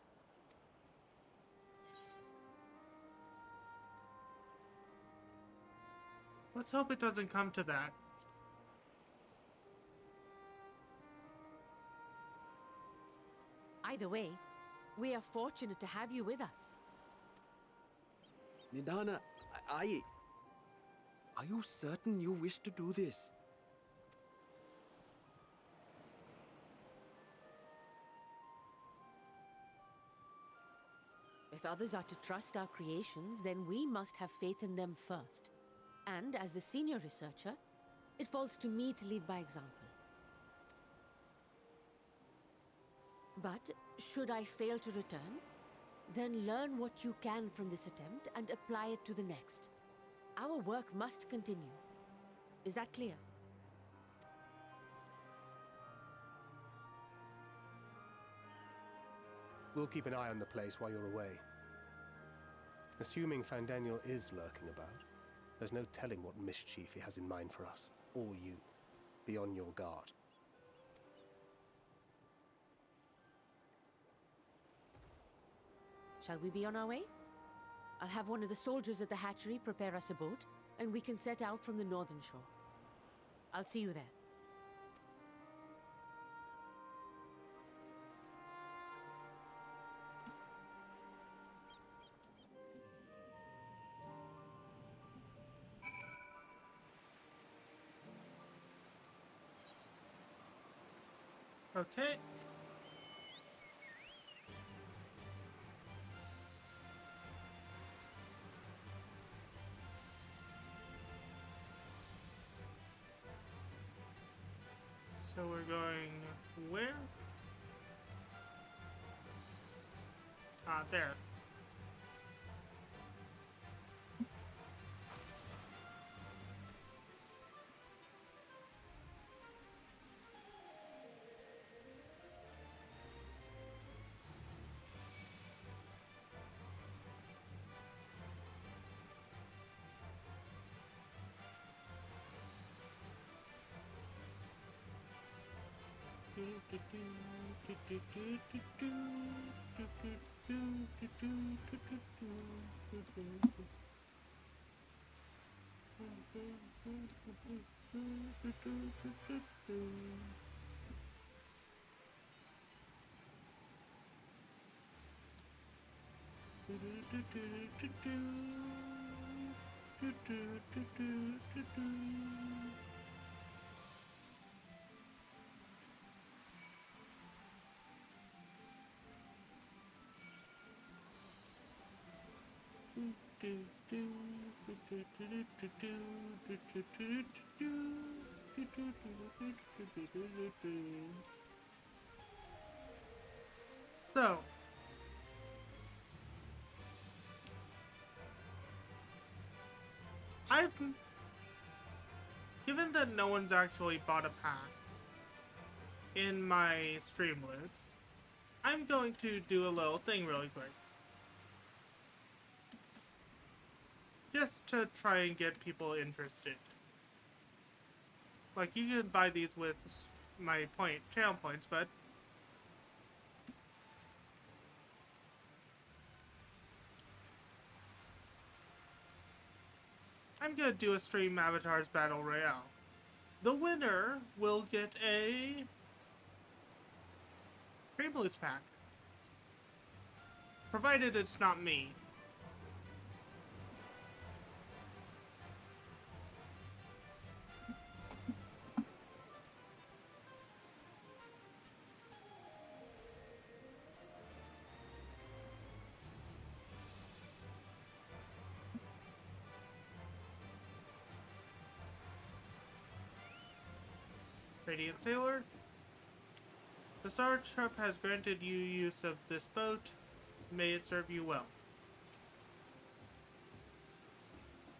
[SPEAKER 1] Let's hope it doesn't come to that.
[SPEAKER 6] Either way, we are fortunate to have you with us.
[SPEAKER 7] Nidana, are you certain you wish to do this?
[SPEAKER 6] If others are to trust our creations, then we must have faith in them first. And as the senior researcher, it falls to me to lead by example. But should I fail to return, then learn what you can from this attempt and apply it to the next. Our work must continue. Is that clear?
[SPEAKER 4] We'll keep an eye on the place while you're away. Assuming Fandaniel is lurking about, there's no telling what mischief he has in mind for us, or you. Be on your guard.
[SPEAKER 6] Shall we be on our way? I'll have one of the soldiers at the hatchery prepare us a boat, and we can set out from the northern shore. I'll see you there.
[SPEAKER 1] Okay. So we're going where? Ah, there. So, given that no one's actually bought a pack, in my Streamloots, I'm going to do a little thing really quick. Just to try and get people interested. Like, you can buy these with my channel points, but I'm gonna do a Stream Avatars Battle Royale. The winner will get a Streamloots pack. Provided it's not me. Radiant Sailor. The Star Trap has granted you use of this boat. May it serve you well.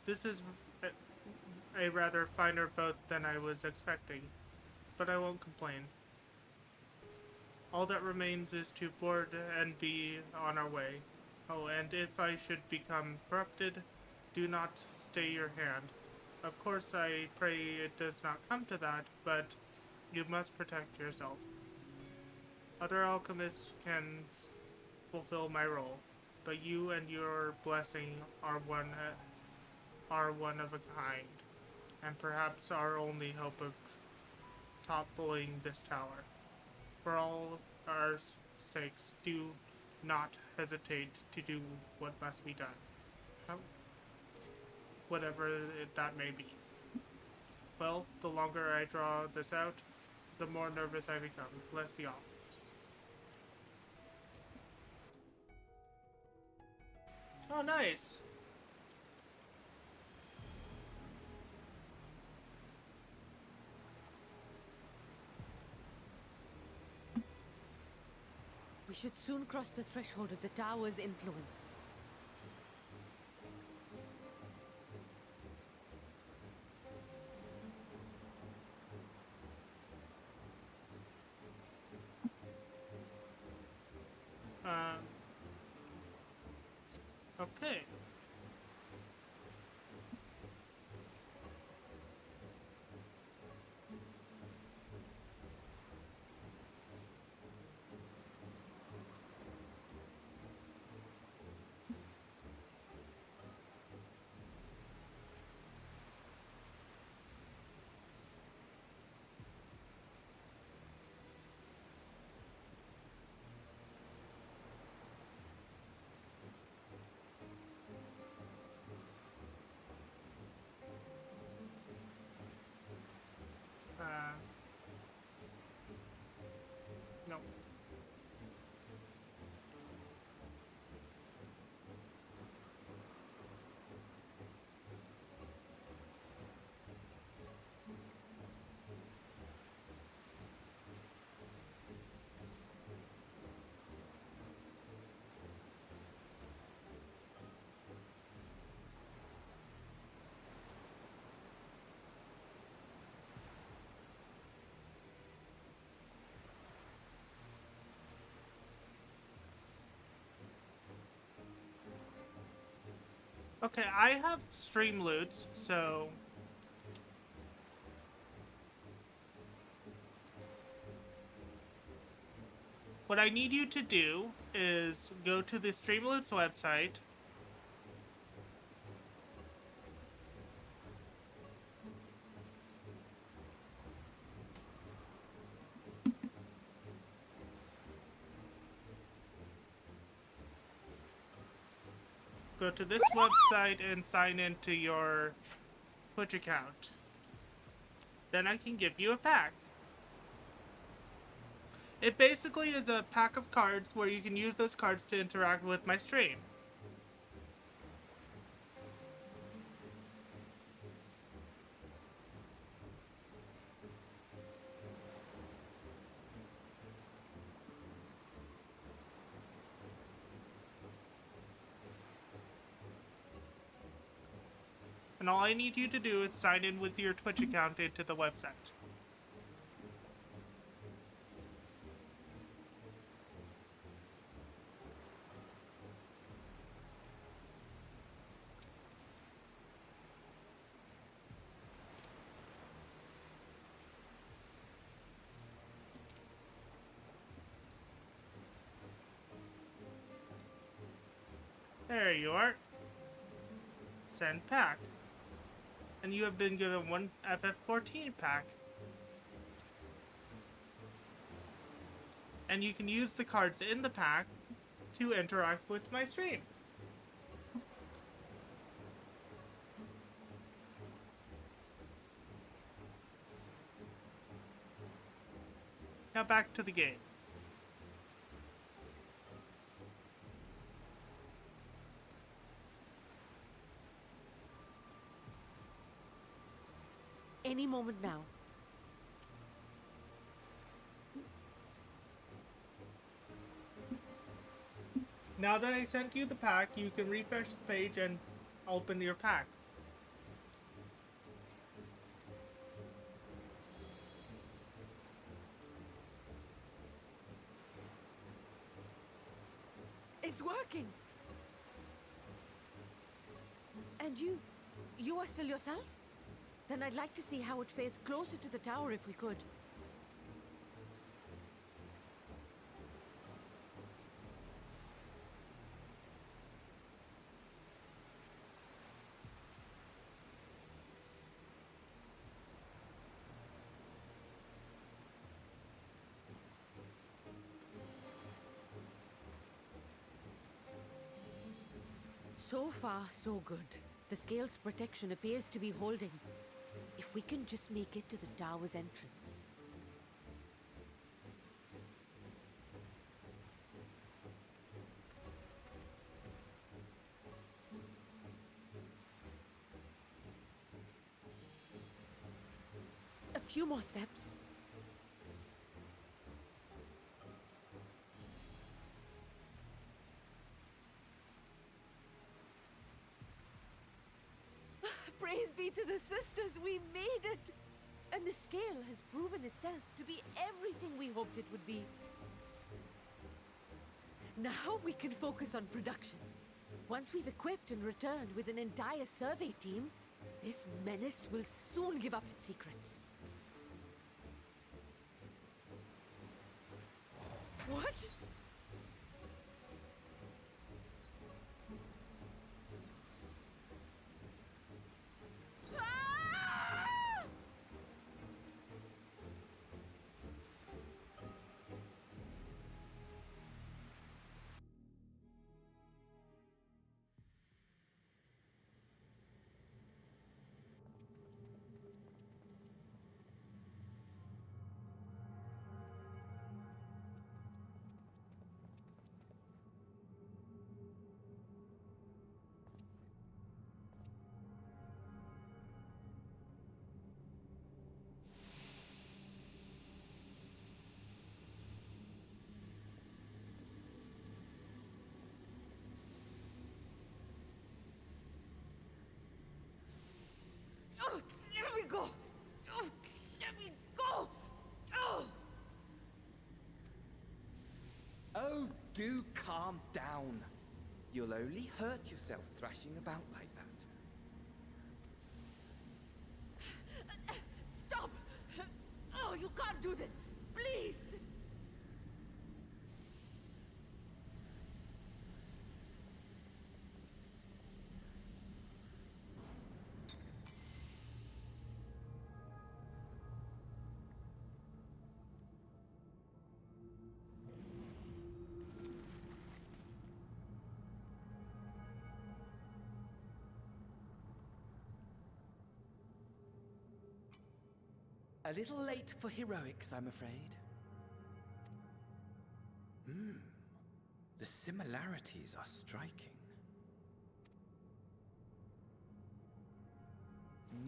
[SPEAKER 1] This is a rather finer boat than I was expecting, but I won't complain. All that remains is to board and be on our way. Oh, and if I should become corrupted, do not stay your hand. Of course, I pray it does not come to that, but you must protect yourself. Other alchemists can fulfill my role, but you and your blessing are one of a kind, and perhaps our only hope of toppling this tower. For all our sakes, do not hesitate to do what must be done, whatever that may be. Well, the longer I draw this out, the more nervous I become. Let's be off. Oh, nice.
[SPEAKER 6] We should soon cross the threshold of the tower's influence.
[SPEAKER 1] Okay. No. Okay, I have Streamloots, so what I need you to do is go to the Streamloots website. Go to this website and sign into your Twitch account. Then I can give you a pack. It basically is a pack of cards where you can use those cards to interact with my stream. And all I need you to do is sign in with your Twitch account into the website. There you are. Send pack. And you have been given one FF14 pack. And you can use the cards in the pack to interact with my stream. Now back to the game.
[SPEAKER 6] Any moment now.
[SPEAKER 1] Now that I sent you the pack, you can refresh the page and open your pack.
[SPEAKER 6] It's working! And you are still yourself? Then I'd like to see how it fares closer to the tower if we could. So far, so good. The scale's protection appears to be holding. If we can just make it to the tower's entrance. A few more steps. Praise be to the sisters, we made it! And the scale has proven itself to be everything we hoped it would be. Now we can focus on production. Once we've equipped and returned with an entire survey team, this menace will soon give up its secrets. What? Oh, let me go! Oh, let me go! Oh!
[SPEAKER 9] Oh, do calm down. You'll only hurt yourself thrashing about like that.
[SPEAKER 6] Stop! Oh, you can't do this! Please!
[SPEAKER 9] A little late for heroics, I'm afraid. The similarities are striking.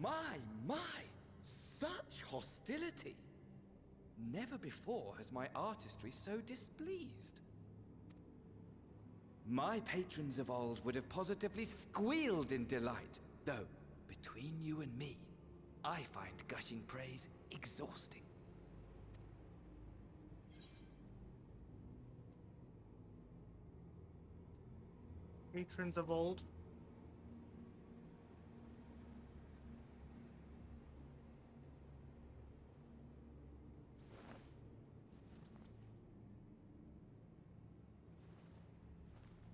[SPEAKER 9] My! Such hostility! Never before has my artistry so displeased. My patrons of old would have positively squealed in delight, though, between you and me, I find gushing praise exhausting.
[SPEAKER 1] Patrons of old.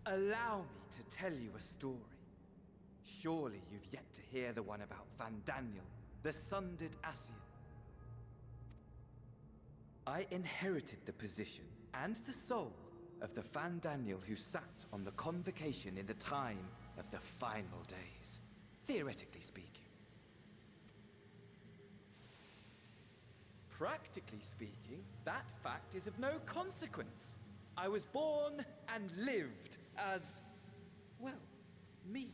[SPEAKER 9] Allow me to tell you a story. Surely you've yet to hear the one about Vandaniel, the sundered Ascian. I inherited the position and the soul of the Vandaniel who sat on the convocation in the time of the final days, theoretically speaking. Practically speaking, that fact is of no consequence. I was born and lived as, well, me.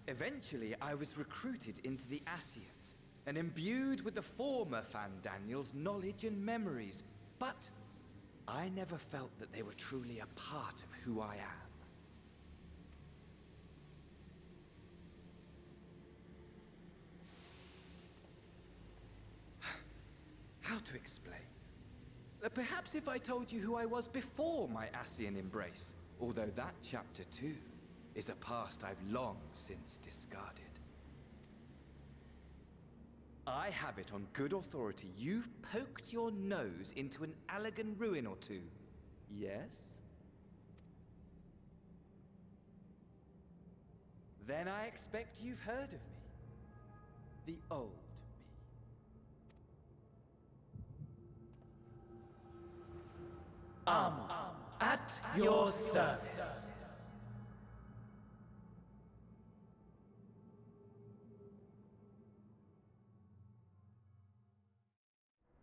[SPEAKER 9] Eventually, I was recruited into the Ascians and imbued with the former Vandaniel's knowledge and memories, but I never felt that they were truly a part of who I am. How to explain? Perhaps if I told you who I was before my Ascian embrace, although that chapter too is a past I've long since discarded. I have it on good authority you've poked your nose into an Allegan ruin or two. Yes? Then I expect you've heard of me. The old me.
[SPEAKER 10] Armor, at your service.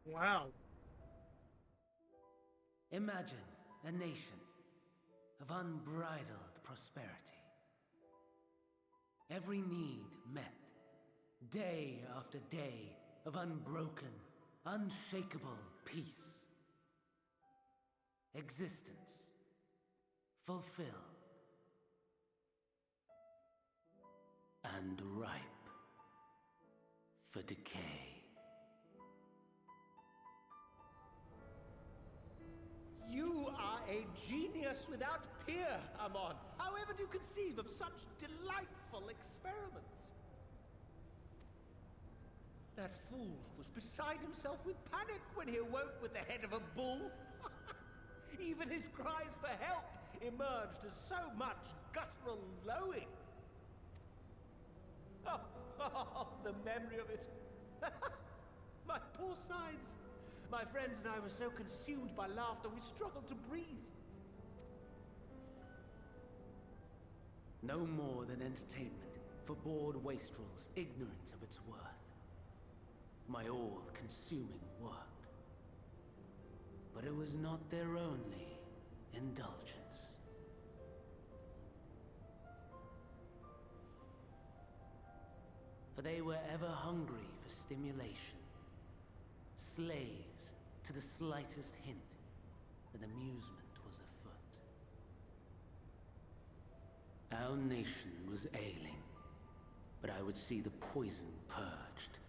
[SPEAKER 1] Wow.
[SPEAKER 10] Imagine a nation of unbridled prosperity. Every need met, day after day of unbroken, unshakable peace. Existence fulfilled and ripe for decay.
[SPEAKER 12] You are a genius without peer, Amon. However do you conceive of such delightful experiments? That fool was beside himself with panic when he awoke with the head of a bull. Even his cries for help emerged as so much guttural lowing. Oh, the memory of it. My poor sides. My friends and I were so consumed by laughter we struggled to breathe.
[SPEAKER 10] No more than entertainment for bored wastrels ignorant of its worth. My all-consuming work. But it was not their only indulgence. For they were ever hungry for stimulation. Slaves to the slightest hint that amusement was afoot. Our nation was ailing, but I would see the poison purged.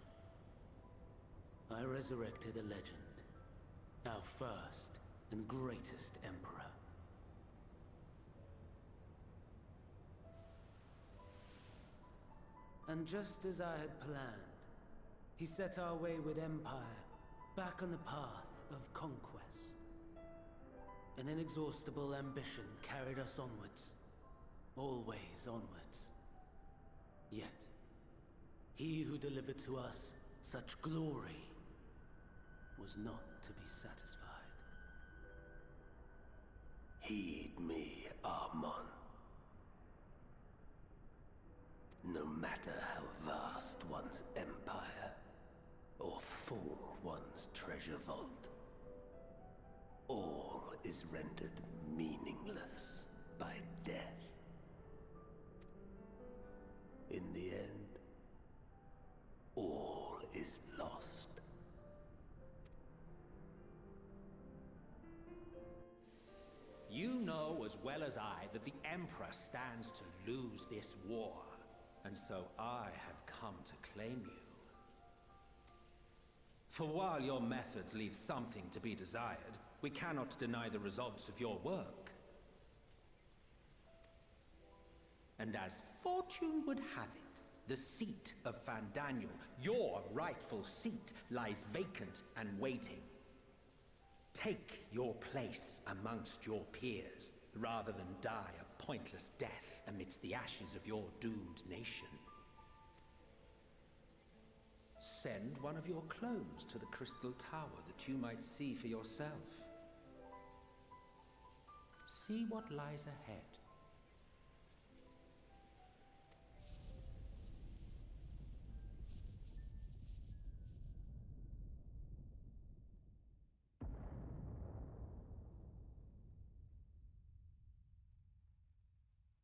[SPEAKER 10] I resurrected a legend. Our first and greatest emperor. And just as I had planned, he set our wayward empire back on the path of conquest. An inexhaustible ambition carried us onwards, always onwards. Yet, he who delivered to us such glory was not to be satisfied.
[SPEAKER 13] Heed me, Armon. No matter how vast one's empire, or full one's treasure vault, all is rendered meaningless by death. In the end, all is lost.
[SPEAKER 12] You know as well as I that the Emperor stands to lose this war, and so I have come to claim you. For while your methods leave something to be desired, we cannot deny the results of your work. And as fortune would have it, the seat of Vandaniel, your rightful seat, lies vacant and waiting. Take your place amongst your peers, rather than die a pointless death amidst the ashes of your doomed nation. Send one of your clones to the Crystal Tower that you might see for yourself. See what lies ahead.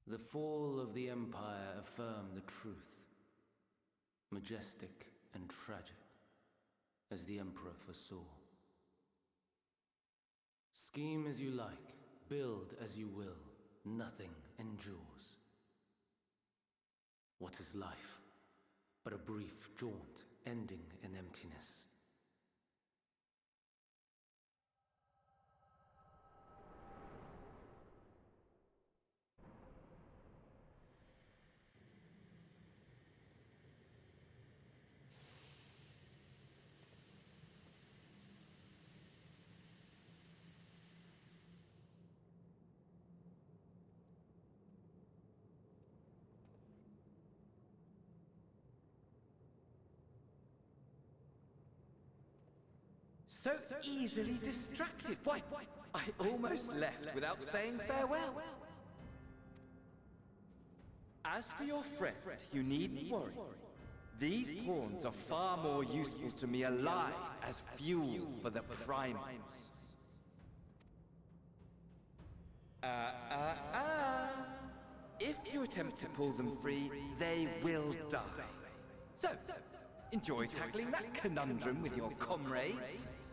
[SPEAKER 10] The fall of the Empire affirmed the truth. Majestic and tragic, as the Emperor foresaw. Scheme as you like, build as you will, nothing endures. What is life but a brief jaunt ending in emptiness?
[SPEAKER 9] So easily distracted. Why, I almost left without saying farewell. As for your friend, you needn't worry. These pawns are far more useful to me alive as fuel for the primals. If you attempt to pull them free, they will die. So, enjoy tackling that conundrum with your comrades.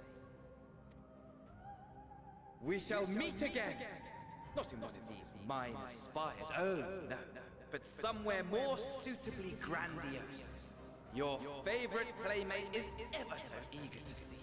[SPEAKER 9] We shall meet again! Not in one of these minor spires, oh no, but somewhere more suitably grandiose. Your favorite playmate is ever so eager to see.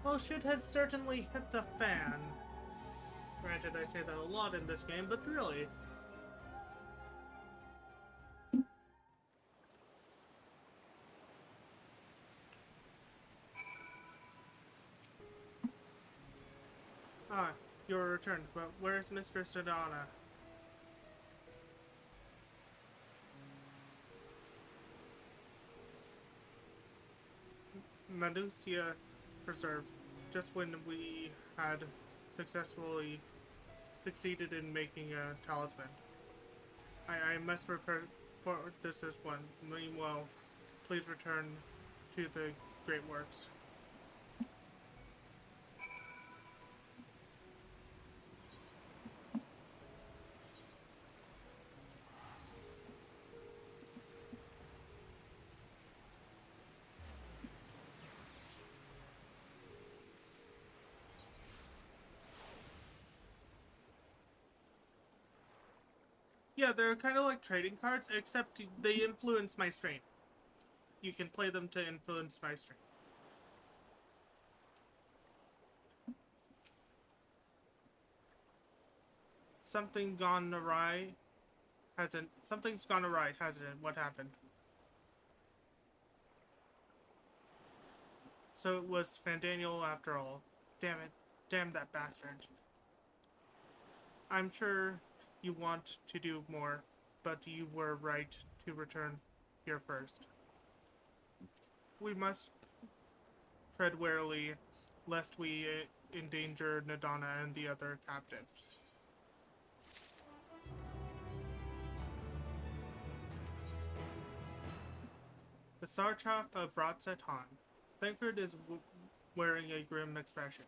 [SPEAKER 1] Well, shit has certainly hit the fan. Granted, I say that a lot in this game, but really. Ah, you're returned, but where's Mistress Adana? Medusia Preserve. Just when we had successfully succeeded in making a talisman. I must report this as one. Meanwhile, please return to the Great Works. Yeah, they're kind of like trading cards, except they influence my strain. You can play them to influence my strain. Something's gone awry, hasn't it? What happened? So it was Fandaniel after all. Damn it. Damn that bastard. I'm sure you want to do more, but you were right to return here first. We must tread warily, lest we endanger Nadana and the other captives. The Sarchop of Ratzet Han. Thancred is wearing a grim expression.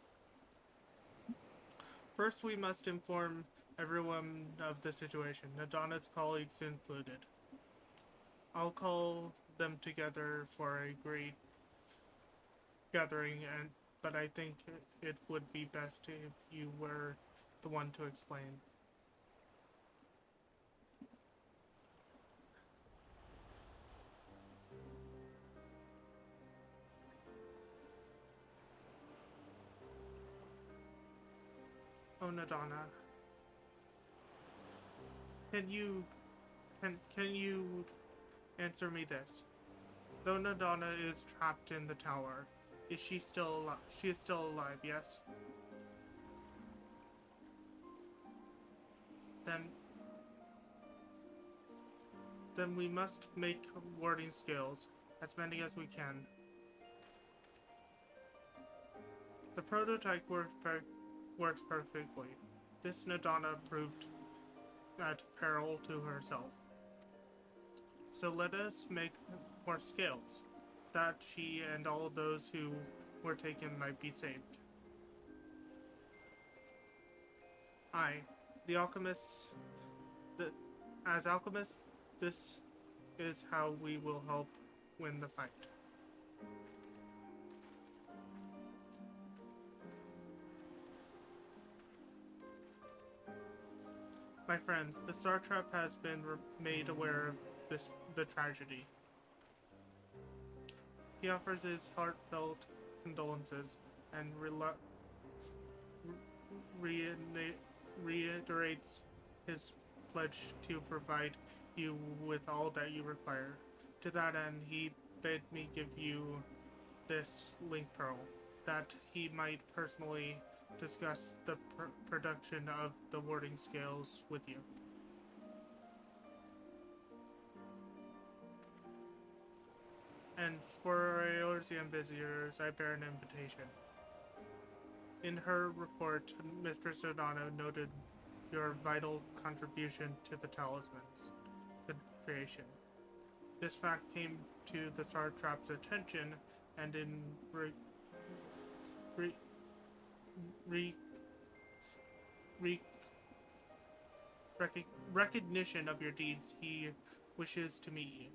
[SPEAKER 1] First, we must inform everyone of the situation, Nadana's colleagues included. I'll call them together for a great gathering, but I think it would be best if you were the one to explain. Nadana, can you answer me this? Though Nadana is trapped in the tower, is she still alive? She is still alive, yes? Then we must make warding skills, as many as we can. The prototype works perfectly. This Nadana proved at peril to herself. So let us make more scales, that she and all those who were taken might be saved. The alchemists, as alchemists, this is how we will help win the fight. My friends, the Sartrap has been made aware of the tragedy. He offers his heartfelt condolences and reiterates his pledge to provide you with all that you require. To that end, he bid me give you this link pearl, that he might personally discuss the production of the warding scales with you. And for Eorzean visitors, I bear an invitation. In her report, Mistress Odano noted your vital contribution to the talisman's creation. This fact came to the Sartrap's attention, and in recognition of your deeds, he wishes to meet you.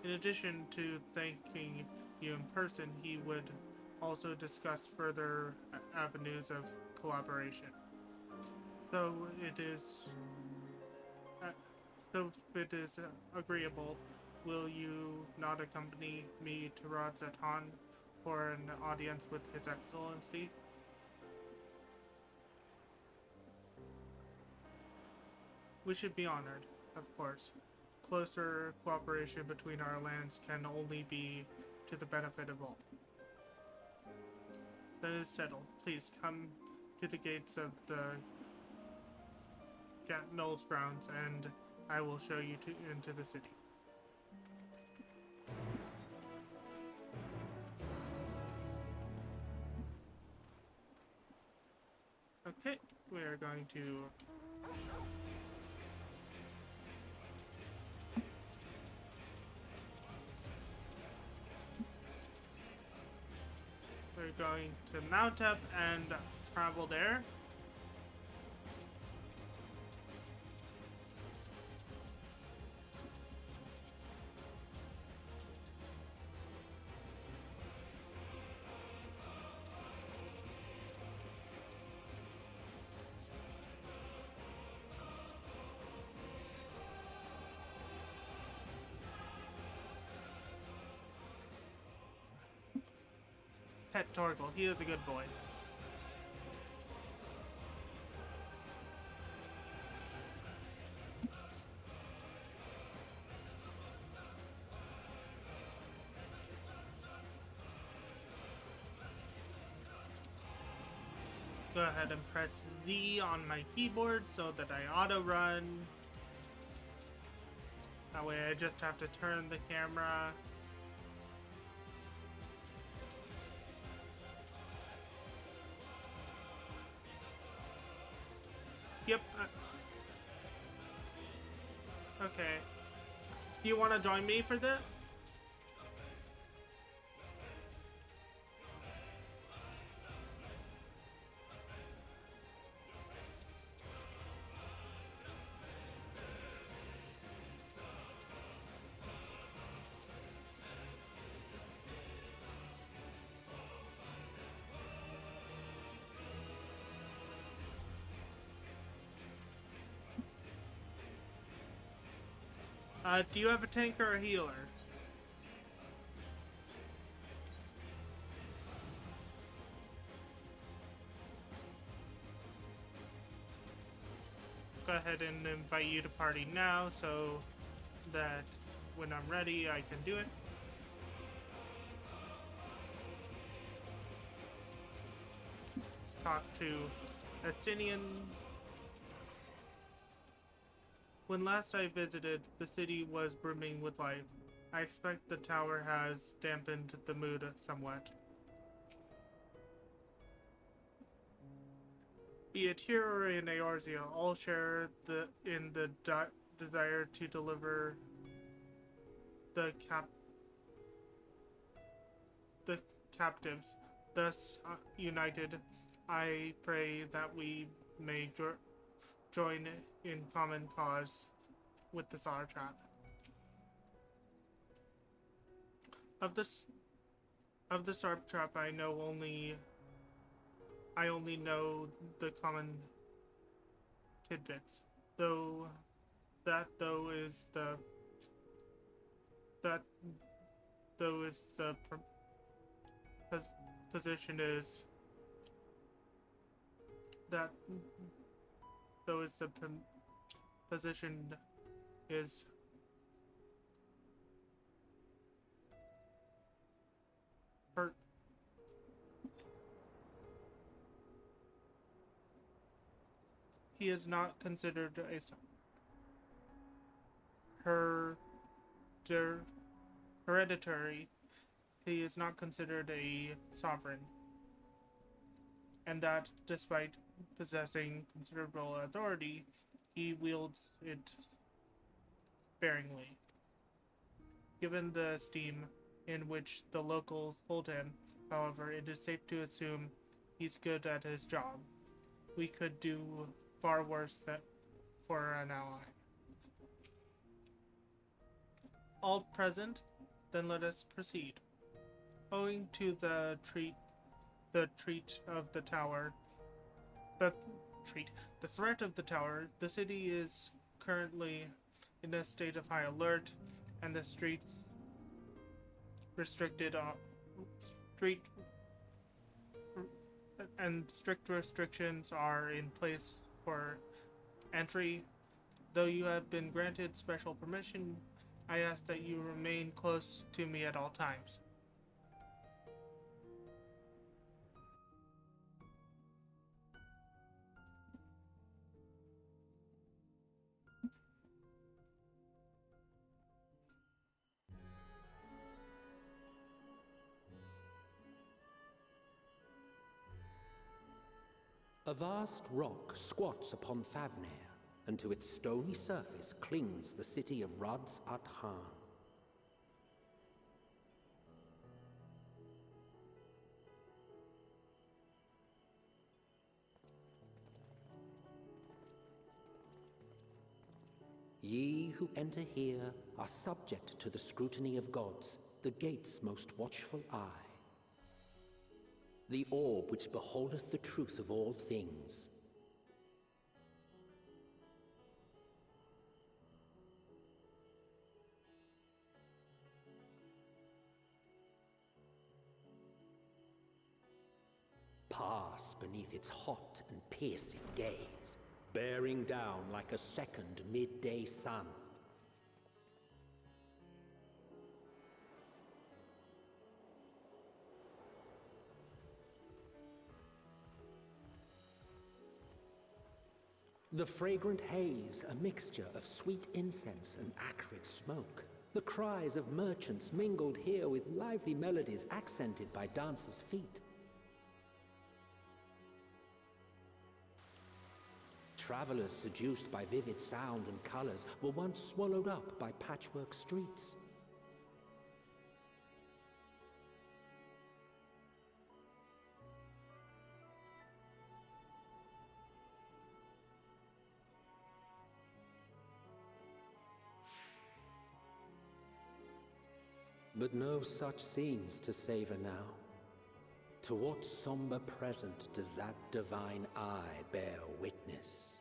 [SPEAKER 1] In addition to thanking you in person, he would also discuss further avenues of collaboration. So if it is agreeable, will you not accompany me to Radzatan for an audience with His Excellency? We should be honored, of course. Closer cooperation between our lands can only be to the benefit of all. That is settled. Please come to the gates of the Gatnol's grounds, and I will show you into the city. Okay, we are going to mount up and travel there. Pet Torgal, he is a good boy. Go ahead and press Z on my keyboard so that I auto run. That way I just have to turn the camera. Yep. Okay. Do you want to join me for this? Do you have a tank or a healer? go ahead and invite you to party now so that when I'm ready, I can do it. Talk to Estinian. When last I visited, the city was brimming with life. I expect the tower has dampened the mood somewhat. Be it here or in Eorzea, all share in the desire to deliver the captives. Thus, united, I pray that we may join in common cause with the Satrap. Of the Satrap, I only know the common tidbits, though is the position is that though is the position is hurt. He is not considered a hereditary. He is not considered a sovereign, and that despite possessing considerable authority, he wields it sparingly. Given the esteem in which the locals hold him, however, it is safe to assume he's good at his job. We could do far worse for an ally. All present? Then let us proceed. Owing to the threat of the tower, the city is currently in a state of high alert, and the streets strict restrictions are in place for entry. Though you have been granted special permission, I ask that you remain close to me at all times.
[SPEAKER 13] A vast rock squats upon Ffavnir, and to its stony surface clings the city of Rads at Han. Ye who enter here are subject to the scrutiny of gods, the gate's most watchful eye. The orb which beholdeth the truth of all things. Pass beneath its hot and piercing gaze, bearing down like a second midday sun. The fragrant haze, a mixture of sweet incense and acrid smoke. The cries of merchants mingled here with lively melodies accented by dancers' feet. Travelers seduced by vivid sound and colors were once swallowed up by patchwork streets. But no such scenes to savor now. To what somber present does that divine eye bear witness?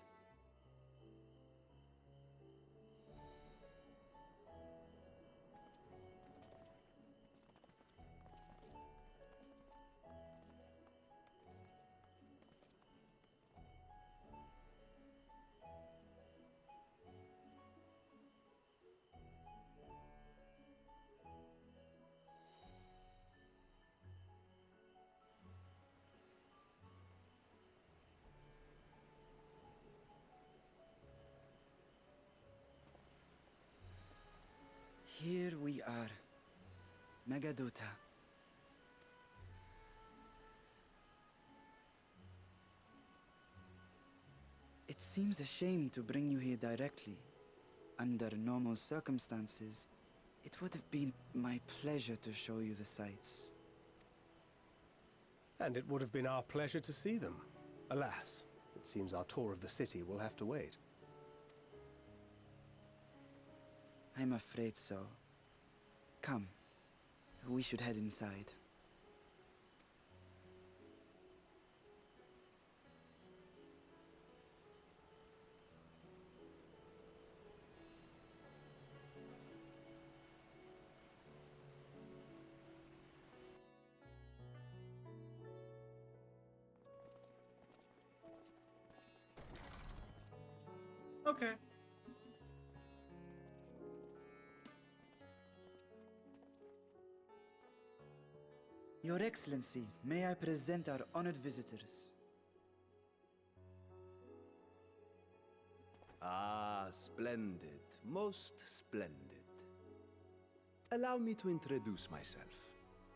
[SPEAKER 5] are. Megaduta. It seems a shame to bring you here directly. Under normal circumstances, it would have been my pleasure to show you the sights.
[SPEAKER 4] And it would have been our pleasure to see them. Alas, it seems our tour of the city will have to wait.
[SPEAKER 5] I'm afraid so. Come, we should head inside.
[SPEAKER 1] Okay.
[SPEAKER 5] Your Excellency, may I present our honored visitors?
[SPEAKER 7] Ah, splendid. Most splendid. Allow me to introduce myself.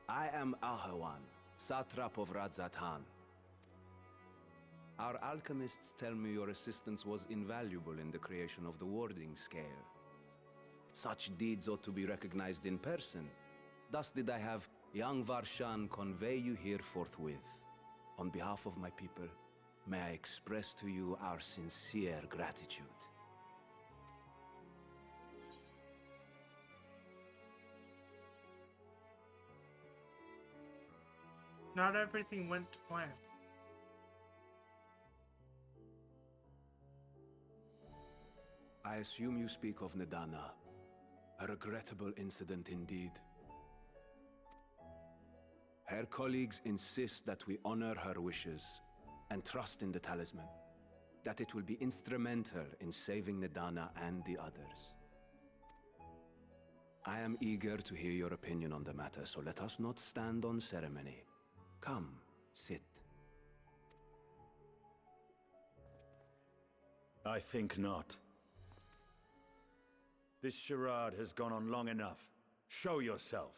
[SPEAKER 7] I am Ahawan, satrap of Radzatan. Our alchemists tell me your assistance was invaluable in the creation of the warding scale. Such deeds ought to be recognized in person. Thus did I have young Varshan convey you here forthwith. On behalf of my people, may I express to you our sincere gratitude.
[SPEAKER 1] Not everything went to plan.
[SPEAKER 7] I assume you speak of Nidana. A regrettable incident indeed. Her colleagues insist that we honor her wishes and trust in the talisman, that it will be instrumental in saving Nidana and the others. I am eager to hear your opinion on the matter, so let us not stand on ceremony. Come, sit.
[SPEAKER 3] I think not. This charade has gone on long enough. Show yourself.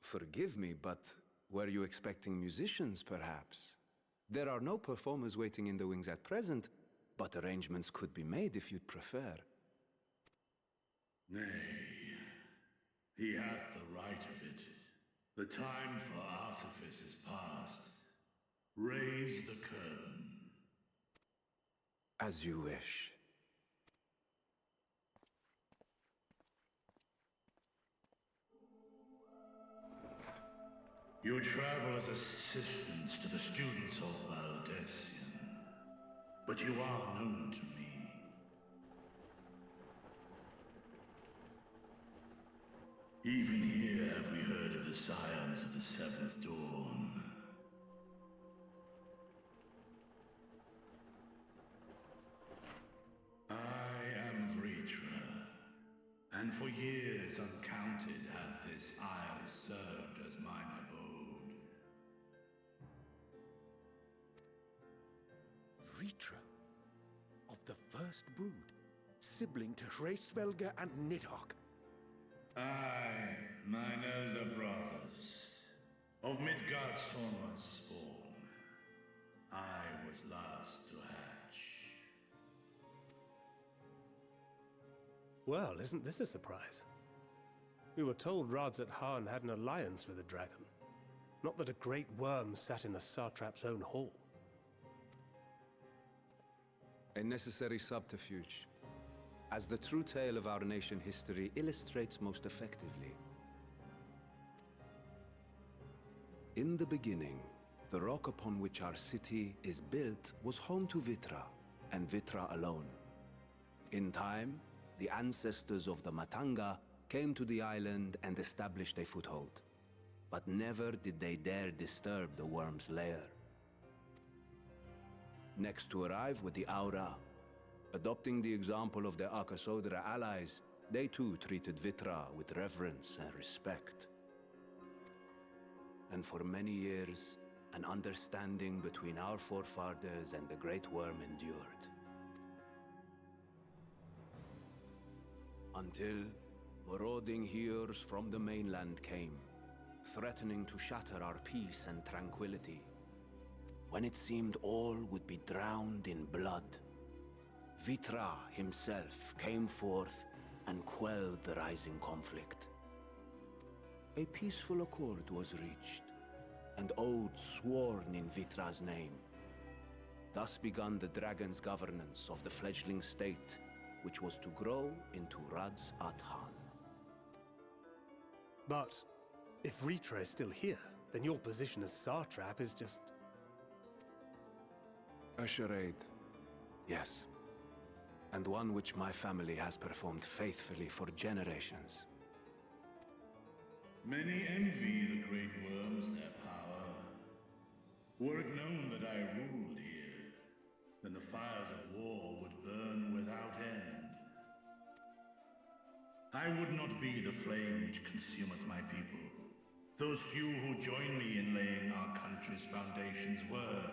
[SPEAKER 7] Forgive me, but were you expecting musicians, perhaps? There are no performers waiting in the wings at present, but arrangements could be made if you'd prefer.
[SPEAKER 14] Nay, he hath the right of it. The time for artifice is past. Raise the curtain.
[SPEAKER 7] As you wish.
[SPEAKER 14] You travel as assistants to the students of Valdesian, but you are known to me. Even here have we heard of the scions of the Seventh Dawn. I am Vritra, and for years uncounted hath this isle served as mine abode.
[SPEAKER 11] Vritra, of the first brood, sibling to Hraesvelga and Nidhogg.
[SPEAKER 14] Aye, mine elder brothers, of Midgard's Sorma's spawn, I was last to hatch.
[SPEAKER 4] Well, isn't this a surprise? We were told Radzat Han had an alliance with a dragon. Not that a great worm sat in the satrap's own hall.
[SPEAKER 7] A necessary subterfuge, as the true tale of our nation history illustrates most effectively. In the beginning, the rock upon which our city is built was home to Vitra, and Vitra alone. In time, the ancestors of the Matanga came to the island and established a foothold. But never did they dare disturb the worm's lair. Next to arrive were the Aura. Adopting the example of their Akasodra allies, they too treated Vitra with reverence and respect. And for many years, an understanding between our forefathers and the Great Worm endured. Until Marauding hears from the mainland came, threatening to shatter our peace and tranquility. When it seemed all would be drowned in blood, Vitra himself came forth and quelled the rising conflict. A peaceful accord was reached, and oaths sworn in Vitra's name. Thus began the dragon's governance of the fledgling state, which was to grow into Radz Athan.
[SPEAKER 4] But if Vitra is still here, then your position as Satrap is just...
[SPEAKER 7] A charade, yes. And one which my family has performed faithfully for generations.
[SPEAKER 14] Many envy the great worms their power. Were it known that I ruled here, then the fires of war would burn without end. I would not be the flame which consumeth my people. Those few who join me in laying our country's foundations were,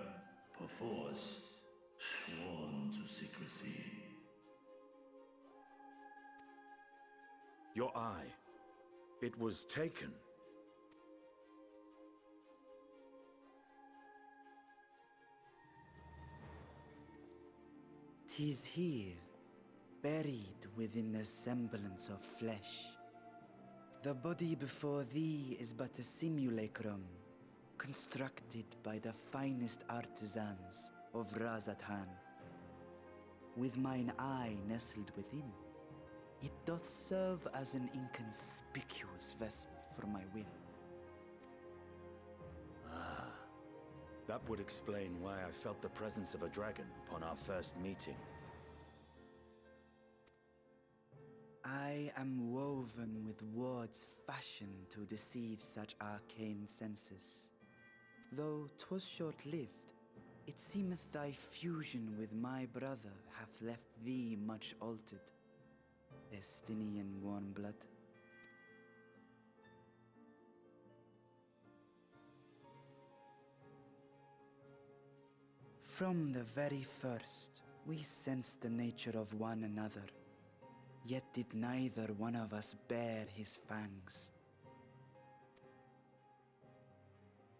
[SPEAKER 14] perforce, sworn to secrecy.
[SPEAKER 3] Your eye. It was taken.
[SPEAKER 5] "'Tis here, buried within the semblance of flesh. The body before thee is but a simulacrum, constructed by the finest artisans of Razatan. With mine eye nestled within, it doth serve as an inconspicuous vessel for my will."
[SPEAKER 3] That would explain why I felt the presence of a dragon upon our first meeting.
[SPEAKER 5] I am woven with words fashioned to deceive such arcane senses. Though 'twas short-lived, it seemeth thy fusion with my brother hath left thee much altered. Estinian warm blood. From the very first, we sensed the nature of one another, yet did neither one of us bare his fangs.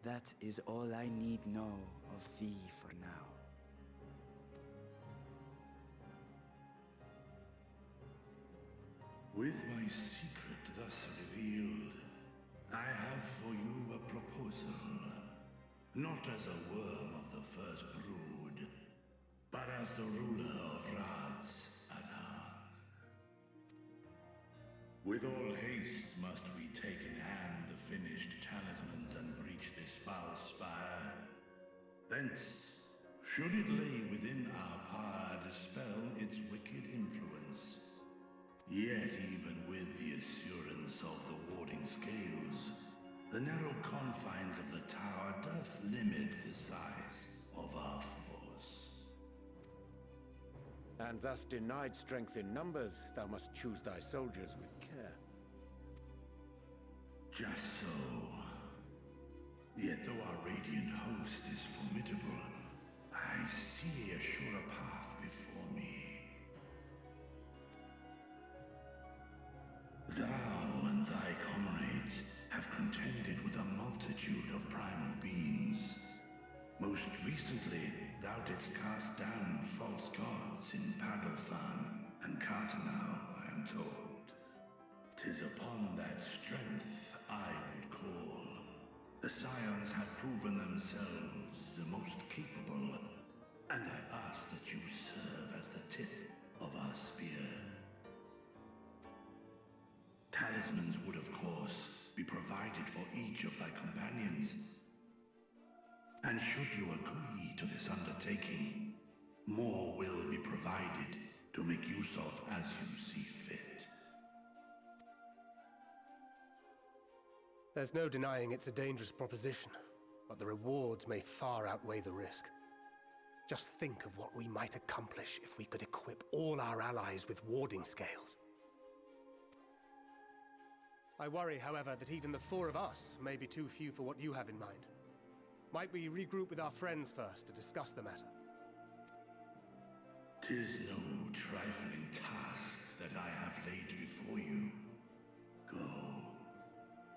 [SPEAKER 5] That is all I need know of thee for now.
[SPEAKER 14] With my secret thus revealed, I have for you a proposal. Not as a worm of the first brood, but as the ruler of Radz Athan. With all haste must we take in hand the finished talismans and breach this foul spire. Thence, should it lay within our power, dispel its wicked influence. Yet even with the assurance of the warding scales, the narrow confines of the tower doth limit the size of our force.
[SPEAKER 11] And thus denied strength in numbers, thou must choose thy soldiers with care.
[SPEAKER 14] Just so. Yet though our radiant host is formidable, I see a surer path before me. Thou and thy comrades have contended with a multitude of primal beings. Most recently, thou didst cast down false gods in Pagalthan and Cartanau, I am told. 'Tis upon that strength I would call. The Scions have proven themselves the most capable, and I ask that you serve as the tip of our spear. Talismans would, of course, be provided for each of thy companions. And should you agree to this undertaking, more will be provided to make use of as you see fit.
[SPEAKER 4] There's no denying it's a dangerous proposition, but the rewards may far outweigh the risk. Just think of what we might accomplish if we could equip all our allies with warding scales. I worry, however, that even the four of us may be too few for what you have in mind. Might we regroup with our friends first to discuss the matter?
[SPEAKER 14] 'Tis no trifling task that I have laid before you. Go.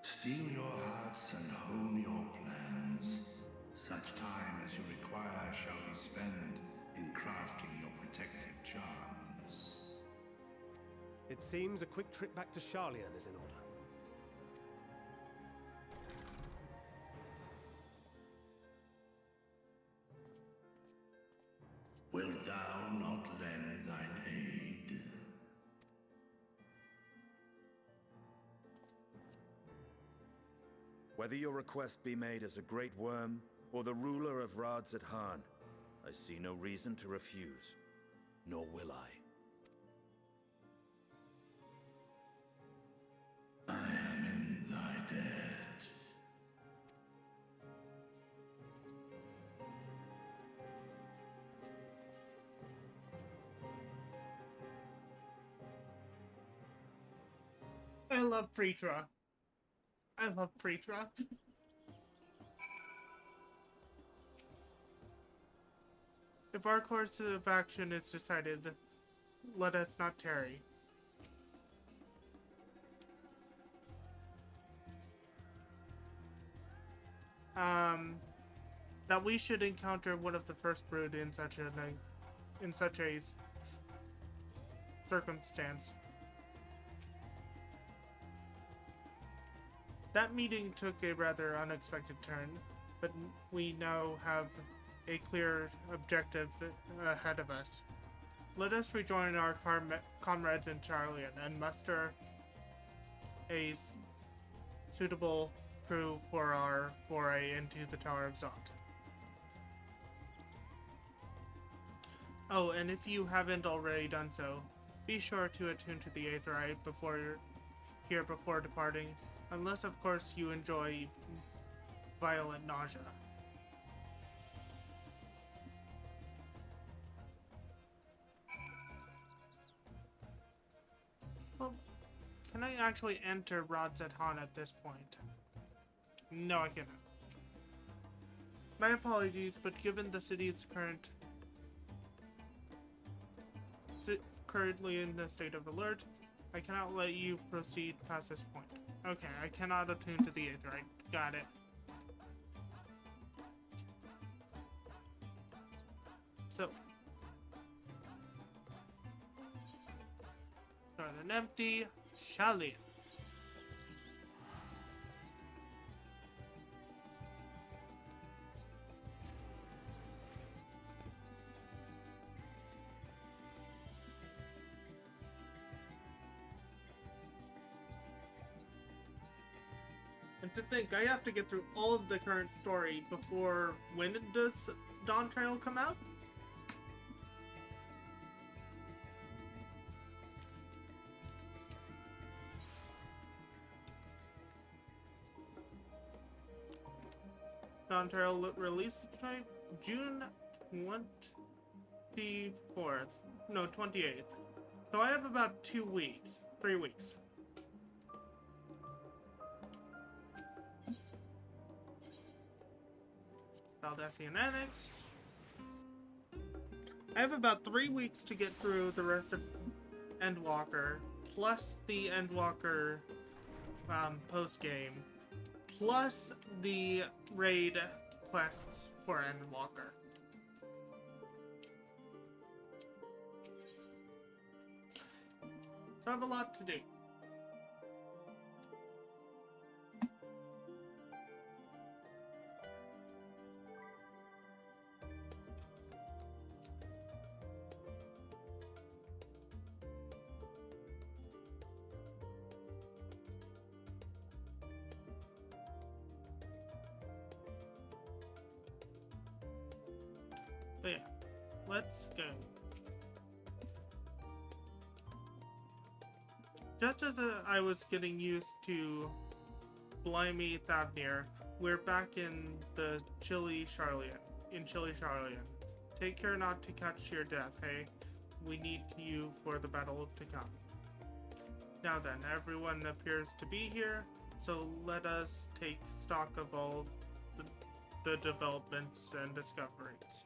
[SPEAKER 14] Steel your hearts and hone your plans. Such time as you require shall be spent in crafting your protective charms.
[SPEAKER 4] It seems a quick trip back to Sharlayan is in order.
[SPEAKER 14] Wilt thou not lend thine aid?
[SPEAKER 3] Whether your request be made as a great worm or the ruler of Radzat-Han, I see no reason to refuse, nor will I.
[SPEAKER 14] I am in thy debt.
[SPEAKER 1] I love Preetra. I love Preetra. If our course of action is decided, let us not tarry. That we should encounter one of the first brood in such a circumstance. That meeting took a rather unexpected turn, but we now have a clear objective ahead of us. Let us rejoin our comrades in Sharlayan and muster a suitable crew for our foray into the Tower of Zot. Oh, and if you haven't already done so, be sure to attune to the Aetheryte before departing, unless of course you enjoy violent nausea. Well, can I actually enter Radzat-Han at this point? No, I cannot. My apologies, but given the city's currently in a state of alert, I cannot let you proceed past this point. Okay, I cannot attune to the Aetheryte. Got it. So, Northern Empty, Sharlayan. And to think, I have to get through all of the current story before when does Dawn Trail come out? Dawn Trail release time June 24th. No, 28th. So I have about 2 weeks. 3 weeks. Valdassian Annex. I have about 3 weeks to get through the rest of Endwalker, plus the Endwalker post-game, plus the raid quests for Endwalker. So I have a lot to do. But yeah, let's go. Just as I was getting used to Blimey Thavnir, we're back in the chilly Sharlayan. Take care not to catch your death, hey? We need you for the battle to come. Now then, everyone appears to be here, so let us take stock of all the developments and discoveries.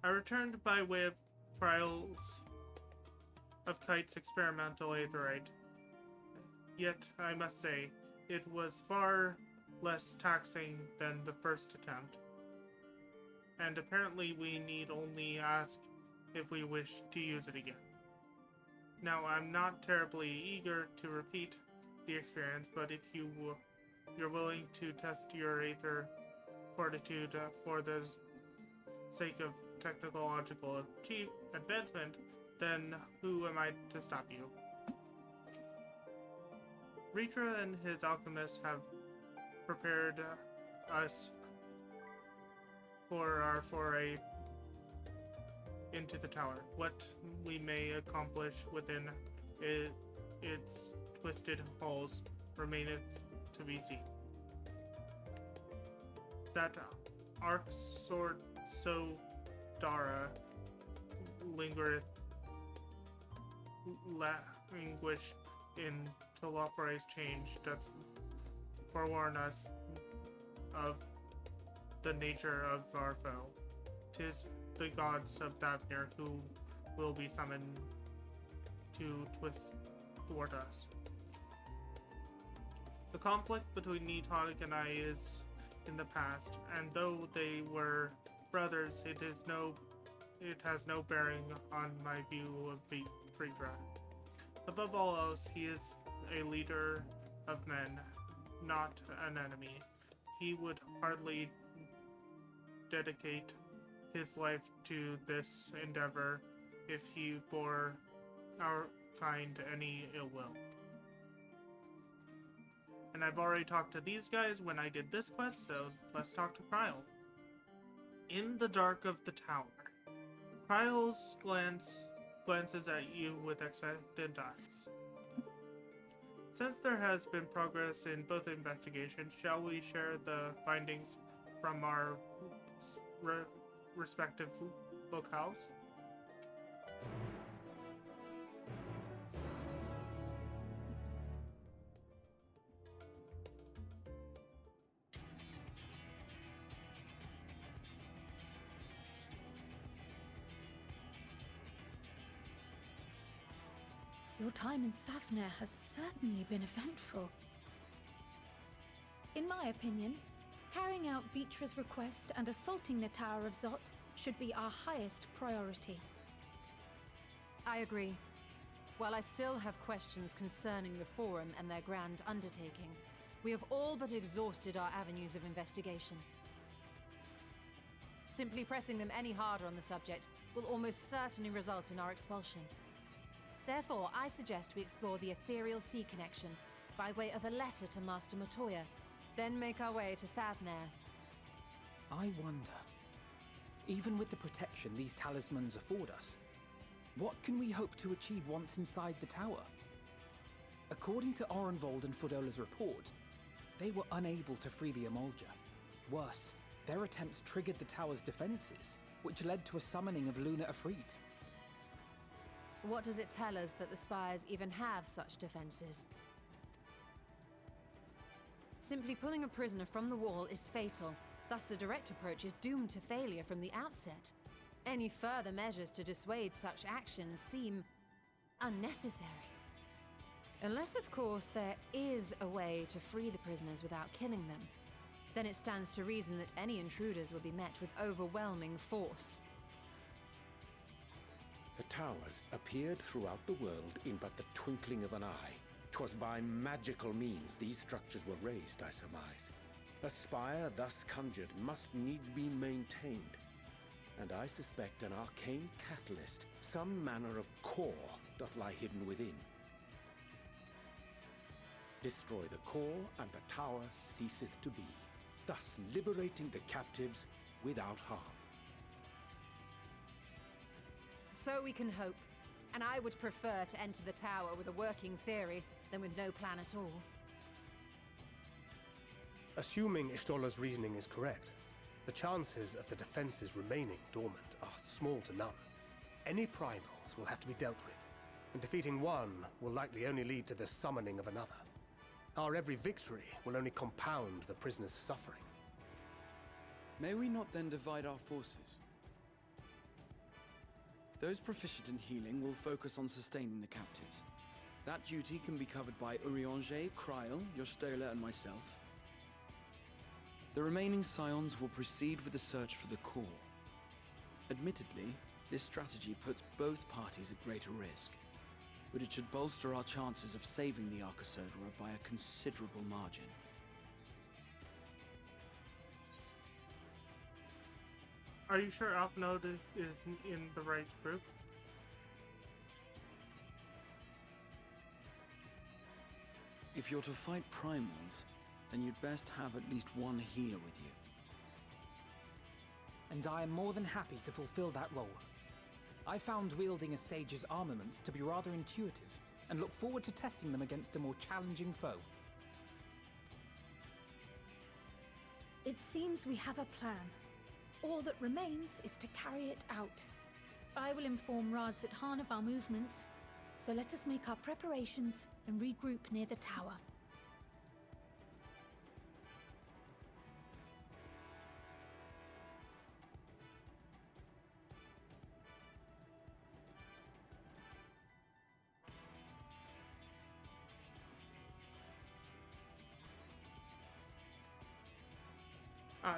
[SPEAKER 1] I returned by way of trials of Kite's experimental aetherite. Yet, I must say, it was far less taxing than the first attempt. And apparently we need only ask if we wish to use it again. Now, I'm not terribly eager to repeat the experience, but if you're willing to test your aether fortitude for the sake of technological advancement, then who am I to stop you? Ritra and his alchemists have prepared us for our foray into the tower. What we may accomplish within its twisted halls remaineth to be seen. That Arxor Dara lingereth languish in Telophore's change doth forewarn us of the nature of our foe. 'Tis the gods of Thavnir who will be summoned to thwart us. The conflict between Neatonic and I is in the past, and though they were brothers, it has no bearing on my view of Phaedra. Above all else, he is a leader of men, not an enemy. He would hardly dedicate his life to this endeavor if he bore our kind any ill will. And I've already talked to these guys when I did this quest, so let's talk to Kryl. In the dark of the tower, Kryl's glances at you with expectant eyes. Since there has been progress in both investigations, shall we share the findings from our respective locales?
[SPEAKER 8] Your time in Thavnir has certainly been eventful. In my opinion, carrying out Vitra's request and assaulting the Tower of Zot should be our highest priority.
[SPEAKER 15] I agree. While I still have questions concerning the Forum and their grand undertaking, we have all but exhausted our avenues of investigation. Simply pressing them any harder on the subject will almost certainly result in our expulsion. Therefore, I suggest we explore the ethereal sea connection by way of a letter to Master Matoya, then make our way to Thavnir.
[SPEAKER 16] I wonder, even with the protection these talismans afford us, what can we hope to achieve once inside the tower? According to Orenvold and Fodola's report, they were unable to free the Emolja. Worse, their attempts triggered the tower's defenses, which led to a summoning of Luna Ifrit.
[SPEAKER 15] What does it tell us that the Spires even have such defenses? Simply pulling a prisoner from the wall is fatal, thus the direct approach is doomed to failure from the outset. Any further measures to dissuade such actions seem unnecessary. Unless, of course, there is a way to free the prisoners without killing them. Then it stands to reason that any intruders will be met with overwhelming force.
[SPEAKER 11] The towers appeared throughout the world in but the twinkling of an eye. 'Twas by magical means these structures were raised, I surmise. A spire thus conjured must needs be maintained, and I suspect an arcane catalyst, some manner of core, doth lie hidden within. Destroy the core, and the tower ceaseth to be, thus liberating the captives without harm.
[SPEAKER 15] So we can hope, and I would prefer to enter the tower with a working theory than with no plan at all.
[SPEAKER 4] Assuming Ishtola's reasoning is correct, the chances of the defenses remaining dormant are small to none. Any primals will have to be dealt with, and defeating one will likely only lead to the summoning of another. Our every victory will only compound the prisoner's suffering.
[SPEAKER 17] May we not then divide our forces? Those proficient in healing will focus on sustaining the captives. That duty can be covered by Urianger, Kryl, Jostola, and myself. The remaining scions will proceed with the search for the core. Admittedly, this strategy puts both parties at greater risk, but it should bolster our chances of saving the Arcosodra by a considerable margin.
[SPEAKER 1] Are you sure Alknode is in the right group?
[SPEAKER 17] If you're to fight primals, then you'd best have at least one healer with you.
[SPEAKER 16] And I am more than happy to fulfill that role. I found wielding a sage's armaments to be rather intuitive, and look forward to testing them against a more challenging foe.
[SPEAKER 8] It seems we have a plan. All that remains is to carry it out. I will inform Radzit-Han of our movements, so let us make our preparations and regroup near the tower.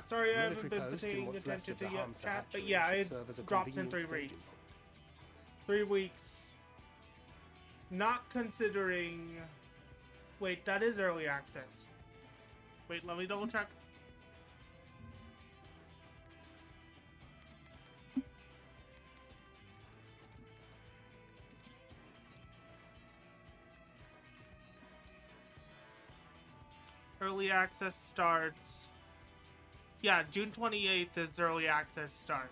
[SPEAKER 1] Sorry, I haven't
[SPEAKER 4] Military
[SPEAKER 1] been
[SPEAKER 4] post in
[SPEAKER 1] paying
[SPEAKER 4] what's left
[SPEAKER 1] attention
[SPEAKER 4] of
[SPEAKER 1] to
[SPEAKER 4] the
[SPEAKER 1] yet,
[SPEAKER 4] Hamsa
[SPEAKER 1] chat,
[SPEAKER 4] hatchery
[SPEAKER 1] but yeah,
[SPEAKER 4] should
[SPEAKER 1] it
[SPEAKER 4] serve as a
[SPEAKER 1] drops in 3
[SPEAKER 4] convenient
[SPEAKER 1] weeks.
[SPEAKER 4] staging point.
[SPEAKER 1] 3 weeks. Not considering... Wait, that is early access. Wait, let me double check. Early access starts... Yeah, June 28th is early access start.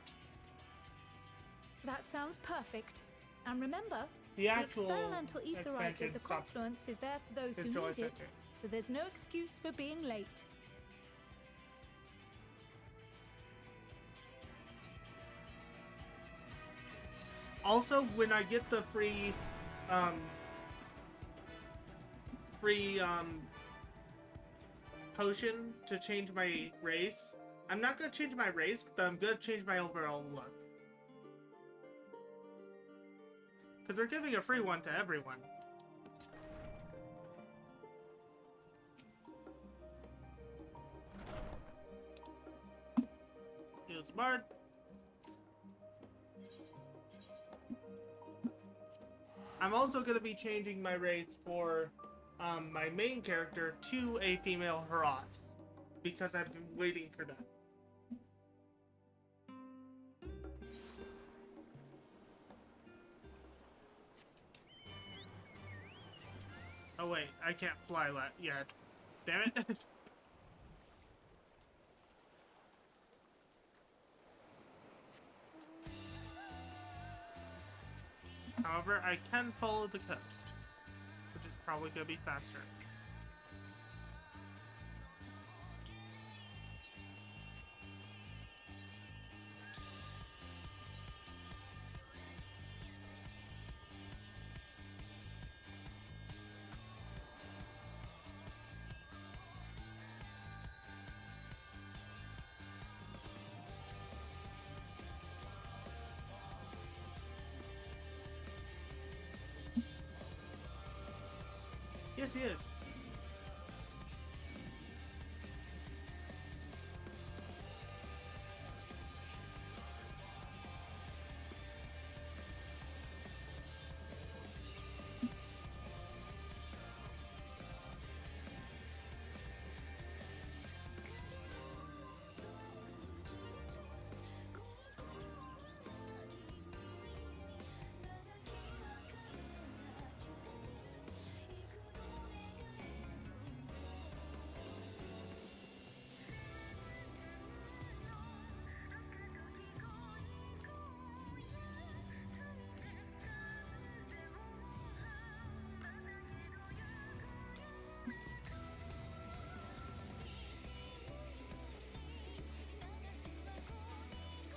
[SPEAKER 8] That sounds perfect. And remember,
[SPEAKER 1] The actual
[SPEAKER 8] experimental aetherite
[SPEAKER 1] expansion
[SPEAKER 8] at the confluence is there for those
[SPEAKER 1] is
[SPEAKER 8] who
[SPEAKER 1] July
[SPEAKER 8] need it,
[SPEAKER 1] 2nd.
[SPEAKER 8] so there's no excuse for being late.
[SPEAKER 1] Also, when I get the free potion to change my race, I'm not gonna change my race, but I'm gonna change my overall look. Because they're giving a free one to everyone. Use Bard. I'm also going to be changing my race for my main character to a female Heroth, because I've been waiting for that. Oh wait, I can't fly yet. Damn it. However, I can follow the coast, which is probably going to be faster. Yes, he is.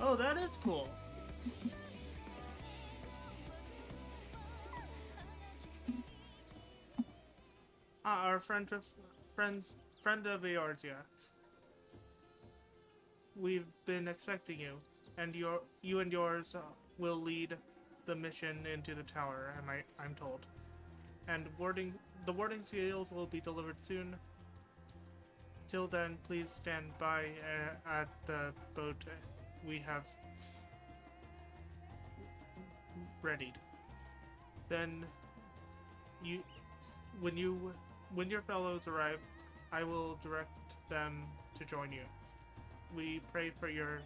[SPEAKER 1] Oh, that is cool. Our friend of Eorzea. We've been expecting you, and you and yours will lead the mission into the tower, I'm told. And the warding scales will be delivered soon. Till then, please stand by at the boat we have readied. Then, when your fellows arrive, I will direct them to join you. We pray for your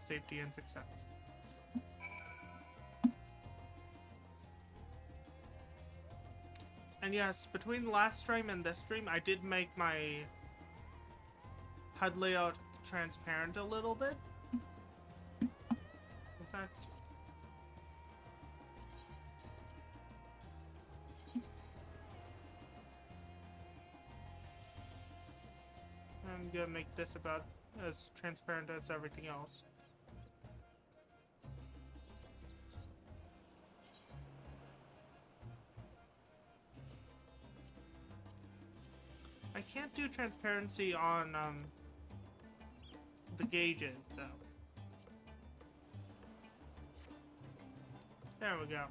[SPEAKER 1] safety and success. And yes, between the last stream and this stream, I did make my HUD layout transparent a little bit. In fact, I'm gonna make this about as transparent as everything else. I can't do transparency on the gauges though. There we go.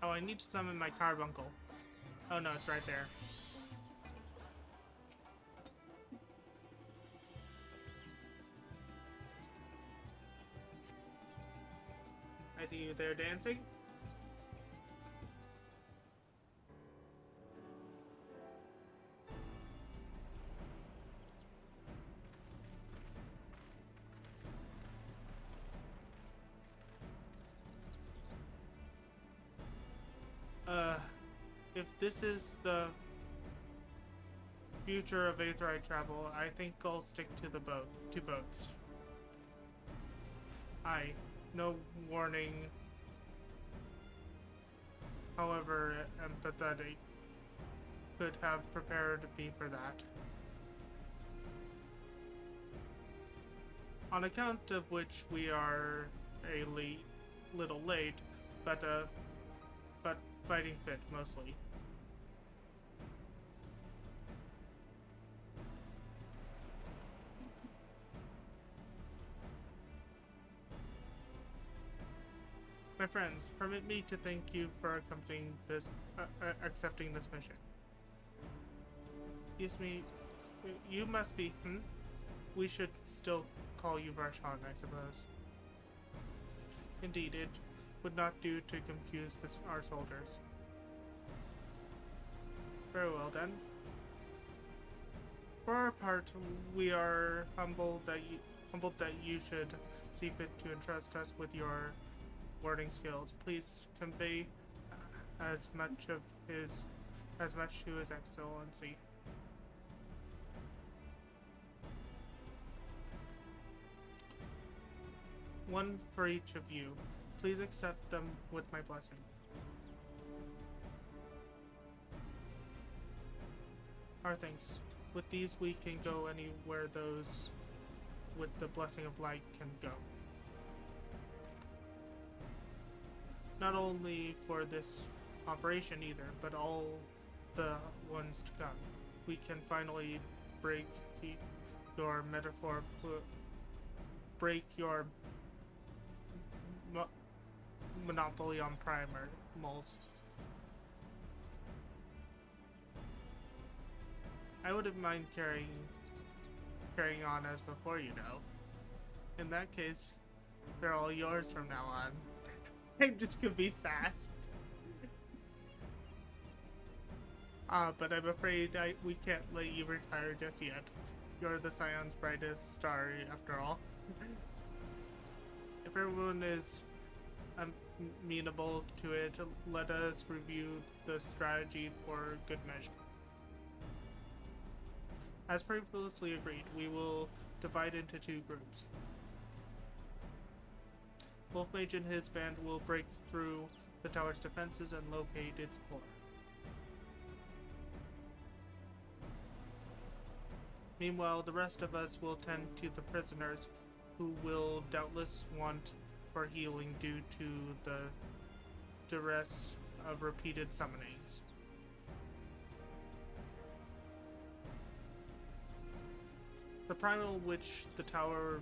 [SPEAKER 1] Oh, I need to summon my carbuncle. Oh no, it's right there. I see you there dancing. If this is the future of Aetheryte travel, I think I'll stick to the two boats. No warning, however empathetic, could have prepared me for that. On account of which we are a little late, but fighting fit mostly. My friends, permit me to thank you for accepting this mission. You must be, We should still call you Varshan, I suppose. Indeed, it would not do to confuse our soldiers. Very well then. For our part, we are humbled that you should see fit to entrust us with your wording skills. Please convey as much to His Excellency. One for each of you. Please accept them with my blessing. Our thanks. With these we can go anywhere those with the blessing of light can go. Not only for this operation either, but all the ones to come. We can finally break your monopoly on primals. I wouldn't mind carrying on as before, you know. In that case, they're all yours from now on. I'm just gonna be fast. But I'm afraid we can't let you retire just yet. You're the Scion's brightest star, after all. If everyone is amenable to it, let us review the strategy for good measure. As previously agreed, we will divide into two groups. Mage and his band will break through the tower's defenses and locate its core. Meanwhile, the rest of us will tend to the prisoners, who will doubtless want for healing due to the duress of repeated summonings. The primal which the tower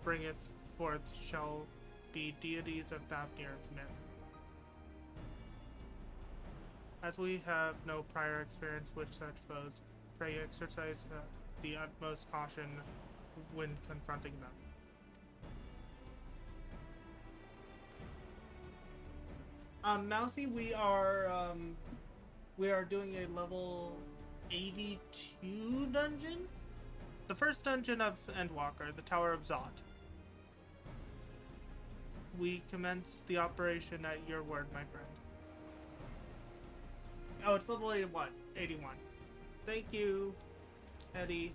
[SPEAKER 1] bringeth forth shall be deities of Thavnir myth. As we have no prior experience with such foes, pray exercise the utmost caution when confronting them. Mousy, we are doing a level 82 dungeon? The first dungeon of Endwalker, the Tower of Zot. We commence the operation at your word, my friend. Oh, it's level 81. 81. Thank you, Eddie.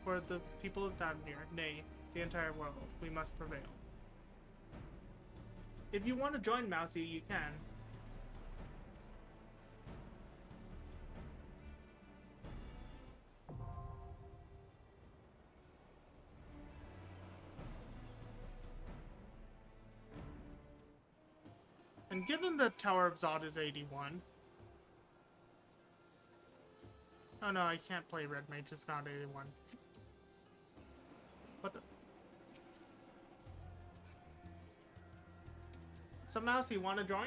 [SPEAKER 1] For the people of Thavnir, nay, the entire world, we must prevail. If you want to join Mousy, you can. And given that Tower of Zod is 81... Oh no, I can't play Red Mage, it's not 81. What the... So Mousy, wanna join?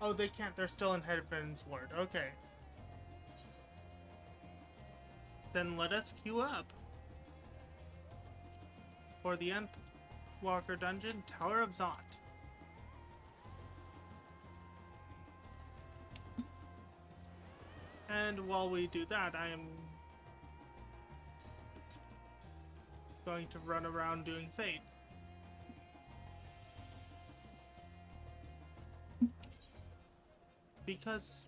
[SPEAKER 1] Oh, they can't. They're still in Heaven's Ward. Okay. Then let us queue up for the Endwalker dungeon, Tower of Zot. And while we do that, I am going to run around doing fates. Because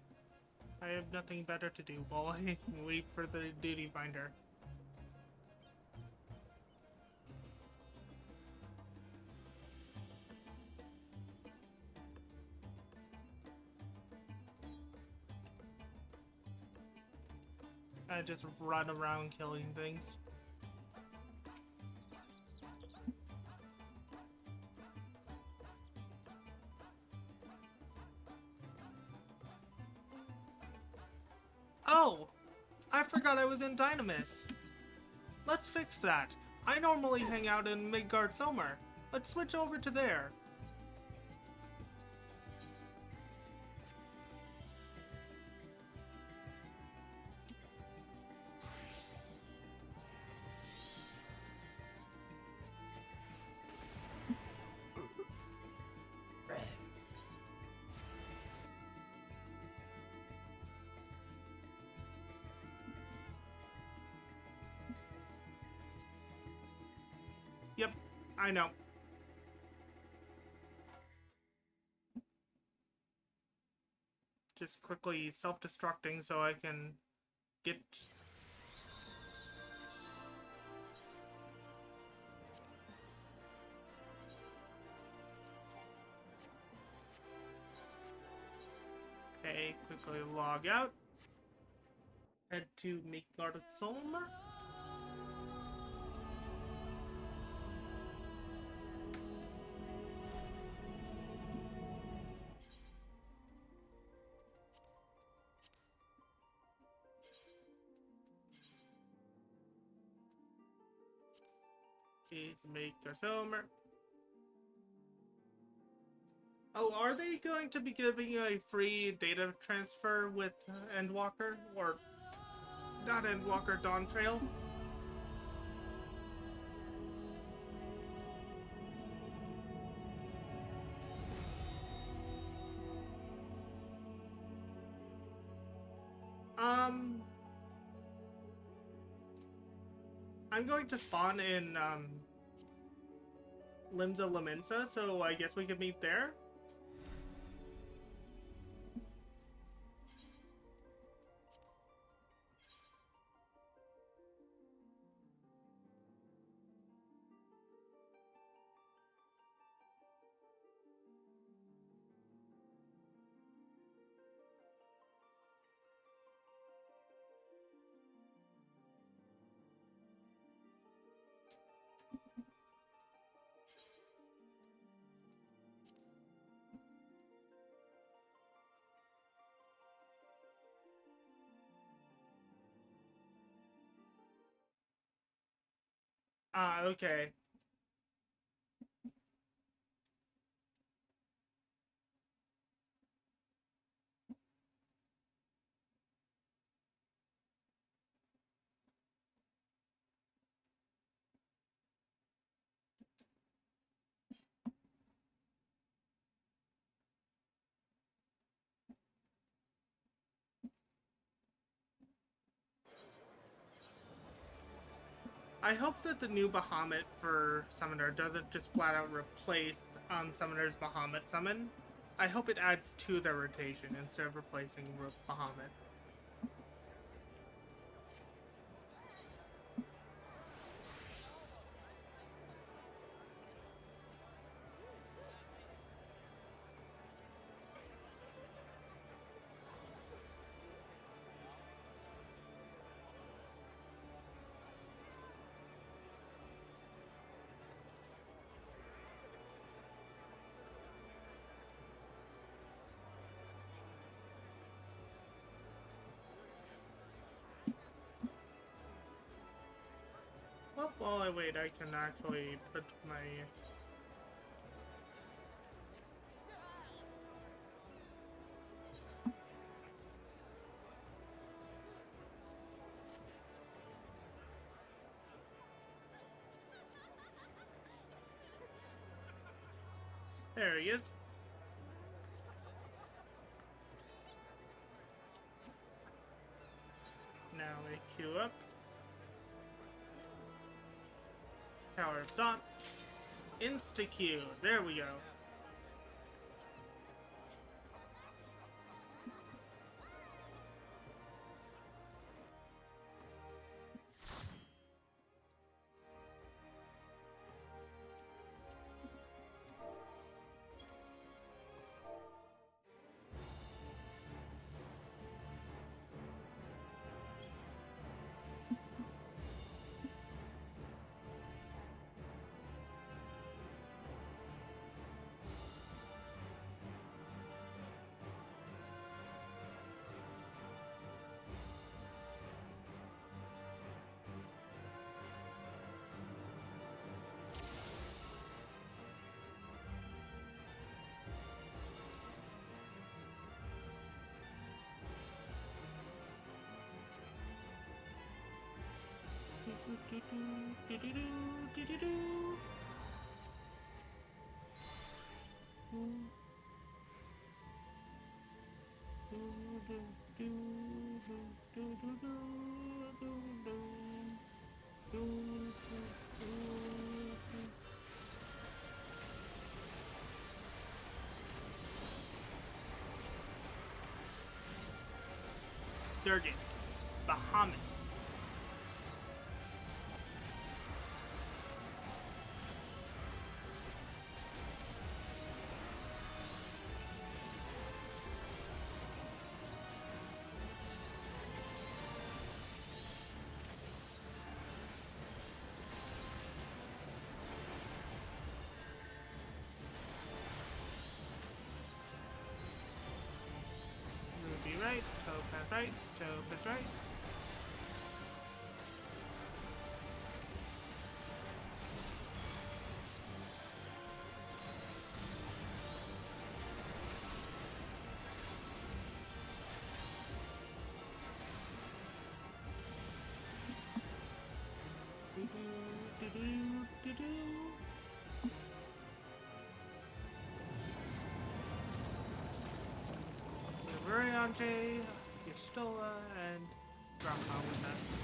[SPEAKER 1] I have nothing better to do while I wait for the duty finder. I just run around killing things. Oh! I forgot I was in Dynamis. Let's fix that. I normally hang out in Midgard Sommer. Let's switch over to there. Yep, I know. Just quickly self-destructing so I can get... Okay, quickly log out. Head to Midgard Sommer. Midgard Sommer. Oh, are they going to be giving a free data transfer with Endwalker? Or not Endwalker, Dawn Trail? I'm going to spawn in Limsa Lamensa, so I guess we could meet there. Ah, okay. I hope that the new Bahamut for Summoner doesn't just flat out replace Summoner's Bahamut summon. I hope it adds to their rotation instead of replacing Bahamut. Well, while I wait, I can actually put my... There he is. Now we queue up. Tower of Zot. Insta-Q. There we go. Durgan. Bahamut. Ruby right, Topaz right, Topaz right. J, Yestola, and Drama with us.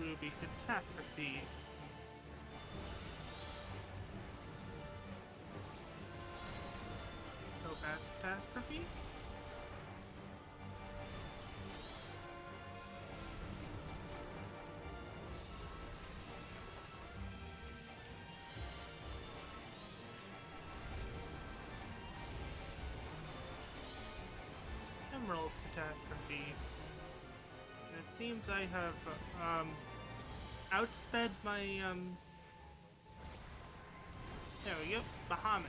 [SPEAKER 1] Ruby Catastrophe. catastrophe? Emerald catastrophe. And it seems I have outsped my there we go, Bahamut.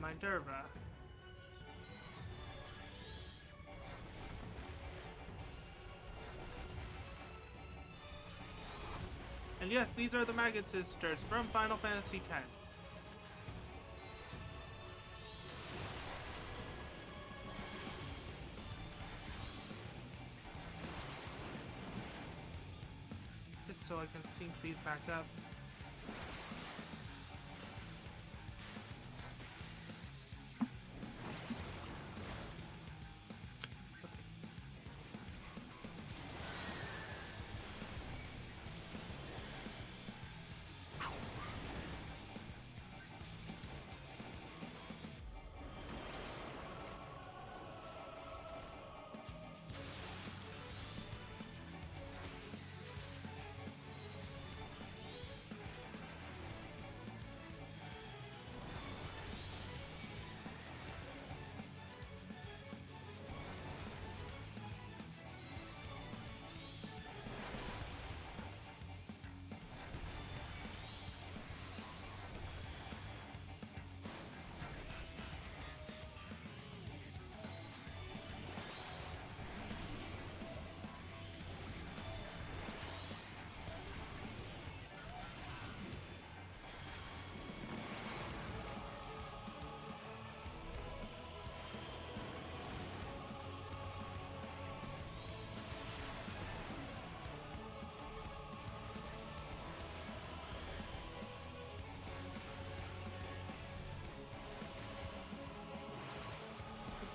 [SPEAKER 1] My Derva. And yes, these are the Maggot Sisters from Final Fantasy X. Just so I can sync these back up.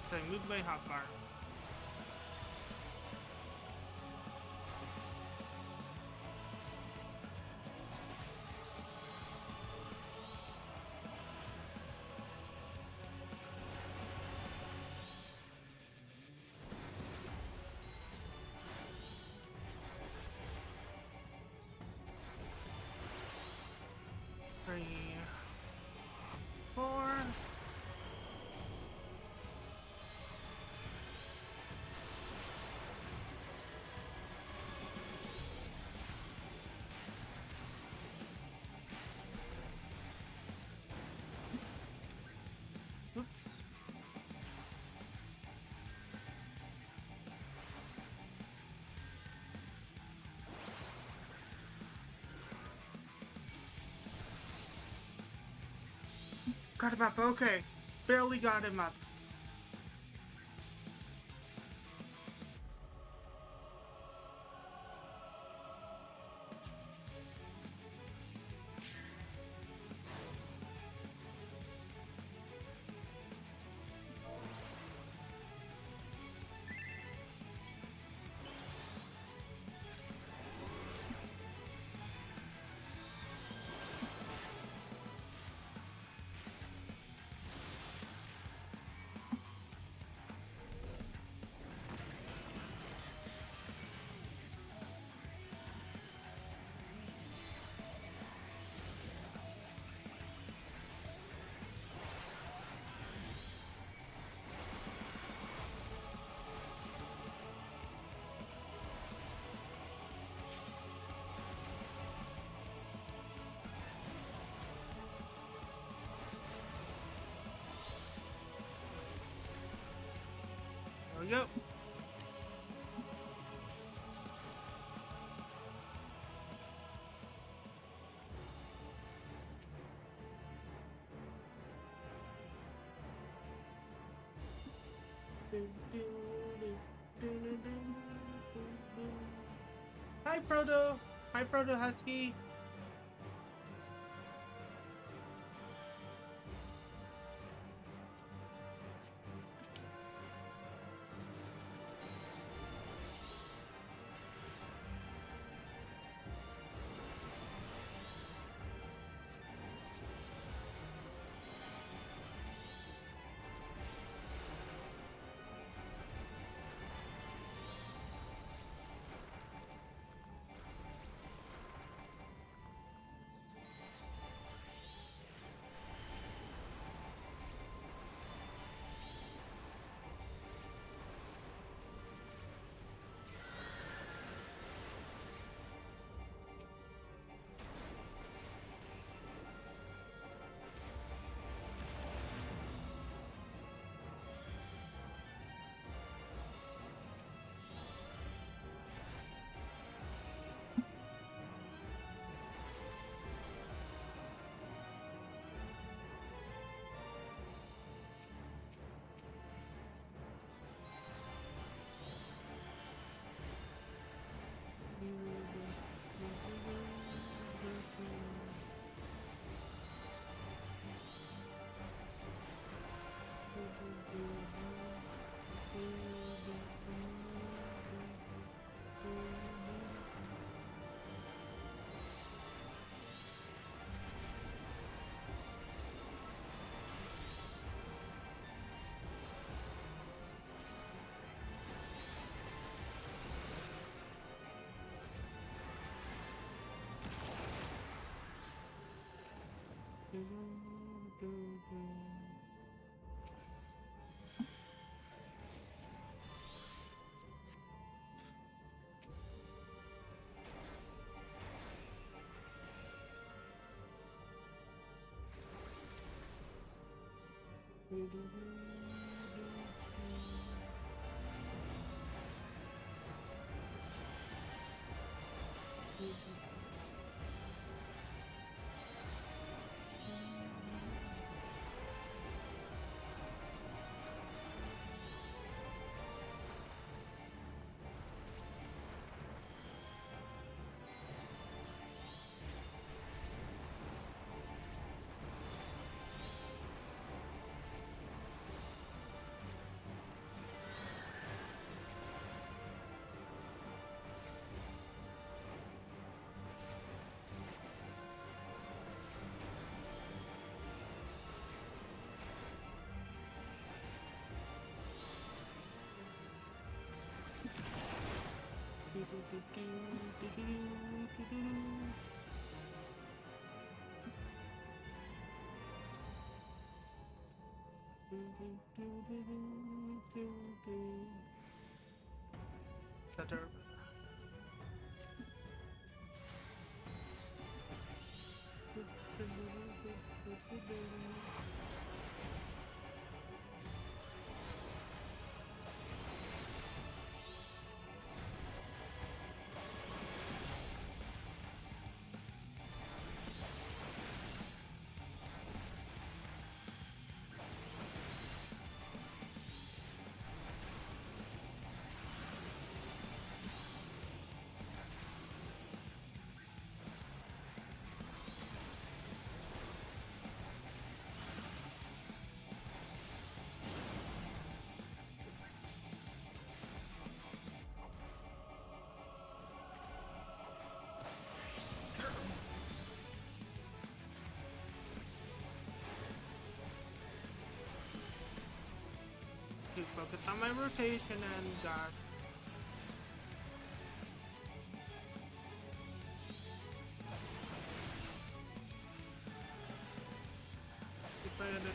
[SPEAKER 1] Saying move my hotbar. Three, 4. Oops. Got him up, okay. Barely got him up. There we go. Hi, Proto. Hi, Proto Husky. Setter. To focus on my rotation and defended.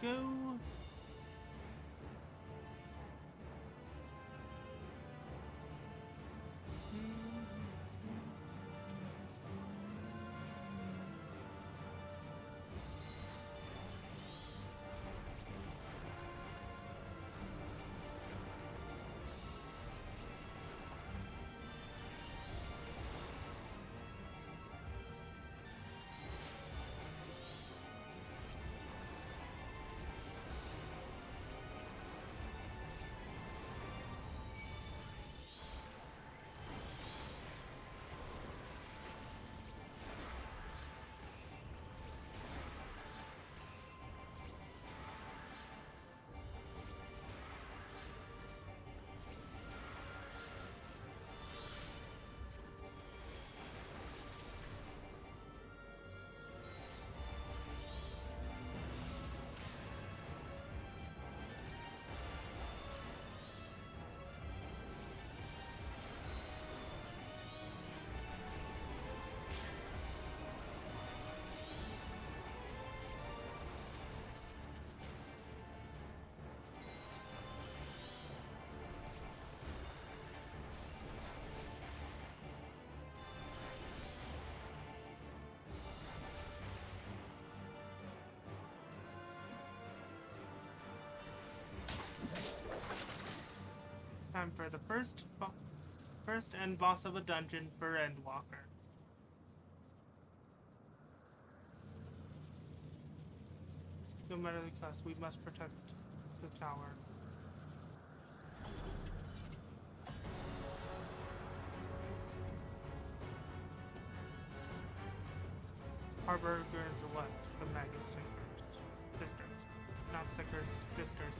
[SPEAKER 1] go. Time for the first end boss of a dungeon for Endwalker. No matter the cost, we must protect the tower. Harbor is elect, the Mage sisters. Not sickers, sisters.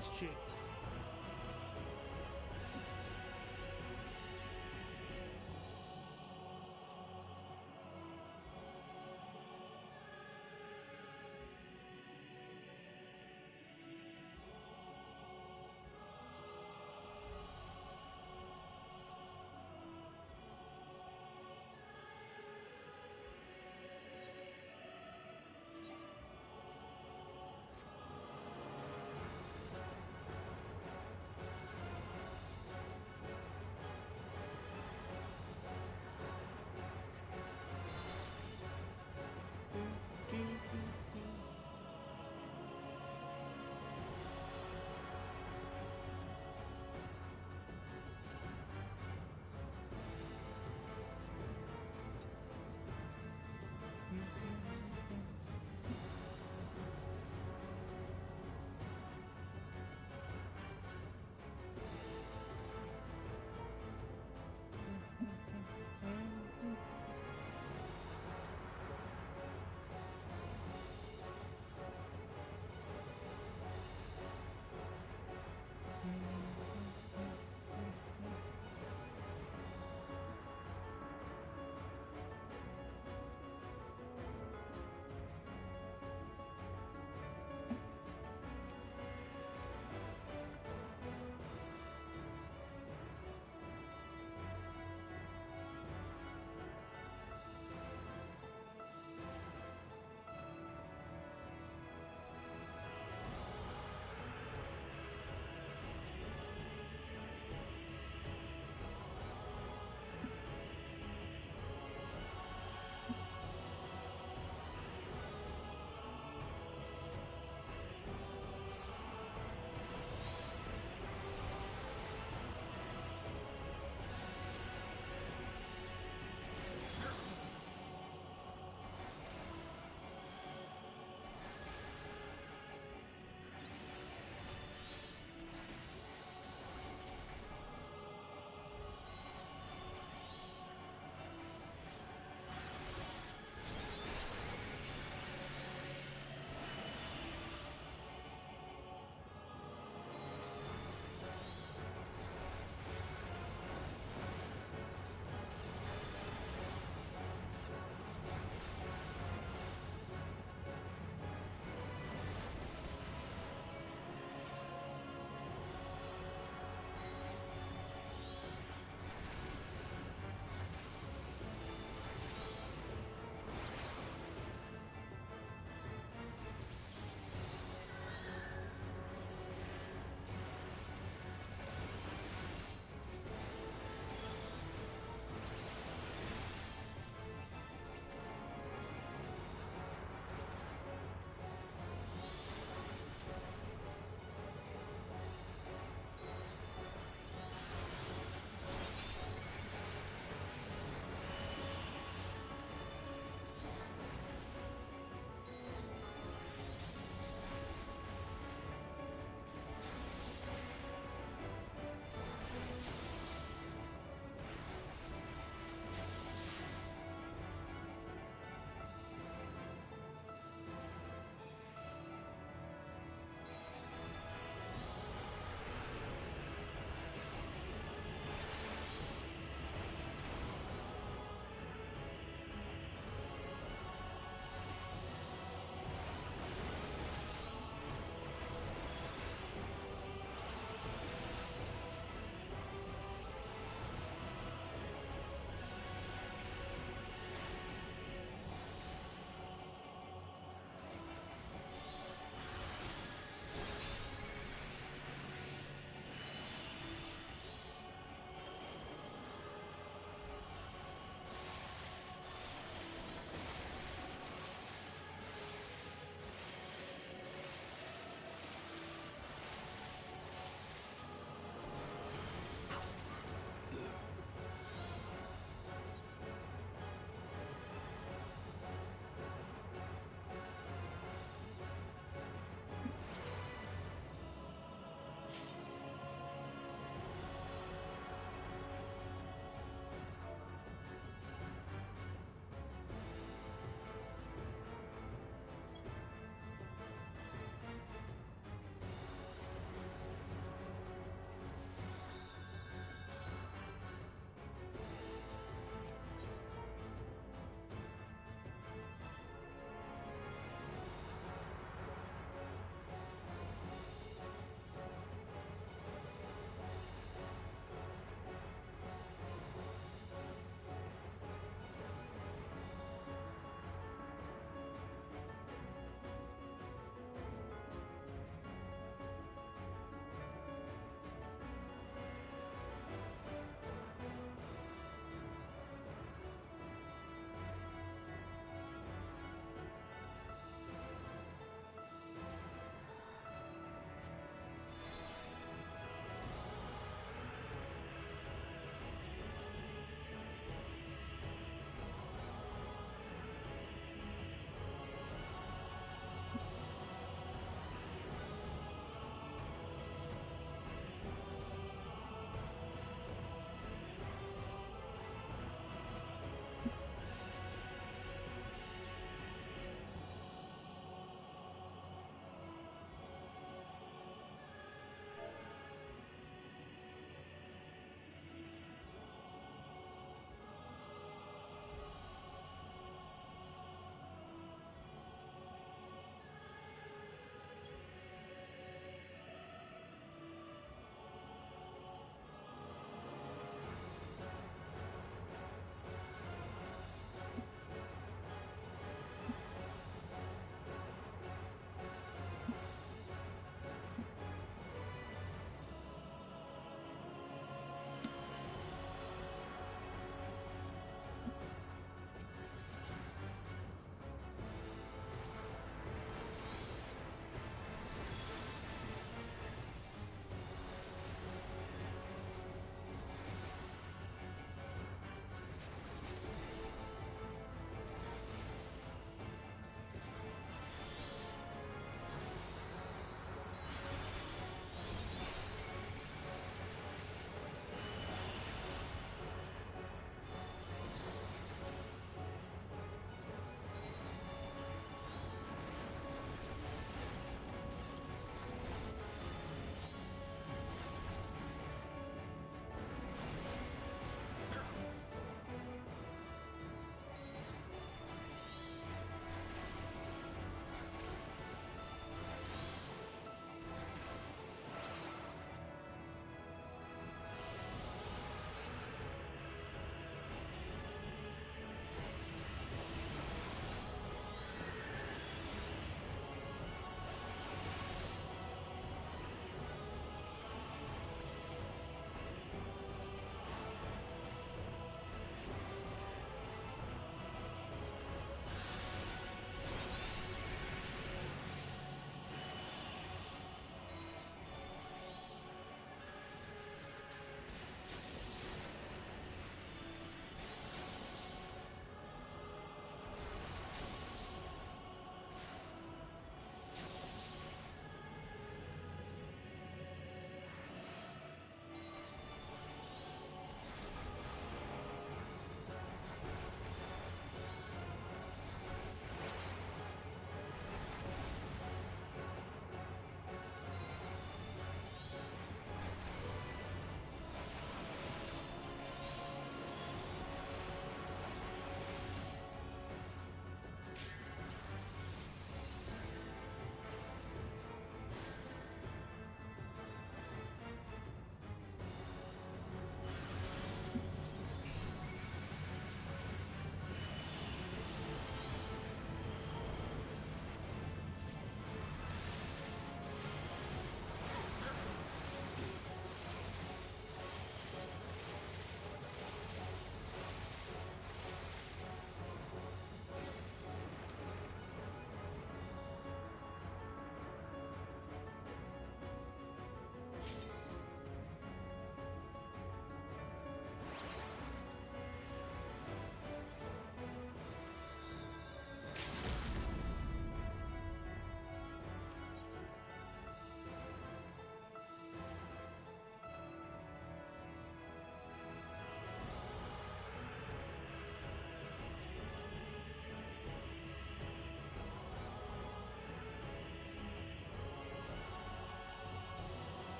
[SPEAKER 1] Who's she?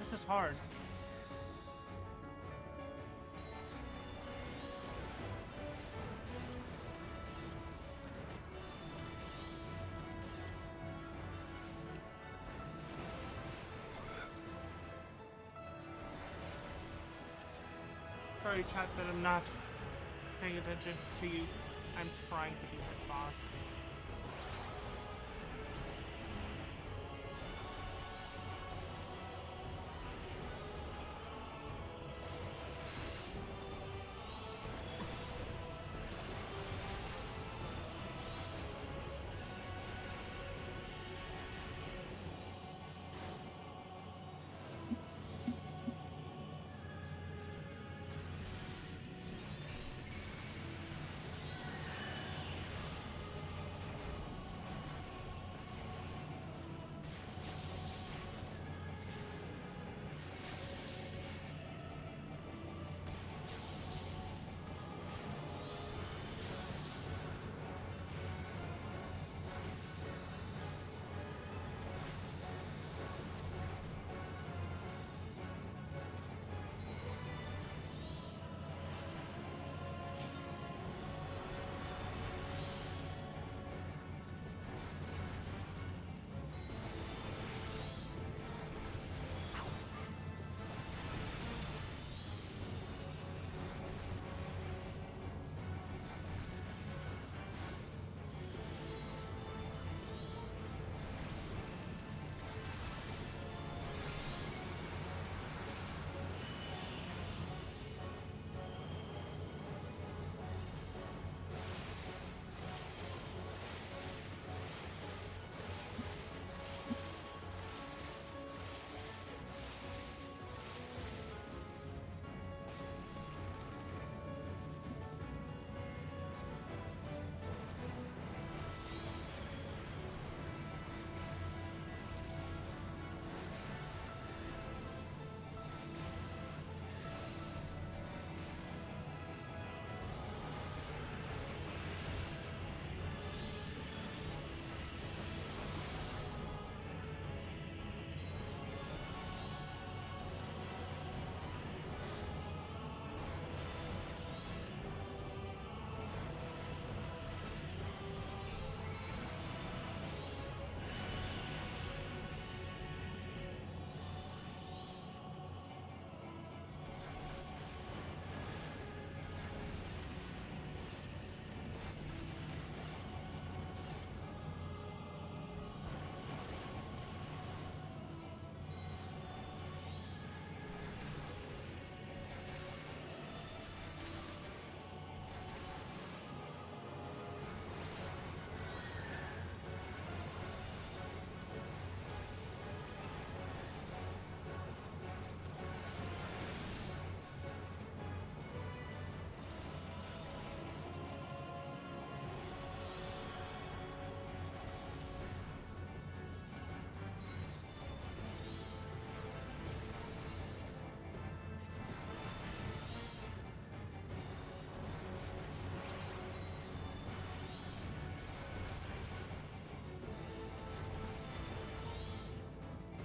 [SPEAKER 1] This is hard. Sorry, chat, that I'm not paying attention to you. I'm trying to beat this boss.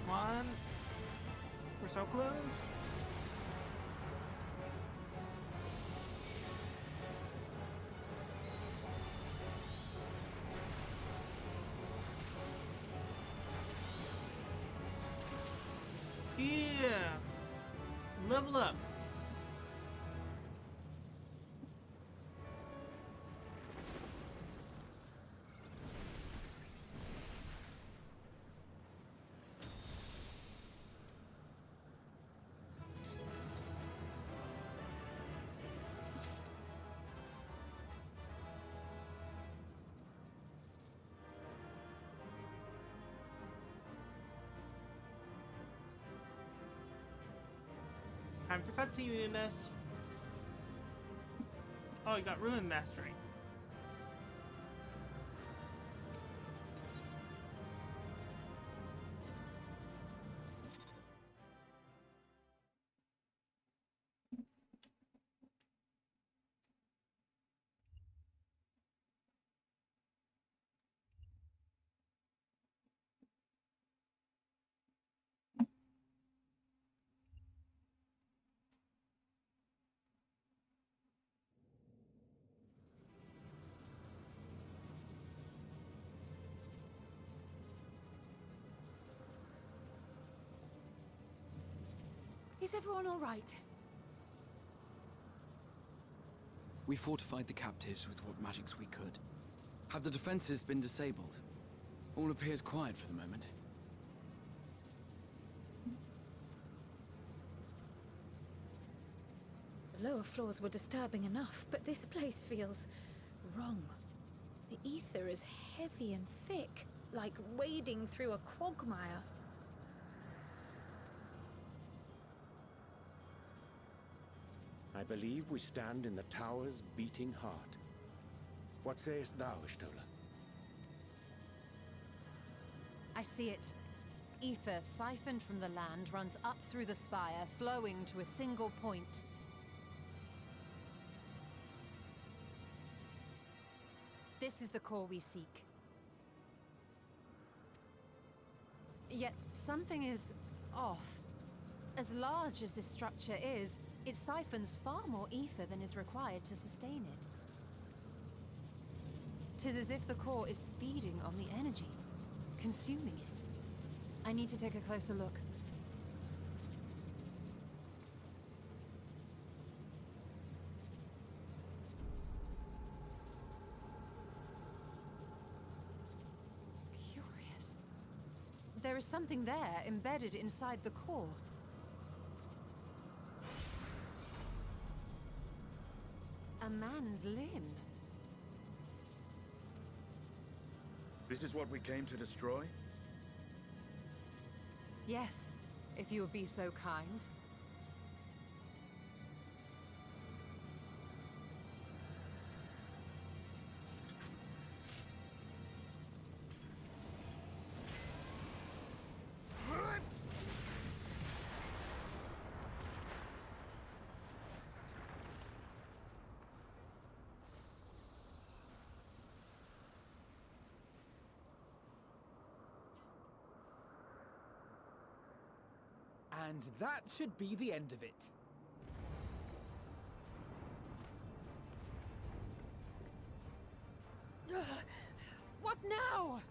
[SPEAKER 1] Come on. We're so close. Yeah. Level up. Time for cutscenes. Oh, you got Ruin Mastery.
[SPEAKER 8] Is everyone all right?
[SPEAKER 17] We fortified the captives with what magics we could. Have the defenses been disabled? All appears quiet for the moment.
[SPEAKER 8] The lower floors were disturbing enough, but this place feels wrong. The ether is heavy and thick, like wading through a quagmire.
[SPEAKER 11] I believe we stand in the tower's beating heart. What sayest thou, Ishtola?
[SPEAKER 15] I see it. Ether siphoned from the land runs up through the spire, flowing to a single point. This is the core we seek. Yet something is off. As large as this structure is, it siphons far more ether than is required to sustain it. 'Tis as if the core is feeding on the energy, consuming it. I need to take a closer look. Curious. There is something there embedded inside the core. A man's limb.
[SPEAKER 3] This is what we came to destroy?
[SPEAKER 15] Yes, if you would be so kind.
[SPEAKER 16] And that should be the end of it.
[SPEAKER 15] What now?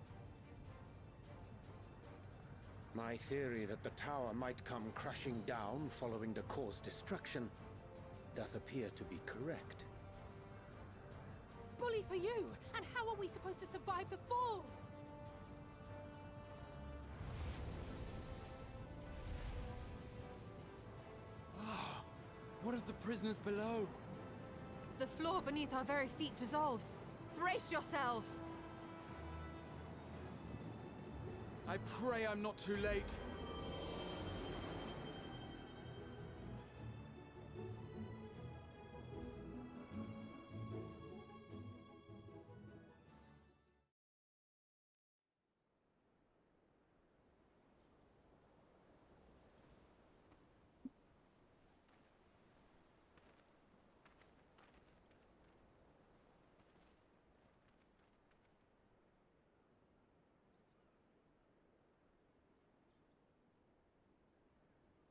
[SPEAKER 11] My theory that the tower might come crashing down following the core's destruction doth appear to be correct.
[SPEAKER 8] Bully for you! And how are we supposed to survive the fall?
[SPEAKER 17] What of the prisoners below?
[SPEAKER 15] The floor beneath our very feet dissolves. Brace yourselves!
[SPEAKER 17] I pray I'm not too late.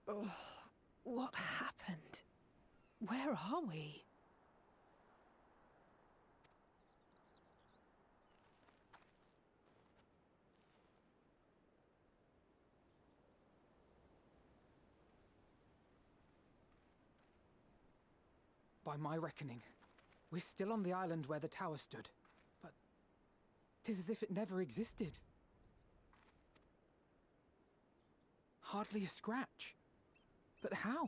[SPEAKER 8] Oh, what happened? Where are we?
[SPEAKER 16] By my reckoning, we're still on the island where the tower stood. But 'tis as if it never existed. Hardly a scratch. But how?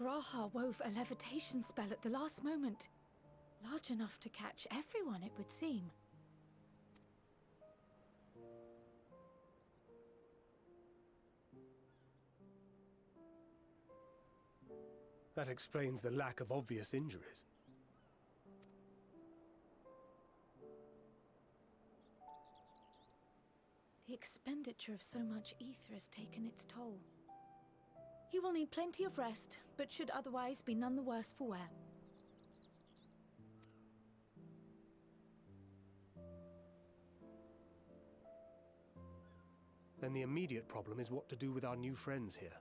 [SPEAKER 8] Graha wove a levitation spell at the last moment. Large enough to catch everyone, it would seem.
[SPEAKER 4] That explains the lack of obvious injuries.
[SPEAKER 8] The expenditure of so much ether has taken its toll. He will need plenty of rest, but should otherwise be none the worse for wear.
[SPEAKER 4] Then the immediate problem is what to do with our new friends here.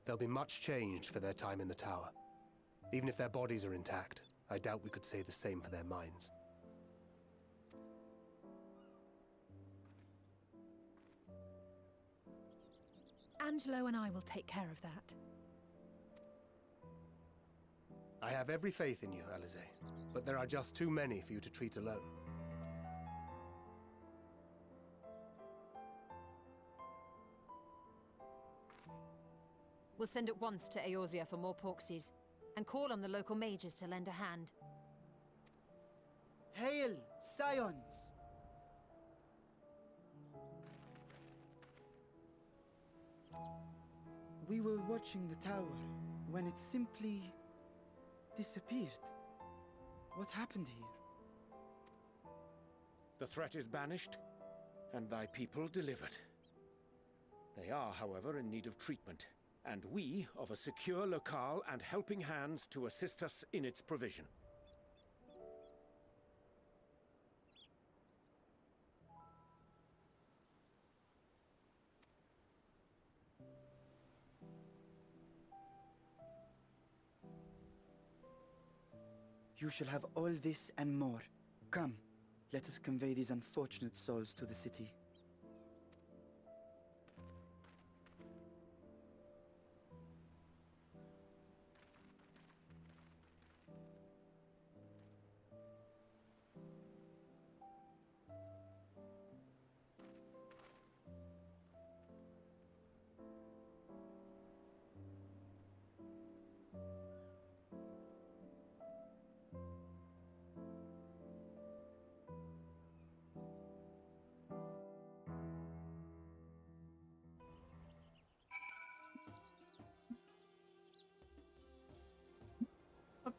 [SPEAKER 4] They'll be much changed for their time in the tower. Even if their bodies are intact, I doubt we could say the same for their minds.
[SPEAKER 8] Angelo and I will take care of that.
[SPEAKER 4] I have every faith in you, Alize, but there are just too many for you to treat alone.
[SPEAKER 15] We'll send at once to Eorzea for more Porksties, and call on the local mages to lend a hand.
[SPEAKER 5] Hail, Scions! We were watching the tower when it simply disappeared. What happened here?
[SPEAKER 11] The threat is banished, and thy people delivered. They are, however, in need of treatment, and we of a secure locale and helping hands to assist us in its provision.
[SPEAKER 5] You shall have all this and more. Come, let us convey these unfortunate souls to the city.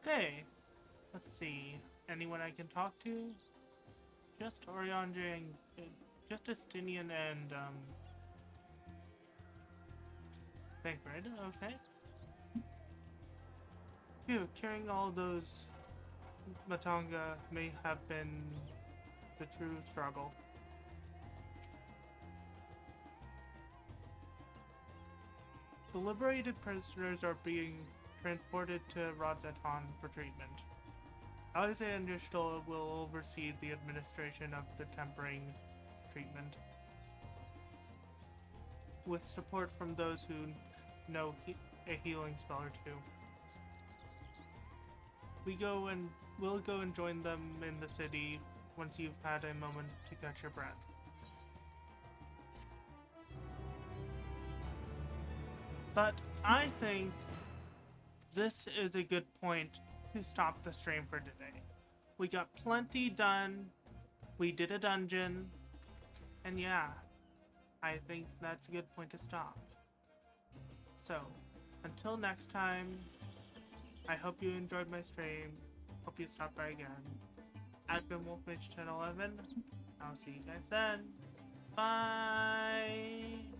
[SPEAKER 1] Okay, let's see. Anyone I can talk to? Just Oriange and just Justinian and Bankred. Okay. Phew, carrying all those Matanga may have been the true struggle. The liberated prisoners are being transported to Radzetan for treatment. Alexander Stoll will oversee the administration of the tempering treatment, with support from those who know a healing spell or two. We'll go and join them in the city once you've had a moment to catch your breath. But I think this is a good point to stop the stream for today. We got plenty done, we did a dungeon, and yeah, I think that's a good point to stop. So, until next time, I hope you enjoyed my stream, hope you stop by again. I've been Wolfmage1011, I'll see you guys then, bye!